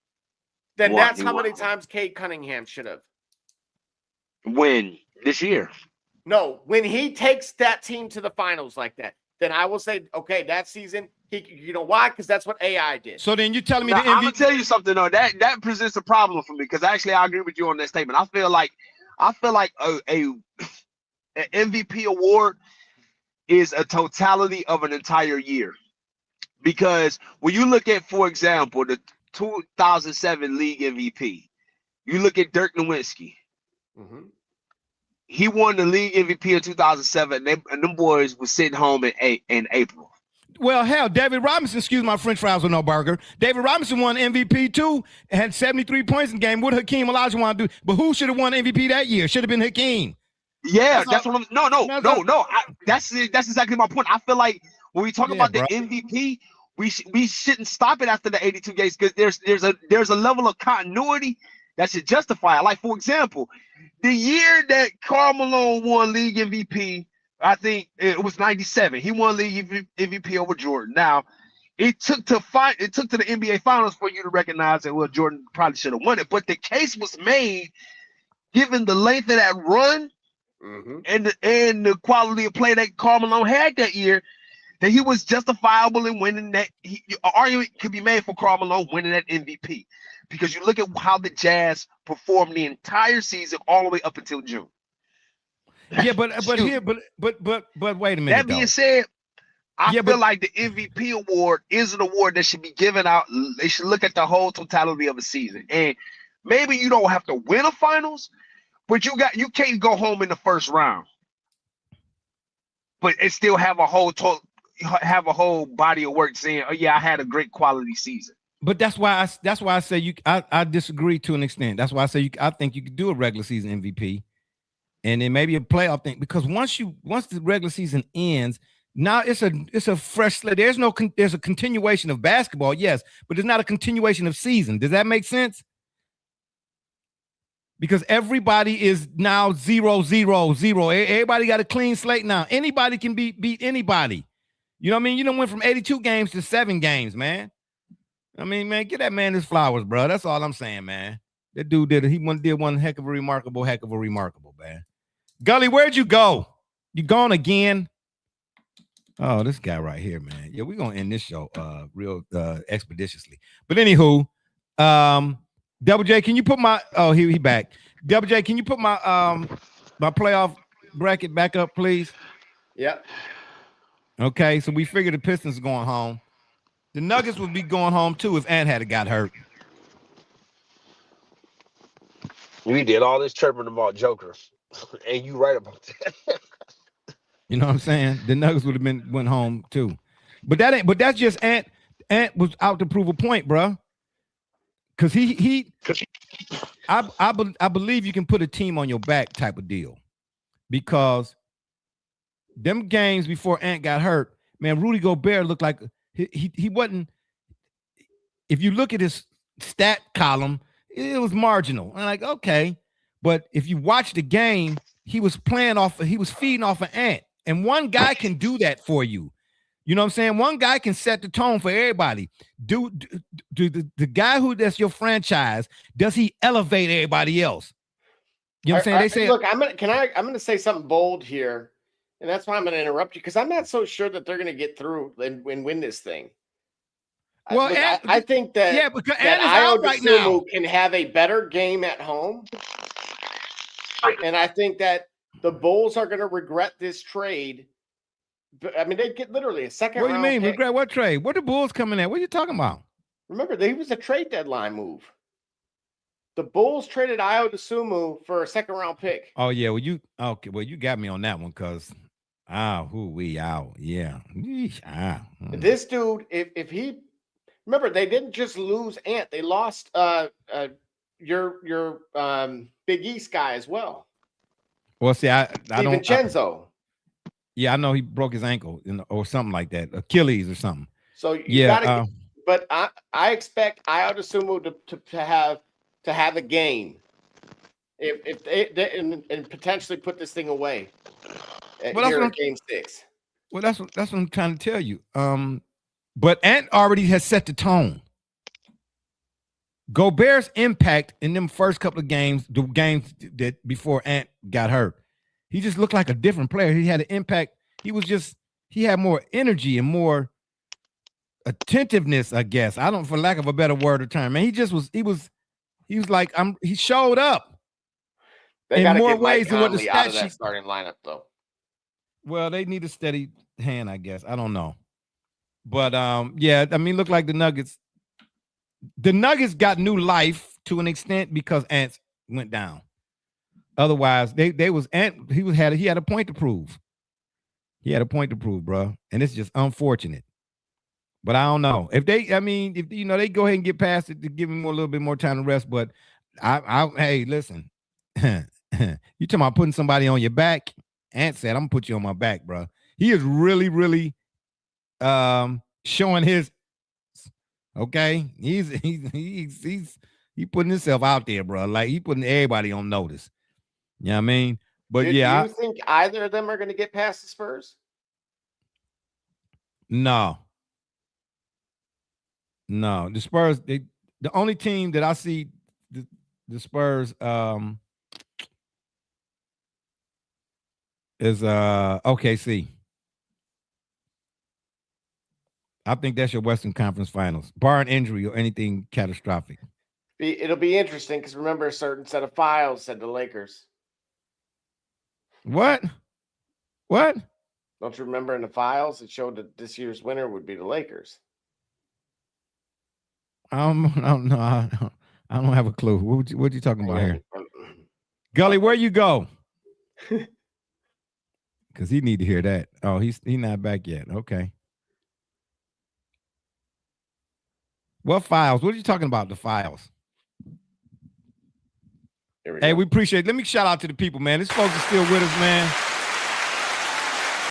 Then that's how many times Cade Cunningham should have. When? This year? No, when he takes that team to the finals like that, then I will say, okay, that season, you know why? Because that's what AI did. So then you're telling me now, the MVP... I'm going to tell you something, though. That presents a problem for me because actually I agree with you on that statement. I feel like an MVP award is a totality of an entire year. Because when you look at, for example, the 2007 league MVP, you look at Dirk Nowitzki. Mm-hmm. He won the league MVP in 2007, and them boys were sitting home in April. Well, hell, David Robinson, excuse my French fries with no burger. David Robinson won MVP too and had 73 points in the game. What Hakeem Olajuwon do? But who should have won MVP that year? Should have been Hakeem. Yeah, that's what I'm. No. That's exactly my point. I feel like when we talk about the MVP, we shouldn't stop it after the 82 games because there's a level of continuity that should justify it. Like for example, the year that Karl Malone won league MVP, I think it was 97. He won league MVP over Jordan. Now, it took to the NBA Finals for you to recognize that Jordan probably should have won it. But the case was made, given the length of that run, and the quality of play that Karl Malone had that year, that he was justifiable in winning that. An argument could be made for Karl Malone winning that MVP, because you look at how the Jazz performed the entire season all the way up until June. Yeah, but wait a minute. That being said, I feel like the MVP award is an award that should be given out. They should look at the whole totality of a season, and maybe you don't have to win a finals, but you can't go home in the first round, but it still have a whole body of work saying, "Oh yeah, I had a great quality season." But that's why I say I disagree to an extent. That's why I say I think you could do a regular season MVP, and then maybe a playoff thing, because once the regular season ends, now it's a fresh slate. There's a continuation of basketball, yes, but there's not a continuation of season. Does that make sense? Because everybody is now 0-0-0. Everybody got a clean slate now. Anybody can beat anybody. You know what I mean? You don't went from 82 games to 7 games, man. I mean, man, get that man his flowers, bro. That's all I'm saying, man. That dude did one heck of a remarkable, man. Gully, where'd you go? You gone again? Oh, this guy right here, man. Yeah, we're gonna end this show real expeditiously. But anywho, Double J, can you put my he back. Double J, can you put my my playoff bracket back up, please? Yeah. Okay, so we figured the Pistons are going home. The Nuggets would be going home too if Ant had got hurt. We did all this chirping about jokers, and you right about that. You know what I'm saying? The Nuggets would have went home too, but that's just Ant. Ant was out to prove a point, bro. Because I believe you can put a team on your back type of deal, because them games before Ant got hurt, man, Rudy Gobert looked like he wasn't. If you look at his stat column, it was marginal. I'm like, okay, but if you watch the game, he was feeding off an Ant, and one guy can do that for you. You know what I'm saying? One guy can set the tone for everybody. Do the guy that's your franchise, does he elevate everybody else? You know what I'm saying? Look, I'm gonna say something bold here, and that's why I'm gonna interrupt you, because I'm not so sure that they're gonna get through and win this thing. Well, I think that because that Ayo Dosunmu can have a better game at home, and I think that the Bulls are gonna regret this trade. I mean, they get literally a second round. What do you mean? Pick. Regret what trade? What the Bulls coming at? What are you talking about? Remember, they was a trade deadline move. The Bulls traded Ayo Dosunmu for a second round pick. Oh yeah, well you got me on that one, because yeah. This dude, if he remember, they didn't just lose Ant, they lost your Big East guy as well. Well, see, I don't. DiVincenzo. Yeah, I know he broke his ankle or something like that, Achilles or something. So you gotta, but I expect Ayo Dosunmu to have a game if they and potentially put this thing away. Here in Game 6. Well, that's what I'm trying to tell you. But Ant already has set the tone. Gobert's impact in them first couple of games, the games that before Ant got hurt, he just looked like a different player. He had an impact. He had more energy and more attentiveness, I guess. I don't, for lack of a better word or term, man. He was like, he showed up in more ways than what the stat sheet. Starting lineup, though. Well, they need a steady hand, I guess. I don't know. But yeah, I mean, look like the Nuggets got new life to an extent because Ant went down. Otherwise, he had a point to prove. He had a point to prove, bro, and it's just unfortunate. But I don't know if they go ahead and get past it to give him a little bit more time to rest. But hey, listen, you talking about putting somebody on your back? Ant said, "I'm gonna put you on my back, bro." He is really, really showing his. Okay, he's putting himself out there, bro. Like he putting everybody on notice. You know what I mean? But do you think either of them are going to get past the Spurs? No. The Spurs, the only team that I see the Spurs is OKC. I think that's your Western Conference Finals, barring injury or anything catastrophic. It'll be interesting because remember, a certain set of files said the Lakers. What? Don't you remember in the files it showed that this year's winner would be the Lakers? I don't know. I don't have a clue. What you talking about here? Gully, where you go? Because he need to hear that. Oh, he's not back yet. Okay. What files? What are you talking about? The files. Hey, we appreciate it. Let me shout out to the people, man. These folks are still with us, man.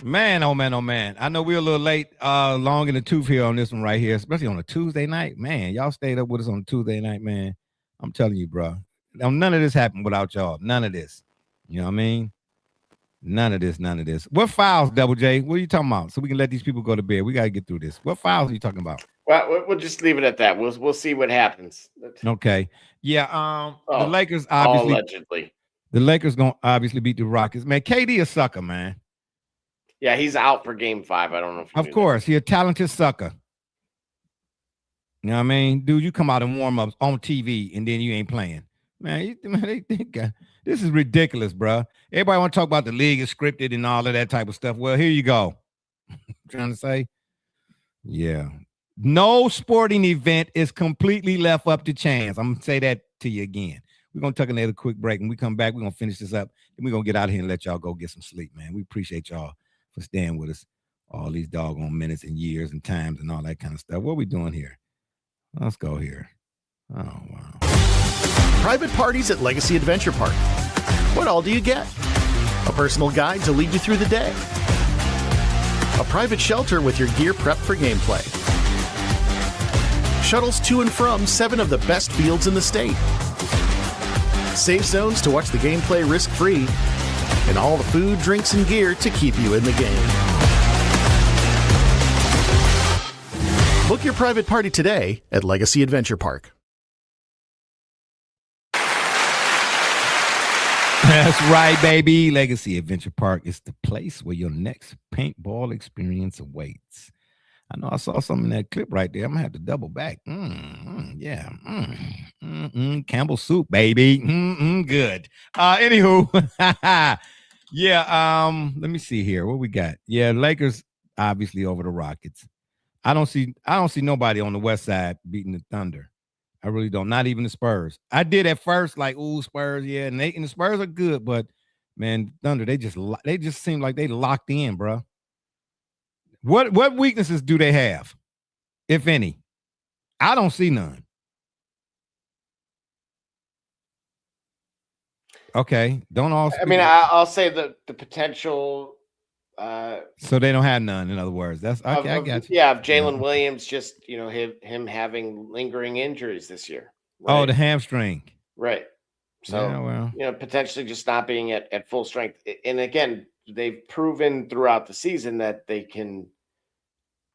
Man, oh man, oh man. I know we're a little late, long in the tooth here on this one right here, especially on a Tuesday night. Man, y'all stayed up with us on a Tuesday night, man. I'm telling you, bro. Now, none of this happened without y'all. None of this. You know what I mean? None of this. What files, Double J? What are you talking about? So we can let these people go to bed. We got to get through this. What files are you talking about? Well, we'll just leave it at that. We'll see what happens. Okay. Yeah. The Lakers obviously. Allegedly. The Lakers gonna obviously beat the Rockets. Man, KD a sucker, man. Yeah, he's out for Game 5. I don't know if of course, he's a talented sucker. You know what I mean? Dude, you come out and warm ups on TV and then you ain't playing. Man, they think this is ridiculous, bro. Everybody want to talk about the league is scripted and all of that type of stuff. Well, here you go. Trying to say? Yeah. No sporting event is completely left up to chance. I'm going to say that to you again. We're going to take another quick break. When we come back, we're going to finish this up. And we're going to get out of here and let y'all go get some sleep, man. We appreciate y'all for staying with us all these doggone minutes and years and times and all that kind of stuff. What are we doing here? Let's go here. Oh, wow. Private parties at Legacy Adventure Park. What all do you get? A personal guide to lead you through the day. A private shelter with your gear prepped for gameplay. Shuttles to and from 7 of the best fields in the state. Safe zones to watch the gameplay risk-free. And all the food, drinks, and gear to keep you in the game. Book your private party today at Legacy Adventure Park. That's right, baby. Legacy Adventure Park is the place where your next paintball experience awaits. I know I saw something in that clip right there. I'm gonna have to double back. Yeah. Campbell soup, baby. Good. Anywho, yeah. Let me see here. What we got? Yeah, Lakers obviously over the Rockets. I don't see nobody on the West Side beating the Thunder. I really don't. Not even the Spurs. I did at first, like, ooh, Spurs, yeah, and the Spurs are good, but man, Thunder, they just seem like they locked in, bro. What weaknesses do they have, if any? I don't see none. Okay, don't all. I mean, I'll say the potential. So they don't have none. In other words, that's okay. I got you. Yeah, Jalen Williams, just him having lingering injuries this year. Right? Oh, the hamstring. Right. So potentially just not being at full strength. And again, they've proven throughout the season that they can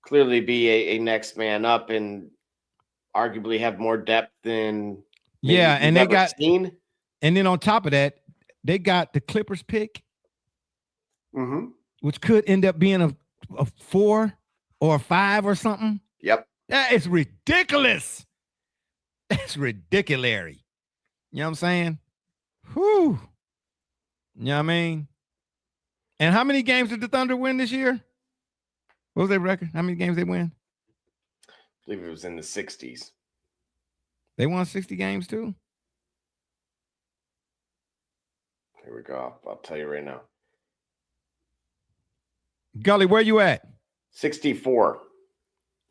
clearly be a next man up and arguably have more depth than and they got seen. And then on top of that, they got the Clippers pick, which could end up being a 4 or a 5 or something. Yep. That is ridiculous. That's ridiculous. You know what I'm saying? Whew. You know what I mean? And how many games did the Thunder win this year? What was their record? How many games they win? I believe it was in the 60s. They won 60 games too? Here we go. I'll tell you right now. Gully, where you at? 64.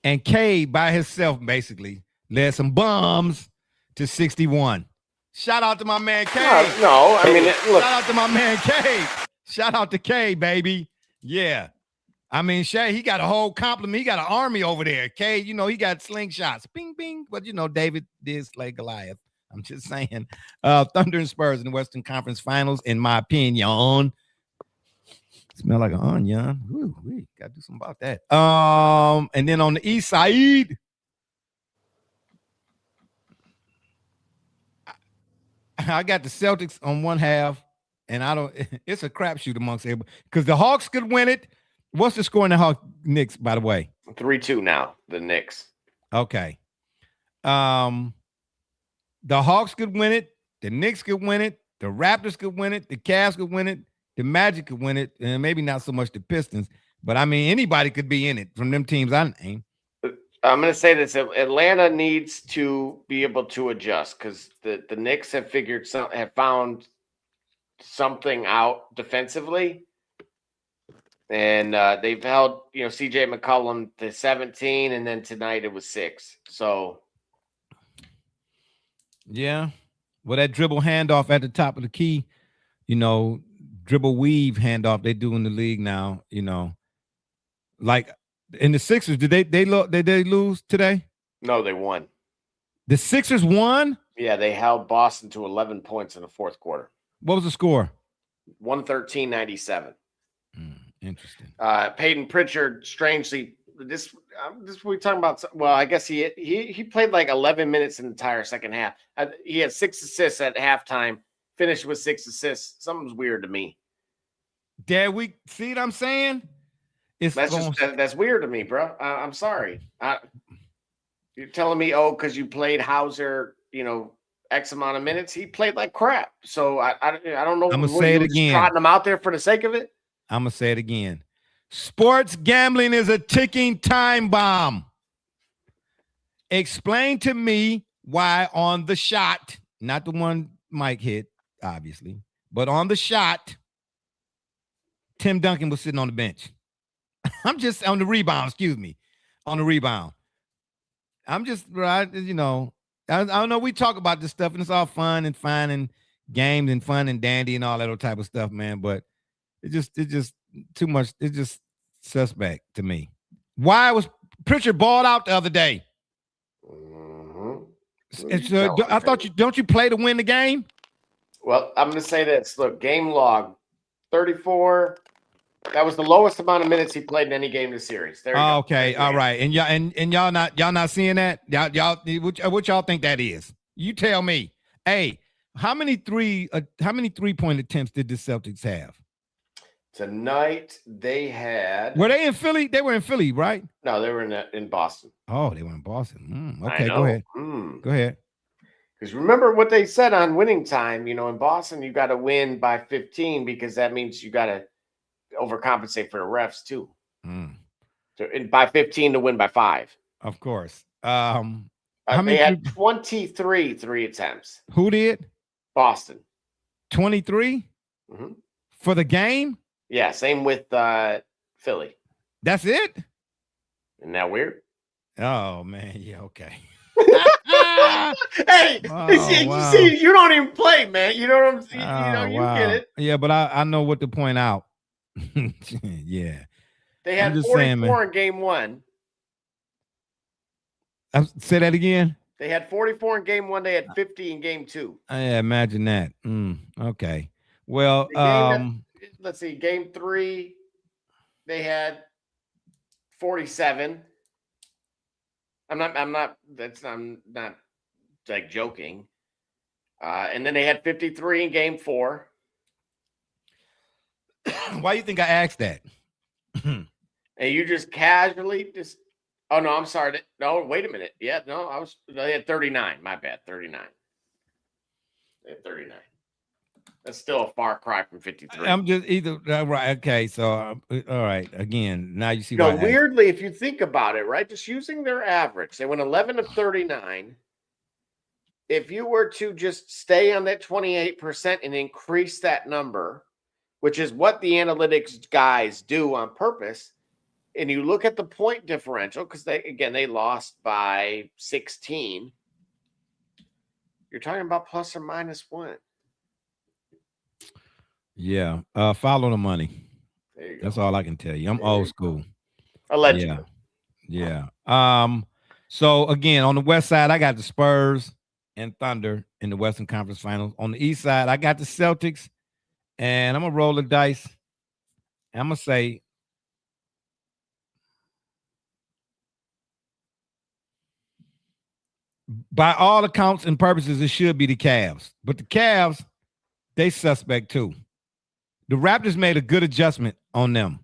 And K by himself basically led some bums to 61. Shout out to my man K. No, I mean, look. Shout out to my man K. Shout out to K, baby. Yeah. I mean, Shay, he got a whole complement. He got an army over there. K, he got slingshots. Bing, bing. But, David did slay Goliath. I'm just saying. Thunder and Spurs in the Western Conference Finals, in my opinion. Smell like an onion. Ooh, we got to do something about that. And then on the east side, I got the Celtics on one half and I don't. It's a crapshoot amongst everybody because the Hawks could win it. What's the score in the Knicks, by the way? 3-2 now. The Knicks. Okay. The Hawks could win it. The Knicks could win it. The Raptors could win it. The Cavs could win it. The Magic could win it, and maybe not so much the Pistons. But I mean, anybody could be in it from them teams I named. I'm going to say this: Atlanta needs to be able to adjust because the Knicks have found something out defensively, and they've held C.J. McCollum to 17, and then tonight it was 6. So, yeah, well, that dribble handoff at the top of the key, dribble weave handoff they do in the league now, like. In the Sixers, did they lose today? No, they won. The Sixers won? Yeah, they held Boston to 11 points in the fourth quarter. What was the score? 113-97. Interesting. Peyton Pritchard, strangely, this we're talking about. Well, I guess he played like 11 minutes in the entire second half. He had 6 assists at halftime. Finished with 6 assists. Something's weird to me. Did we see what I'm saying? That's weird to me, bro. I'm sorry. You're telling me, because you played Hauser, X amount of minutes. He played like crap. So I don't know. I'm gonna say it again. Trotting him out there for the sake of it. I'm gonna say it again. Sports gambling is a ticking time bomb. Explain to me why on the shot, not the one Mike hit, obviously, but on the shot, Tim Duncan was sitting on the bench. I'm just on the rebound, on the rebound. I'm just, right, I don't know. We talk about this stuff and it's all fun and fine and games and fun and dandy and all that type of stuff, man. But it just too much. It's just suspect to me. Why was Pritchard balled out the other day? I thought don't you play to win the game? Well, I'm going to say this. Look, game log 34. That was the lowest amount of minutes he played in any game this series. There you go. Okay, all right. And y'all not seeing that? Y'all what y'all think that is? You tell me. Hey, how many 3-point attempts did the Celtics have? Tonight they had. Were they in Philly? They were in Philly, right? No, they were in Boston. Oh, they were in Boston. Okay, go ahead. Go ahead. Because remember what they said on Winning Time. In Boston, you got to win by 15 because that means you got to overcompensate for the refs too. So by 15 to win by 5. Of course. They had 23 3 attempts. Who did? Boston. 23 for the game? Yeah, same with Philly. That's it? Isn't that weird? Oh man, yeah, okay. Hey, you see, you don't even play, man. You know what I'm saying? You get it. Yeah, but I know what to point out. Yeah. They had 44 in game 1. Say that again. They had 44 in game 1. They had 50 in game 2. Yeah, imagine that. Okay. Well, let's see. Game 3, they had 47. I'm not like joking. And then they had 53 in game 4. Why do you think I asked that? And you just casually oh no, I'm sorry. No, wait a minute. Yeah, no, they had 39. My bad. 39. They had 39. That's still a far cry from 53. I'm just either right. Okay, so all right. Again, now you see. No, weirdly, if you think about it, right, just using their average, they went 11 of 39. If you were to just stay on that 28% and increase that number, which is what the analytics guys do on purpose, and you look at the point differential, because they lost by 16, you're talking about plus or minus 1. Yeah, follow the money. There you go. That's all I can tell you. I'm old school. Allegedly. Yeah. So again, on the West side, I got the Spurs and Thunder in the Western Conference Finals. On the East side, I got the Celtics, and I'm gonna roll the dice. I'm gonna say by all accounts and purposes, it should be the Cavs. But the Cavs, they suspect too. The Raptors made a good adjustment on them.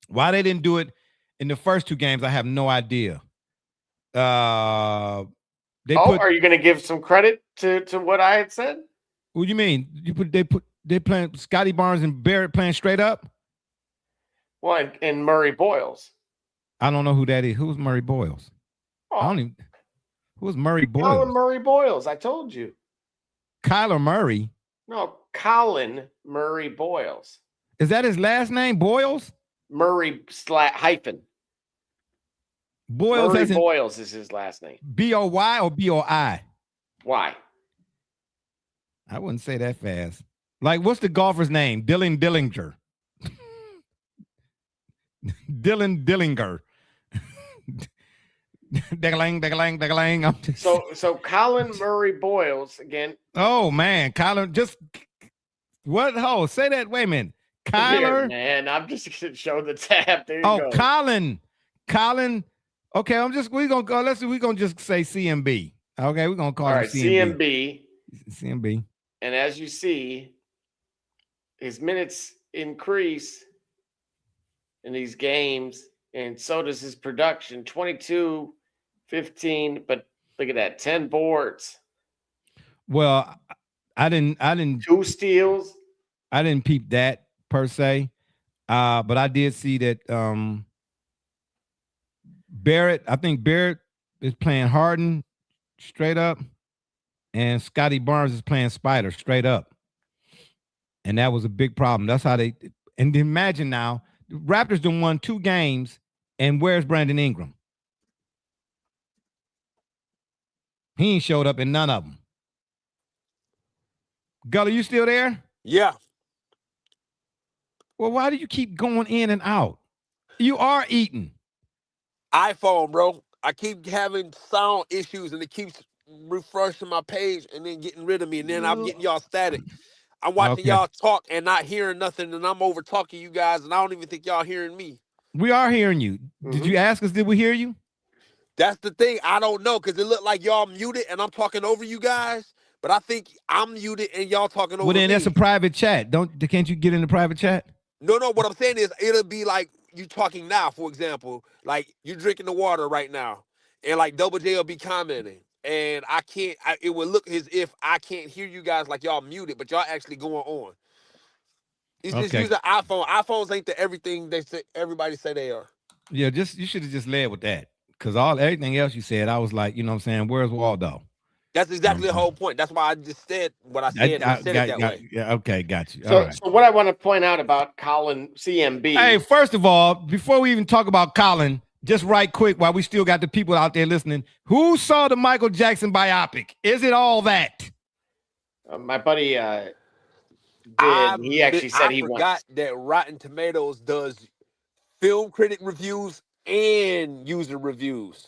Why they didn't do it in the first 2 games, I have no idea. Are you going to give some credit to what I had said? What do you mean? They playing Scotty Barnes and Barrett playing straight up? Well, and Murray Boyles. I don't know who that is. Who's Murray Boyles? Oh. I don't even. Who's Murray Boyles? Colin Murray Boyles. I told you. Kyler Murray. No, Colin Murray Boyles. Is that his last name? Boyles? Murray hyphen. Boyles. Murray Boyles is his last name. B-O-Y or B-O-I? Why? I wouldn't say that fast. Like, what's the golfer's name? Dylan Dillinger. Dylan Dillinger. So Colin Murray Boyles again. Oh man, Kyler, just what? Oh, say that. Wait a minute, Kyler. Here, man, I'm just gonna show the tab. There you go. Colin. Okay, we're gonna go. We're gonna just say CMB. Okay, we're gonna call it CMB. CMB. And as you see, his minutes increase in these games, and so does his production. 22, 15, but look at that, 10 boards. Well, I didn't 2 steals. I didn't peep that per se. But I did see that I think Barrett is playing Harden straight up, and Scotty Barnes is playing Spider straight up. And that was a big problem. That's how and imagine now, the Raptors done won 2 games, and where's Brandon Ingram? He ain't showed up in none of them. Gully, you still there? Yeah. Well, why do you keep going in and out? You are eating. iPhone, bro. I keep having sound issues, and it keeps refreshing my page and then getting rid of me, and then I'm getting y'all static. I'm watching y'all talk and not hearing nothing, and I'm over talking you guys, and I don't even think y'all hearing me. We are hearing you. Did you ask us, did we hear you? That's the thing. I don't know, because it looked like y'all muted and I'm talking over you guys, but I think I'm muted and y'all talking over me. Well, then that's a private chat. Can't you get in the private chat? No, what I'm saying is it'll be like you talking now, for example, like you're drinking the water right now, and like Double J will be commenting. And it would look as if I can't hear you guys like y'all muted, but y'all actually going on. It's just using iPhone. iPhones ain't the everything everybody say they are. Yeah, you should have just led with that. Because everything else you said, I was like, you know what I'm saying, where's Waldo? That's exactly the whole point. That's why I just said what I said. I said it that way. Yeah, okay, got you. So what I want to point out about Colin CMB. Hey, first of all, before we even talk about Colin, just right quick, while we still got the people out there listening, who saw the Michael Jackson biopic? Is it all that? My buddy did. He actually said he forgot that Rotten Tomatoes does film critic reviews and user reviews.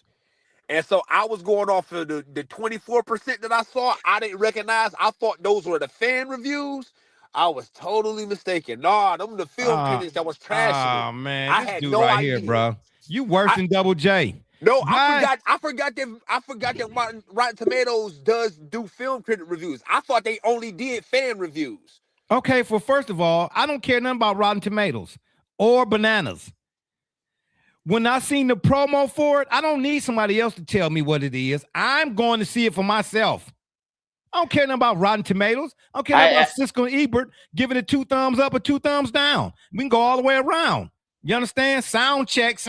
And so I was going off of the 24% that I saw. I didn't recognize. I thought those were the fan reviews. I was totally mistaken. Nah, them the film critics that was trashing. Oh man, I this had dude no right idea. Here, bro. You worse than Double J. No, I forgot that Rotten Tomatoes does do film critic reviews. I thought they only did fan reviews. Okay, first of all, I don't care nothing about Rotten Tomatoes or bananas. When I seen the promo for it, I don't need somebody else to tell me what it is. I'm going to see it for myself. I don't care nothing about Rotten Tomatoes. I don't care nothing about Cisco and Ebert giving it 2 thumbs up or 2 thumbs down. We can go all the way around. You understand? Sound check.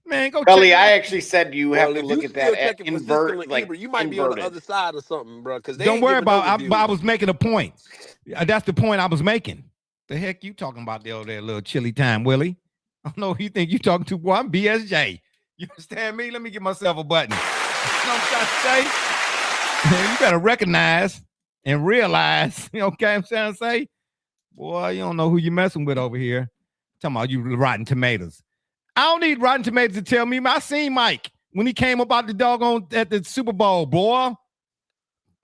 Man, go Belly, check. I actually said you have to look at that invert. Like you might be on the other side or something, bro. Because don't worry about it. I was making a point. That's the point I was making. The heck you talking about there over there, little chilly time, Willie? I don't know who you think you talking to, boy. I'm BSJ. You understand me? Let me get myself a button. You know what I'm trying to say? You better recognize and realize, you know what I'm trying to say? Boy, you don't know who you messing with over here. I'm talking about you Rotten Tomatoes. I don't need Rotten Tomatoes to tell me. I seen Mike when he came up out the doggone at the Super Bowl, boy.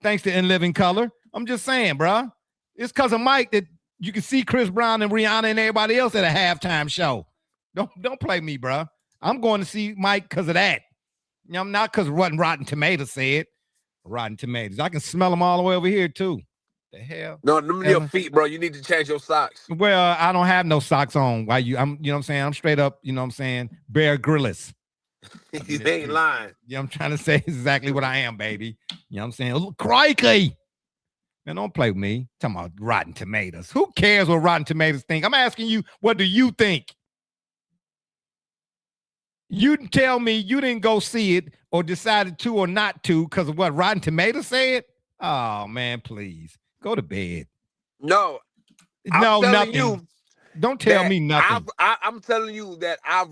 Thanks to In Living Color. I'm just saying, bro. It's because of Mike that you can see Chris Brown and Rihanna and everybody else at a halftime show. Don't play me, bro. I'm going to see Mike because of that. I'm not because Rotten Tomatoes said. Rotten Tomatoes. I can smell them all the way over here, too. The hell? No, them are your feet, bro. You need to change your socks. Well, I don't have no socks on. Why you? You know what I'm saying? I'm straight up. You know what I'm saying? Bear Grylls. You ain't lying. Yeah, I'm trying to say exactly what I am, baby. You know what I'm saying? Crikey. Man, don't play with me. Talking about Rotten Tomatoes. Who cares what Rotten Tomatoes think? I'm asking you, what do you think? You tell me you didn't go see it or decided to or not to because of what Rotten Tomatoes said? Oh, man, please. Go to bed. No. No, nothing. Don't tell me nothing. I'm telling you that I've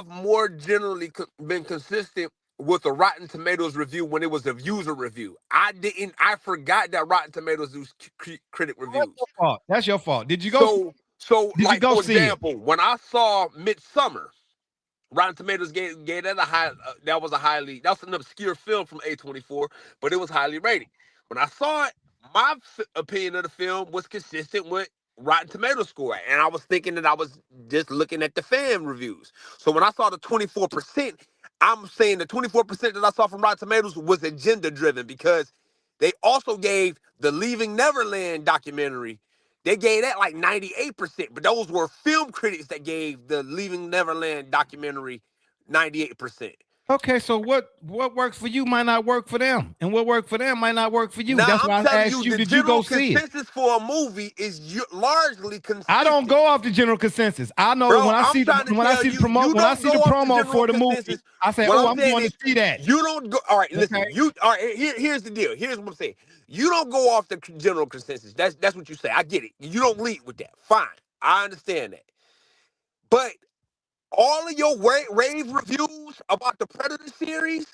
more generally been consistent with a Rotten Tomatoes review when it was a user review. I forgot that Rotten Tomatoes do critic reviews. That's your fault. Did you go? So like, for example, when I saw Midsommar, Rotten Tomatoes gave that a high. That was an obscure film from A24, but it was highly rated. When I saw it, my opinion of the film was consistent with Rotten Tomatoes score, and I was thinking that I was just looking at the fan reviews. So when I saw the 24%, I'm saying the 24% that I saw from Rotten Tomatoes was agenda driven, because they also gave the Leaving Neverland documentary, they gave that like 98%, but those were film critics that gave the Leaving Neverland documentary 98%. Okay, so what works for you might not work for them, and what worked for them might not work for you. Now, that's why I asked you, did you go see it? The consensus for a movie is largely consistent. I don't go off the general consensus. I know, bro, when I see the promo for the movie, I say, I'm going to see that. You don't go. All right, listen. Okay. All right. Here's the deal. Here's what I'm saying. You don't go off the general consensus. That's what you say. I get it. You don't lead with that. Fine, I understand that. But all of your rave reviews about the Predator series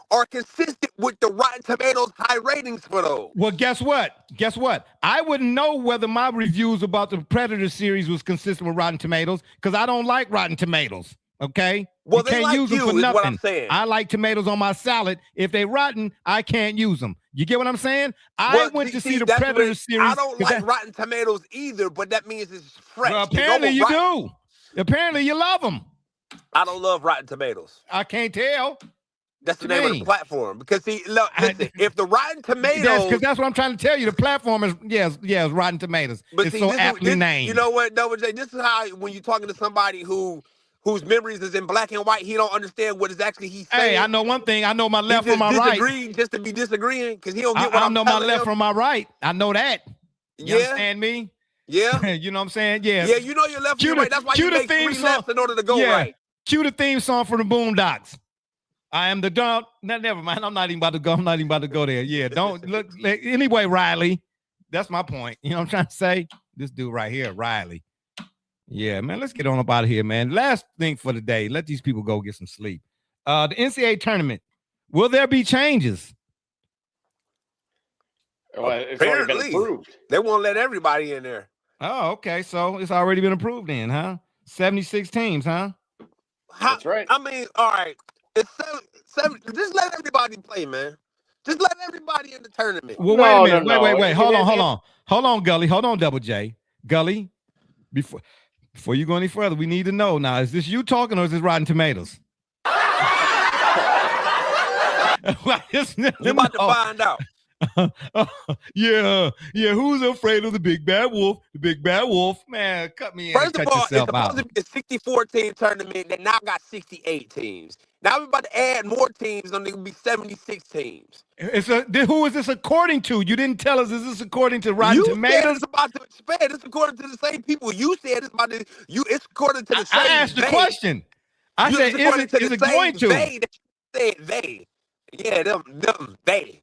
are consistent with the Rotten Tomatoes high ratings for those. Well, guess what? I wouldn't know whether my reviews about the Predator series was consistent with Rotten Tomatoes because I don't like Rotten Tomatoes. Okay? Well, they can't use them for nothing. What I'm saying. I like tomatoes on my salad. If they rotten, I can't use them. You get what I'm saying? I went to see the Predator series. I don't like Rotten Tomatoes either, but that means it's fresh. Well, apparently you do. Apparently you love them. I don't love Rotten Tomatoes. I can't tell. That's the name of the platform. Because see, look, listen, if the Rotten Tomatoes, because that's what I'm trying to tell you. The platform is yes, Rotten Tomatoes. But it's so aptly named. You know what, Double J? This is how when you're talking to somebody whose memories is in black and white, he don't understand what is actually he's saying. Hey, I know one thing. I know my left from my right. Just to be disagreeing, because he don't get what I'm know my left from my right. I know that. You understand me? Yeah. You know what I'm saying? Yeah. Yeah, you know your left and right. That's why you make 3 lefts in order to go right. Cue the theme song for the Boondocks. I am the dog. Never mind. I'm not even about to go there. Yeah, don't look. Anyway, Riley, that's my point. You know what I'm trying to say? This dude right here, Riley. Yeah, man, let's get on up out of here, man. Last thing for the day. Let these people go get some sleep. The NCAA tournament. Will there be changes? Well, it's already been approved. They won't let everybody in there. Oh, okay. So it's already been approved then, huh? 76 teams, huh? That's right. I mean, all right. It's 7. Just let everybody play, man. Just let everybody in the tournament. Well, wait a minute. Wait. Hold on, Gully. Hold on, Double J. Gully, before you go any further, we need to know now, is this you talking or is this Rotten Tomatoes? You're about to find out. Yeah. Who's afraid of the big bad wolf? The big bad wolf, man. Cut me in. First of all, it's supposed to be a 64-team tournament that now got 68 teams. Now we're about to add more teams, and it will be 76 teams. Who is this according to? You didn't tell us. Is this according to Rotten Tomatoes? Said it's about to expand. It's according to the same people. You said it's about to. It's according to the same. I asked the question. I said, is it going to? They. Yeah, them. They.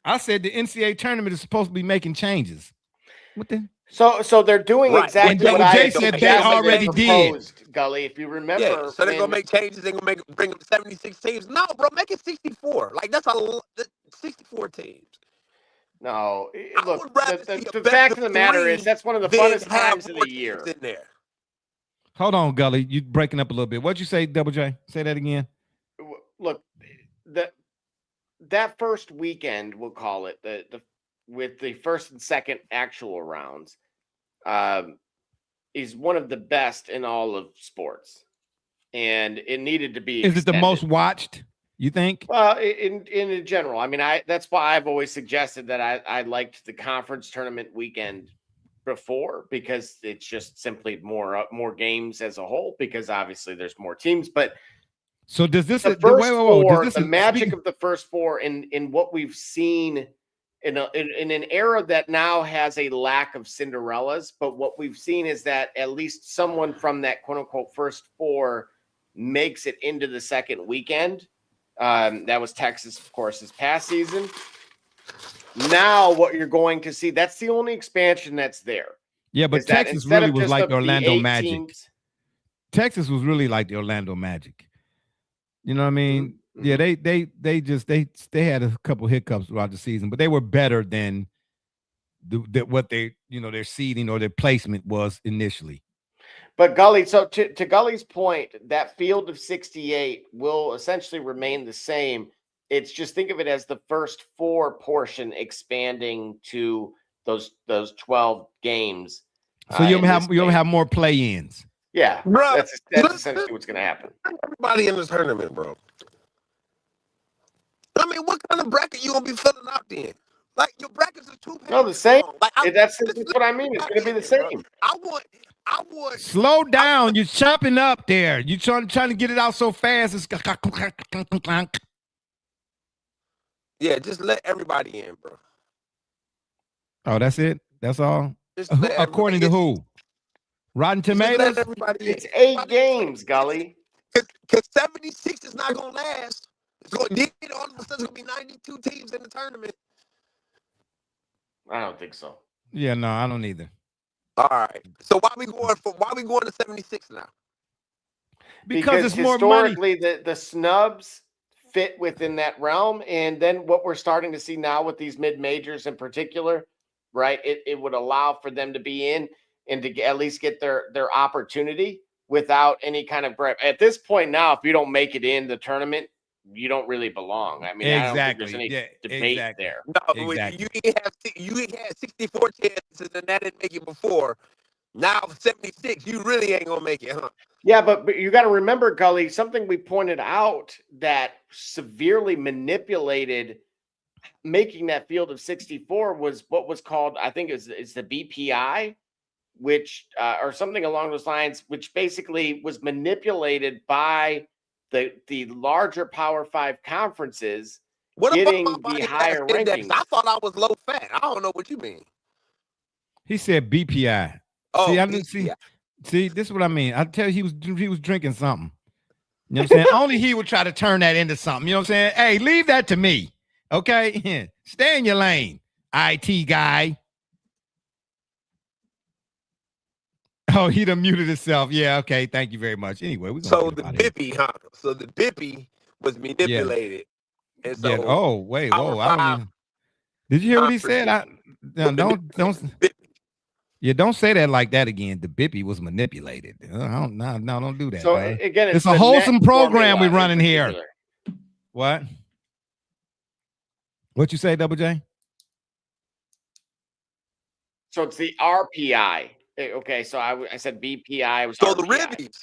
I said the NCAA tournament is supposed to be making changes. What the? So they're doing exactly what Jay said they already did. Gully, if you remember. Yeah, so they're gonna make changes. They're gonna bring them 76 teams. No, bro, make it 64. Like that's 64 teams. No, look. The fact of the matter is that's one of the funnest times of the year. In there. Hold on, Gully. You breaking up a little bit. What'd you say, Double J? Say that again. Look, that first weekend, we'll call it with the first and second actual rounds, is one of the best in all of sports, and it needed to be. Is it the most watched? You think? Well, in general, I mean, that's why I've always suggested that I liked the conference tournament weekend before, because it's just simply more games as a whole, because obviously there's more teams. But so does this the first four, the magic of the first four in what we've seen in an era that now has a lack of Cinderellas, but what we've seen is that at least someone from that quote unquote first four makes it into the second weekend. That was Texas, of course, this past season. Now what you're going to see, that's the only expansion that's there. Yeah, but Texas really was like the Orlando Magic. Teams, Texas was really like the Orlando Magic. You know what I mean? Mm-hmm. Yeah, they had a couple hiccups throughout the season, but they were better than what their seeding or their placement was initially. But Gully, so to Gully's point, that field of 68 will essentially remain the same. It's just, think of it as the first four portion expanding to those 12 games. So you'll have more play-ins. Yeah, bro, that's essentially what's going to happen. Everybody in this tournament, bro. I mean, what kind of bracket you gonna be filling out then? Like, your brackets are too. No, the same. Like, that's what I mean. It's going to be the same. I want. Slow down. You're chopping up there. You're trying to get it out so fast. It's yeah, just let everybody in, bro. Oh, that's it? That's all? According to who? Rotten Tomatoes? It's 8 games, Gully. Because 76 is not going to last. It's going to all of a sudden, it's going to be 92 teams in the tournament. I don't think so. Yeah, no, I don't either. All right. So why we going to 76 now? Because it's more money. Historically, the snubs fit within that realm, and then what we're starting to see now with these mid-majors in particular, right? It would allow for them to be in and to at least get their opportunity without any kind of gripe. At this point now, if you don't make it in the tournament, you don't really belong. I mean, I don't think there's any debate there. No, exactly. you had 64 chances and that didn't make it before. Now 76, you really ain't gonna make it, huh? Yeah, but you got to remember, Gully, something we pointed out that severely manipulated making that field of 64 was what was called, I think it's the BPI, which or something along those lines, which basically was manipulated by the larger Power 5 conferences getting the higher rankings. I thought I was low fat. I don't know what you mean. He said BPI. Oh, see, I didn't see, this is what I mean. I tell you, he was drinking something. You know what I'm saying? Only he would try to turn that into something. You know what I'm saying? Hey, leave that to me. Okay? Stay in your lane, IT guy. Oh, he done muted himself. Yeah, okay. Thank you very much. Anyway, so the Bippy, huh? So the Bippy was manipulated. Yeah. And so yeah. Oh, wait, whoa. I don't even. Did you hear what he said? Don't say that like that again. The Bippy was manipulated. Don't do that. So man. Again, it's a wholesome program we're running here. What? What you say, Double J? So it's the RPI. Okay, so I said BPI was so RPI. The Ribbies.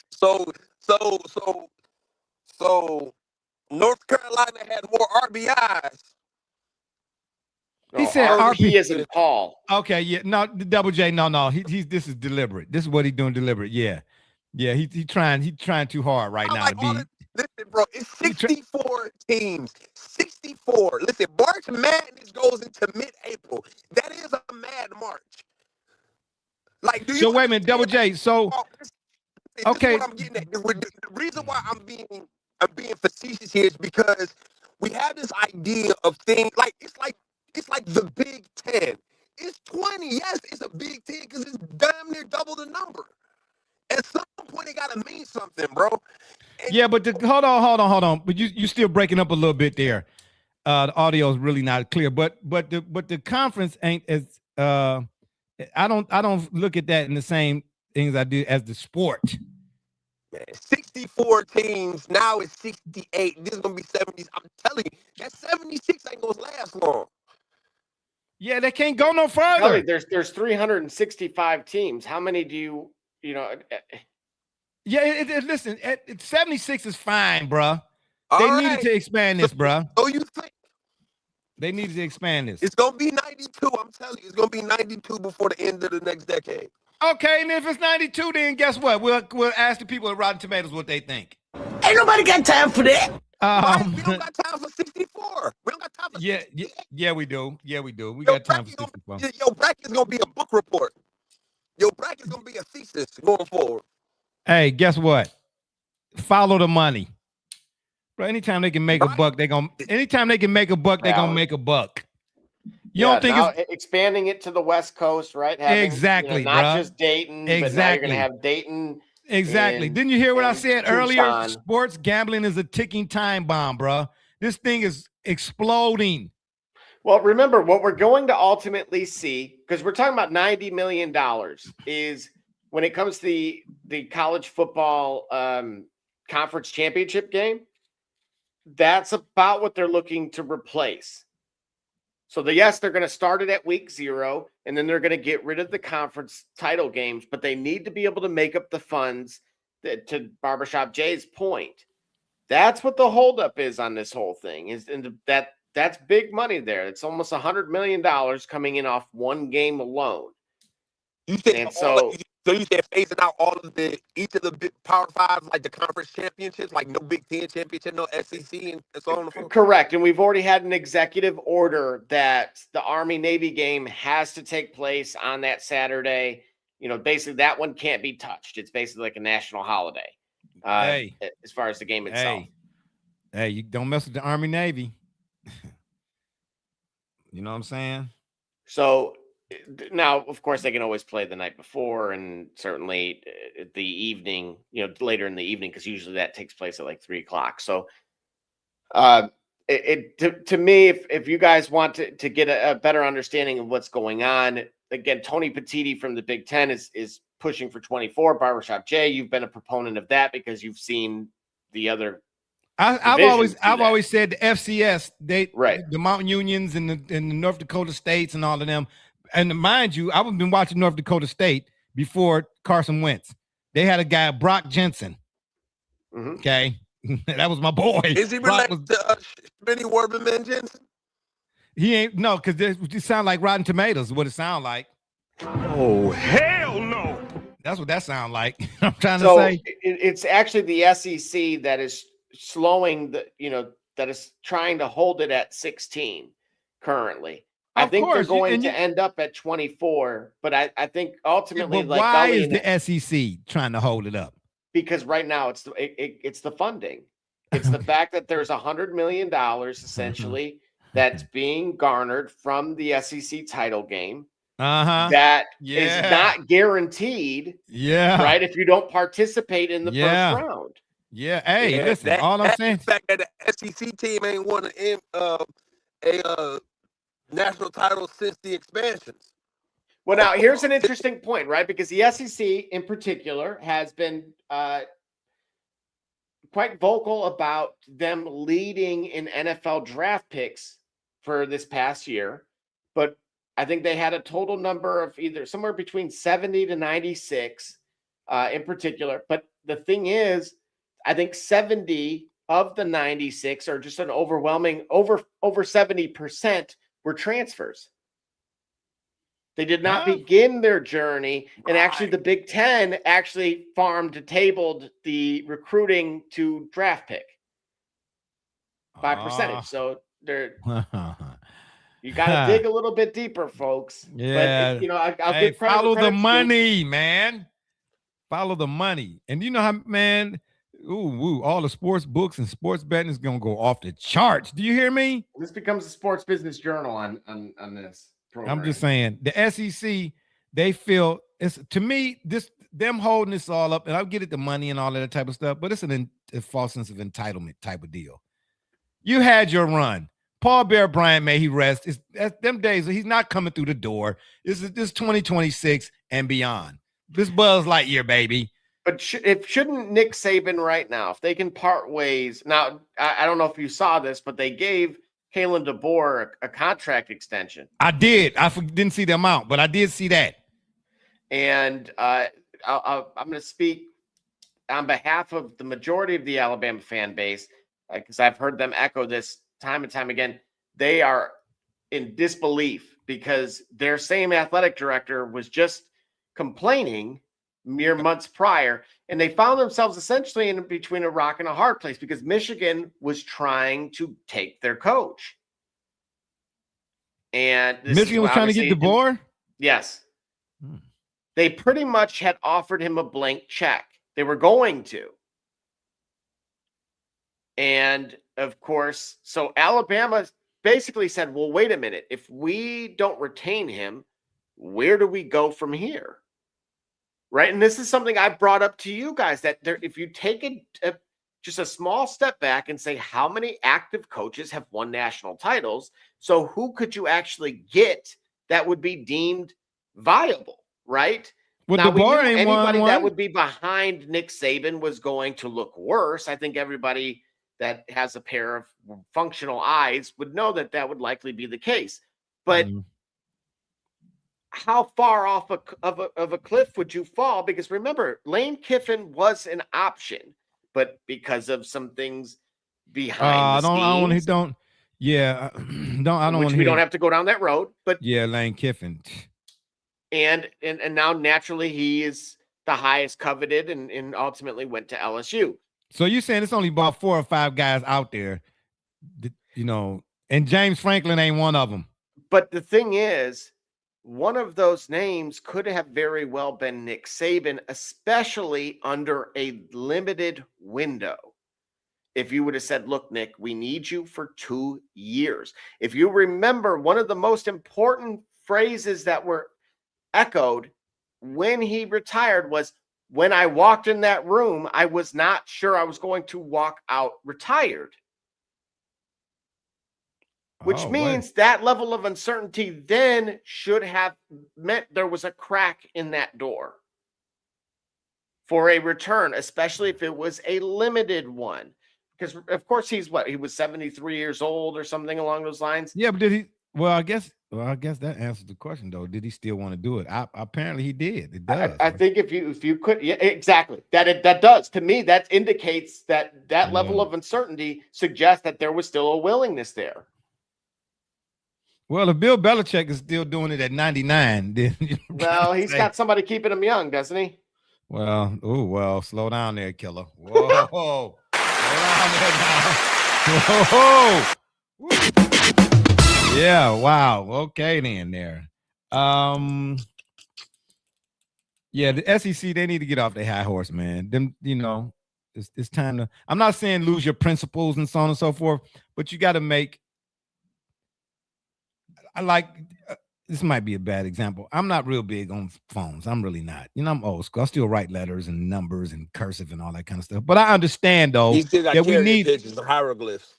So North Carolina had more RBIs. He said RP as in Paul. Okay, yeah, no, Double J, no. He's this is deliberate. This is what he's doing deliberate. Yeah. He's trying too hard right now to be. Listen, bro, it's 64 teams. 64. Listen, March Madness goes into mid-April. That is a mad March. Like, so wait a minute, Double J. So okay, what I'm getting at. The reason why I'm being facetious here is because we have this idea of things like it's like the Big Ten. It's 20. Yes, it's a Big Ten because it's damn near double the number. At some point, it gotta mean something, bro. And yeah, but hold on. But you still breaking up a little bit there. The audio is really not clear. But the conference ain't as I don't look at that in the same things I do as the sport. Man, 64 teams. Now it's 68. This is gonna be 70s. I'm telling you, that 76 ain't gonna last long. Yeah, they can't go no further. There's 365 teams. How many do you know? Yeah, listen, 76 is fine, bruh. They needed to expand this, bruh. So you think they needed to expand this? It's gonna be 92. I'm telling you, it's gonna be 92 before the end of the next decade. Okay, and if it's 92, then guess what? We'll ask the people at Rotten Tomatoes what they think. Ain't nobody got time for that. We don't got time for 64. We don't got time for 68. Yeah, we do. Yeah, we do. We got time for 64. Your bracket is gonna be a book report. Your bracket is gonna be a thesis going forward. Hey, guess what? Follow the money. Bro, anytime they can make a buck, they're gonna make a buck. You don't think it's expanding it to the West Coast, right? Exactly, not just Dayton, but now you're gonna have Dayton. Exactly. Didn't you hear what I said earlier? Sports gambling is a ticking time bomb, bro. This thing is exploding. Well, remember what we're going to ultimately see, because we're talking about $90 million, is when it comes to the college football conference championship game. That's about what they're looking to replace. So they're going to start it at week 0, and then they're going to get rid of the conference title games, but they need to be able to make up the funds to Barbershop Jay's point. That's what the holdup is on this whole thing. That's big money there. It's almost $100 million coming in off one game alone. You think so you said phasing out each of the big Power Fives, like the conference championships, like no Big Ten championship, no SEC, and so on and so forth? Correct. And we've already had an executive order that the Army-Navy game has to take place on that Saturday. Basically that one can't be touched. It's basically like a national holiday as far as the game itself. Hey, you don't mess with the Army-Navy. You know what I'm saying? So now, of course, they can always play the night before, and certainly the evening, later in the evening, because usually that takes place at like 3:00. So, to me, if you guys want to get a better understanding of what's going on, again, Tony Petitti from the Big Ten is pushing for 24. Barbershop Jay, you've been a proponent of that because you've seen the other. I've always said the FCS, the Mountain Unions and the North Dakota States and all of them. And mind you, I've been watching North Dakota State before Carson Wentz. They had a guy, Brock Jensen. Mm-hmm. Okay. That was my boy. Is he related to Benny Warberman Jensen? He ain't, no, because it sound like Rotten Tomatoes is what it sound like. Oh, hell no. That's what that sound like. I'm trying to say. It's actually the SEC that is slowing that is trying to hold it at 16 currently. I think they're going to end up at 24, but I think ultimately, but why is the SEC trying to hold it up? Because right now it's the funding. It's the fact that there's $100 million essentially that's being garnered from the SEC title game. That is not guaranteed. Yeah. Right. If you don't participate in the first round. Yeah. Hey, listen, all I'm saying. The fact that the SEC team ain't won a national title since the expansions. Well, now here's an interesting point, right? Because the SEC in particular has been quite vocal about them leading in NFL draft picks for this past year. But I think they had a total number of either somewhere between 70 to 96 in particular. But the thing is, I think 70 of the 96 are just an overwhelming over 70% were transfers. They did not begin their journey, and actually the Big Ten actually tabled the recruiting to draft pick by percentage. So they're you got to dig a little bit deeper, folks. Yeah, but, I'll give follow the money, man. Follow the money, and you know how, man. All the sports books and sports betting is gonna go off the charts. Do you hear me? This becomes a sports business journal on this program. I'm just saying the SEC, they feel it's, to me, them holding this all up, and I'll get it, the money and all of that type of stuff, but it's a false sense of entitlement type of deal. You had your run. Paul Bear Bryant, may he rest. It's them days. He's not coming through the door. This is 2026 and beyond. This Buzz Lightyear, baby. But shouldn't Nick Saban right now, if they can part ways now? I don't know if you saw this, but they gave Kalen DeBoer a contract extension. I did. I didn't see the amount, but I did see that. And I'm going to speak on behalf of the majority of the Alabama fan base. because I've heard them echo this time and time again. They are in disbelief because their same athletic director was just complaining mere months prior, and they found themselves essentially in between a rock and a hard place because Michigan was trying to take their coach. And Michigan was trying to get DeBoer? Yes. They pretty much had offered him a blank check. They were going to. And of course, so Alabama basically said, well, wait a minute. If we don't retain him, where do we go from here? Right. And this is something I brought up to you guys that if you take just a small step back and say, how many active coaches have won national titles? So who could you actually get that would be deemed viable? Right. Well, now, DeBoer ain't anybody won that one. would be behind Nick Saban was going to look worse. I think everybody that has a pair of functional eyes would know that that would likely be the case. But how far off of a cliff would you fall? Because remember, Lane Kiffin was an option, but because of some things behind the scenes, I don't want to. We don't have to go down that road. But yeah, Lane Kiffin. And now naturally he is the highest coveted and ultimately went to LSU. So you're saying it's only about 4 or 5 guys out there, and James Franklin ain't one of them. But the thing is, one of those names could have very well been Nick Saban, especially under a limited window. If you would have said, look, Nick, we need you for 2 years. If you remember, one of the most important phrases that were echoed when he retired was, when I walked in that room, I was not sure I was going to walk out retired. Which means that level of uncertainty then should have meant there was a crack in that door for a return, especially if it was a limited one. Because, of course, he was 73 years old or something along those lines. Yeah, but did he? Well, I guess that answers the question, though. Did he still want to do it? Apparently, he did. It does. I think if you could, yeah, exactly. That does. To me, that indicates that level of uncertainty suggests that there was still a willingness there. Well, if Bill Belichick is still doing it at 99, then well, he's got somebody keeping him young, doesn't he? Well, slow down there, killer. Whoa, slow down there now. Whoa. Yeah, wow. Okay, then there. Yeah, the SEC, they need to get off their high horse, man. Them, it's time to. I'm not saying lose your principles and so on and so forth, but you got to make. This might be a bad example. I'm not real big on phones. I'm really not. I'm old school. I still write letters and numbers and cursive and all that kind of stuff. But I understand though that we need pictures, the hieroglyphs.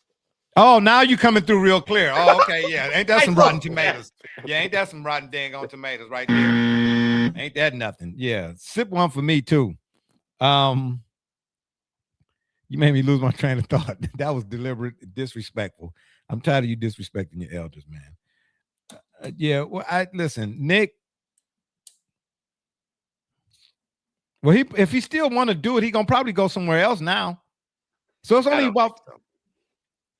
Oh, now you coming through real clear. Oh, okay, yeah. Ain't that some rotten tomatoes? Yeah, ain't that some rotten dang on tomatoes right there? Ain't that nothing? Yeah, sip one for me too. You made me lose my train of thought. That was deliberate, disrespectful. I'm tired of you disrespecting your elders, man. Yeah, well, listen, Nick. Well, if he still want to do it, he gonna probably go somewhere else now. So it's only about.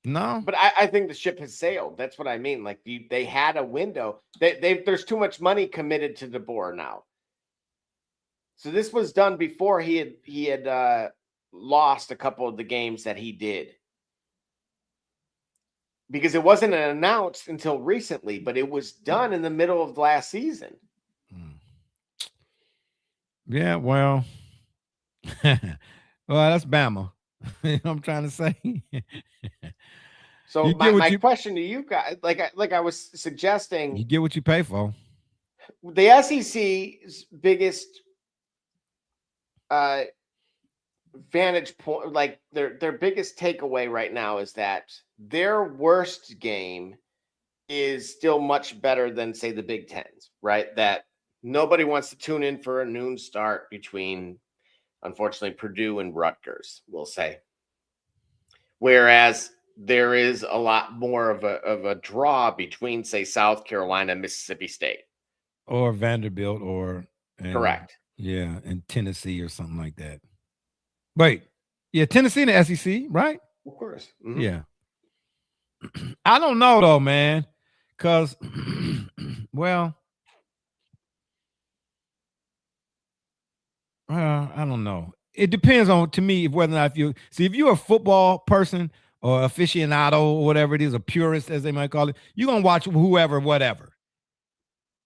No, but I think the ship has sailed. That's what I mean. Like they had a window. There's too much money committed to DeBoer now. So this was done before he had lost a couple of the games that he did. Because it wasn't announced until recently, but it was done in the middle of last season. Yeah, well, that's Bama. You know what I'm trying to say? So my question to you guys, like I was suggesting, you get what you pay for. The SEC's biggest vantage point, like their biggest takeaway right now is that their worst game is still much better than, say, the Big Tens, right? That nobody wants to tune in for a noon start between, unfortunately, Purdue and Rutgers, we'll say. Whereas there is a lot more of a draw between, say, South Carolina and Mississippi State. Or Vanderbilt correct. Yeah, and Tennessee or something like that. Wait, yeah, Tennessee and the SEC, right? Of course. Mm-hmm. Yeah. I don't know though, man. Cause well, I don't know. It depends on, to me, whether or not if you're a football person or aficionado or whatever it is, a purist as they might call it, you're gonna watch whoever, whatever.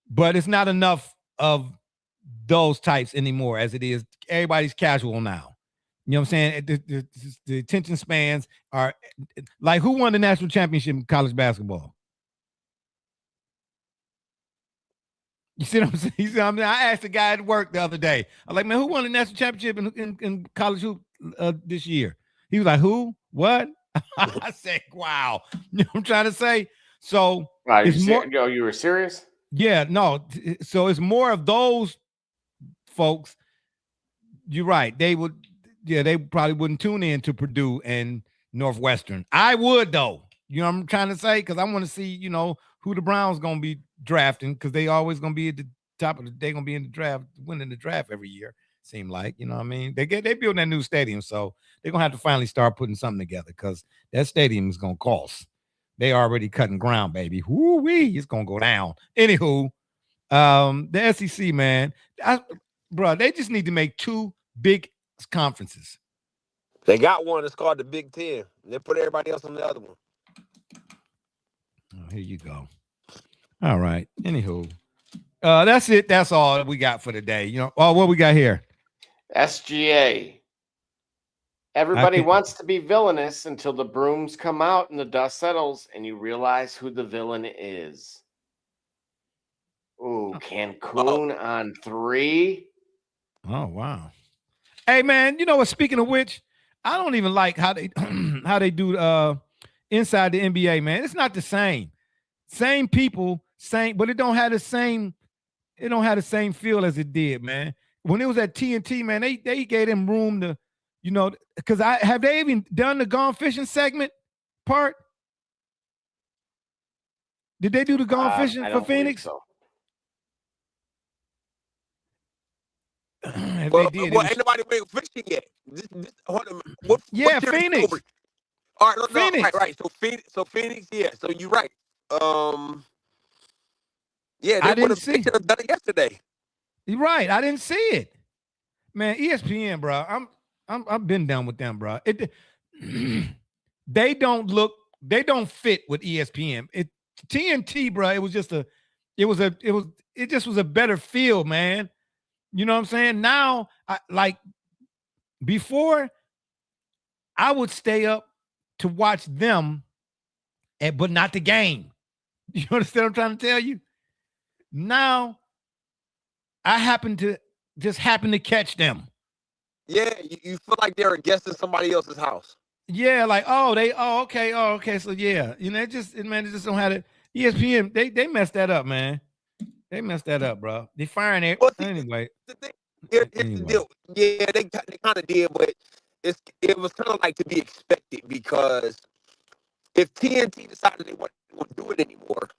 But it's not enough of those types anymore as it is. Everybody's casual now. You know what I'm saying? The attention spans are like, who won the national championship in college basketball? You see what I'm saying? You see what I mean? I asked a guy at work the other day. I'm like, man, who won the national championship in college hoop this year? He was like, who? What? I said, wow. You know what I'm trying to say? So you were serious? Yeah, no. So it's more of those folks. You're right. They probably wouldn't tune in to Purdue and Northwestern. I would, though. You know what I'm trying to say? Because I want to see, who the Browns going to be drafting, because they always going to be at the top of they're going to be in the draft, winning the draft every year, seem like. You know what I mean? They build that new stadium, so they're going to have to finally start putting something together, because that stadium is going to cost. They already cutting ground, baby. Woo-wee, it's going to go down. Anywho, the SEC, man, bro, they just need to make 2 big conferences. They got one. It's called the Big Ten. They put everybody else on the other one. Oh, here you go. All right. Anywho, that's it. That's all we got for today. What we got here? SGA. Everybody wants to be villainous until the brooms come out and the dust settles and you realize who the villain is. Ooh, Cancun on 3. Oh, wow. Hey, man, you know what? Speaking of which, I don't even like how they do inside the NBA, man. It's not the same. Same people, but it don't have the same feel as it did, man. When it was at TNT, man, they gave them room to, because have they even done the gone fishing segment part? Did they do the gone fishing for Phoenix? So. They did. Ain't nobody went fishing yet. Phoenix. All right, Phoenix. Right. So Phoenix, yeah. So you're right. Yeah, I didn't see. They should have done it yesterday. You're right. I didn't see it, man. ESPN, bro. I've been down with them, bro. They don't fit with ESPN. TNT, bro. It just was a better feel, man. You know what I'm saying? Now, before, I would stay up to watch them, but not the game. You understand what I'm trying to tell you? Now, I happen to catch them. Yeah, you feel like they're a guest in somebody else's house. Yeah, like, okay. So yeah, it just don't have it. ESPN, they messed that up, man. They messed that up, bro. They firing it anyway. Here's the deal. Yeah, they kind of did, but it was kind of like to be expected, because if TNT decided they weren't going to do it anymore,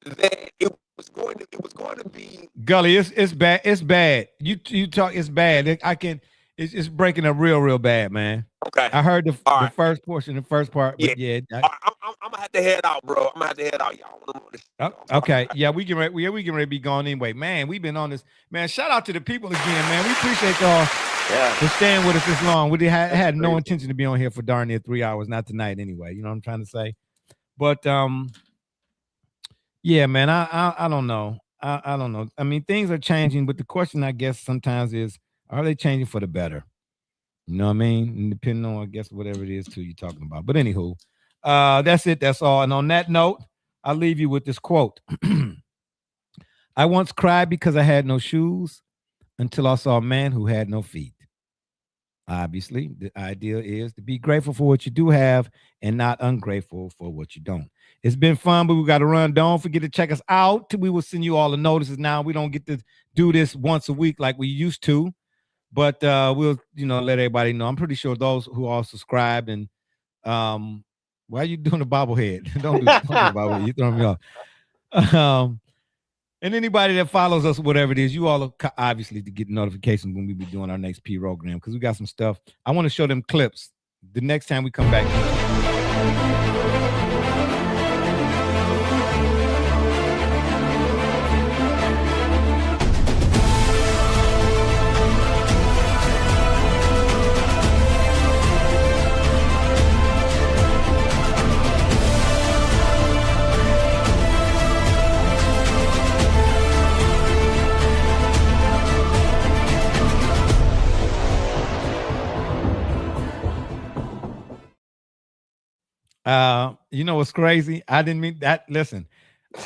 then it was going to be Gully. It's bad. It's bad. You talk. It's bad. It's breaking up real bad, man. Okay. I heard the first portion, the first part. But yeah. I'm gonna have to head out, bro. I'm gonna have to head out, y'all. Okay. Yeah, we can ready to be gone anyway, man. We've been on this, man. Shout out to the people again, man. We appreciate y'all for staying with us this long. We had no intention to be on here for darn near 3 hours, not tonight anyway. You know what I'm trying to say? But yeah, man. I don't know. I don't know. I mean, things are changing, but the question, I guess, sometimes is, are they changing for the better? You know what I mean? And depending on, I guess, whatever it is too you're talking about. But anywho, that's it. That's all. And on that note, I'll leave you with this quote. I once cried because I had no shoes until I saw a man who had no feet. Obviously, the idea is to be grateful for what you do have and not ungrateful for what you don't. It's been fun, but we got to run. Don't forget to check us out. We will send you all the notices now. We don't get to do this once a week like we used to, but we'll, let everybody know. I'm pretty sure those who are subscribed and why are you doing a bobblehead? Don't do bobblehead. You're throwing me off. And anybody that follows us, whatever it is, you all are obviously to get notifications when we be doing our next program, because we got some stuff. I want to show them clips the next time we come back. You know what's crazy? I didn't mean that. Listen,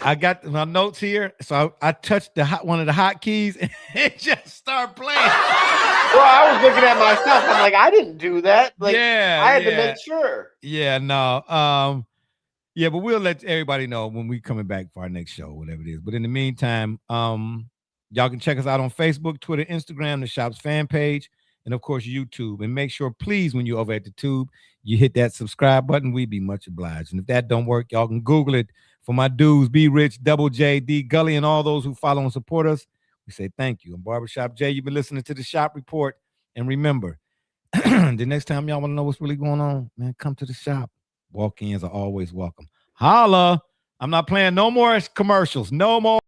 I got my notes here, so I touched one of the hotkeys and it just started playing. Well, I was looking at myself. I'm like, I didn't do that. Like, yeah, I had to make sure. Yeah, no. Yeah, but we'll let everybody know when we coming back for our next show, whatever it is. But in the meantime, y'all can check us out on Facebook, Twitter, Instagram, the Shop's fan page, and of course YouTube. And make sure, please, when you're over at the Tube, you hit that subscribe button. We'd be much obliged. And if that don't work, y'all can Google it. For my dudes, B Rich, Double J, D Gully, and all those who follow and support us, we say thank you. And Barbershop J, you've been listening to the Shop Report. And remember, the next time y'all want to know what's really going on, man, come to the shop. Walk-ins are always welcome. Holla. I'm not playing no more commercials. No more.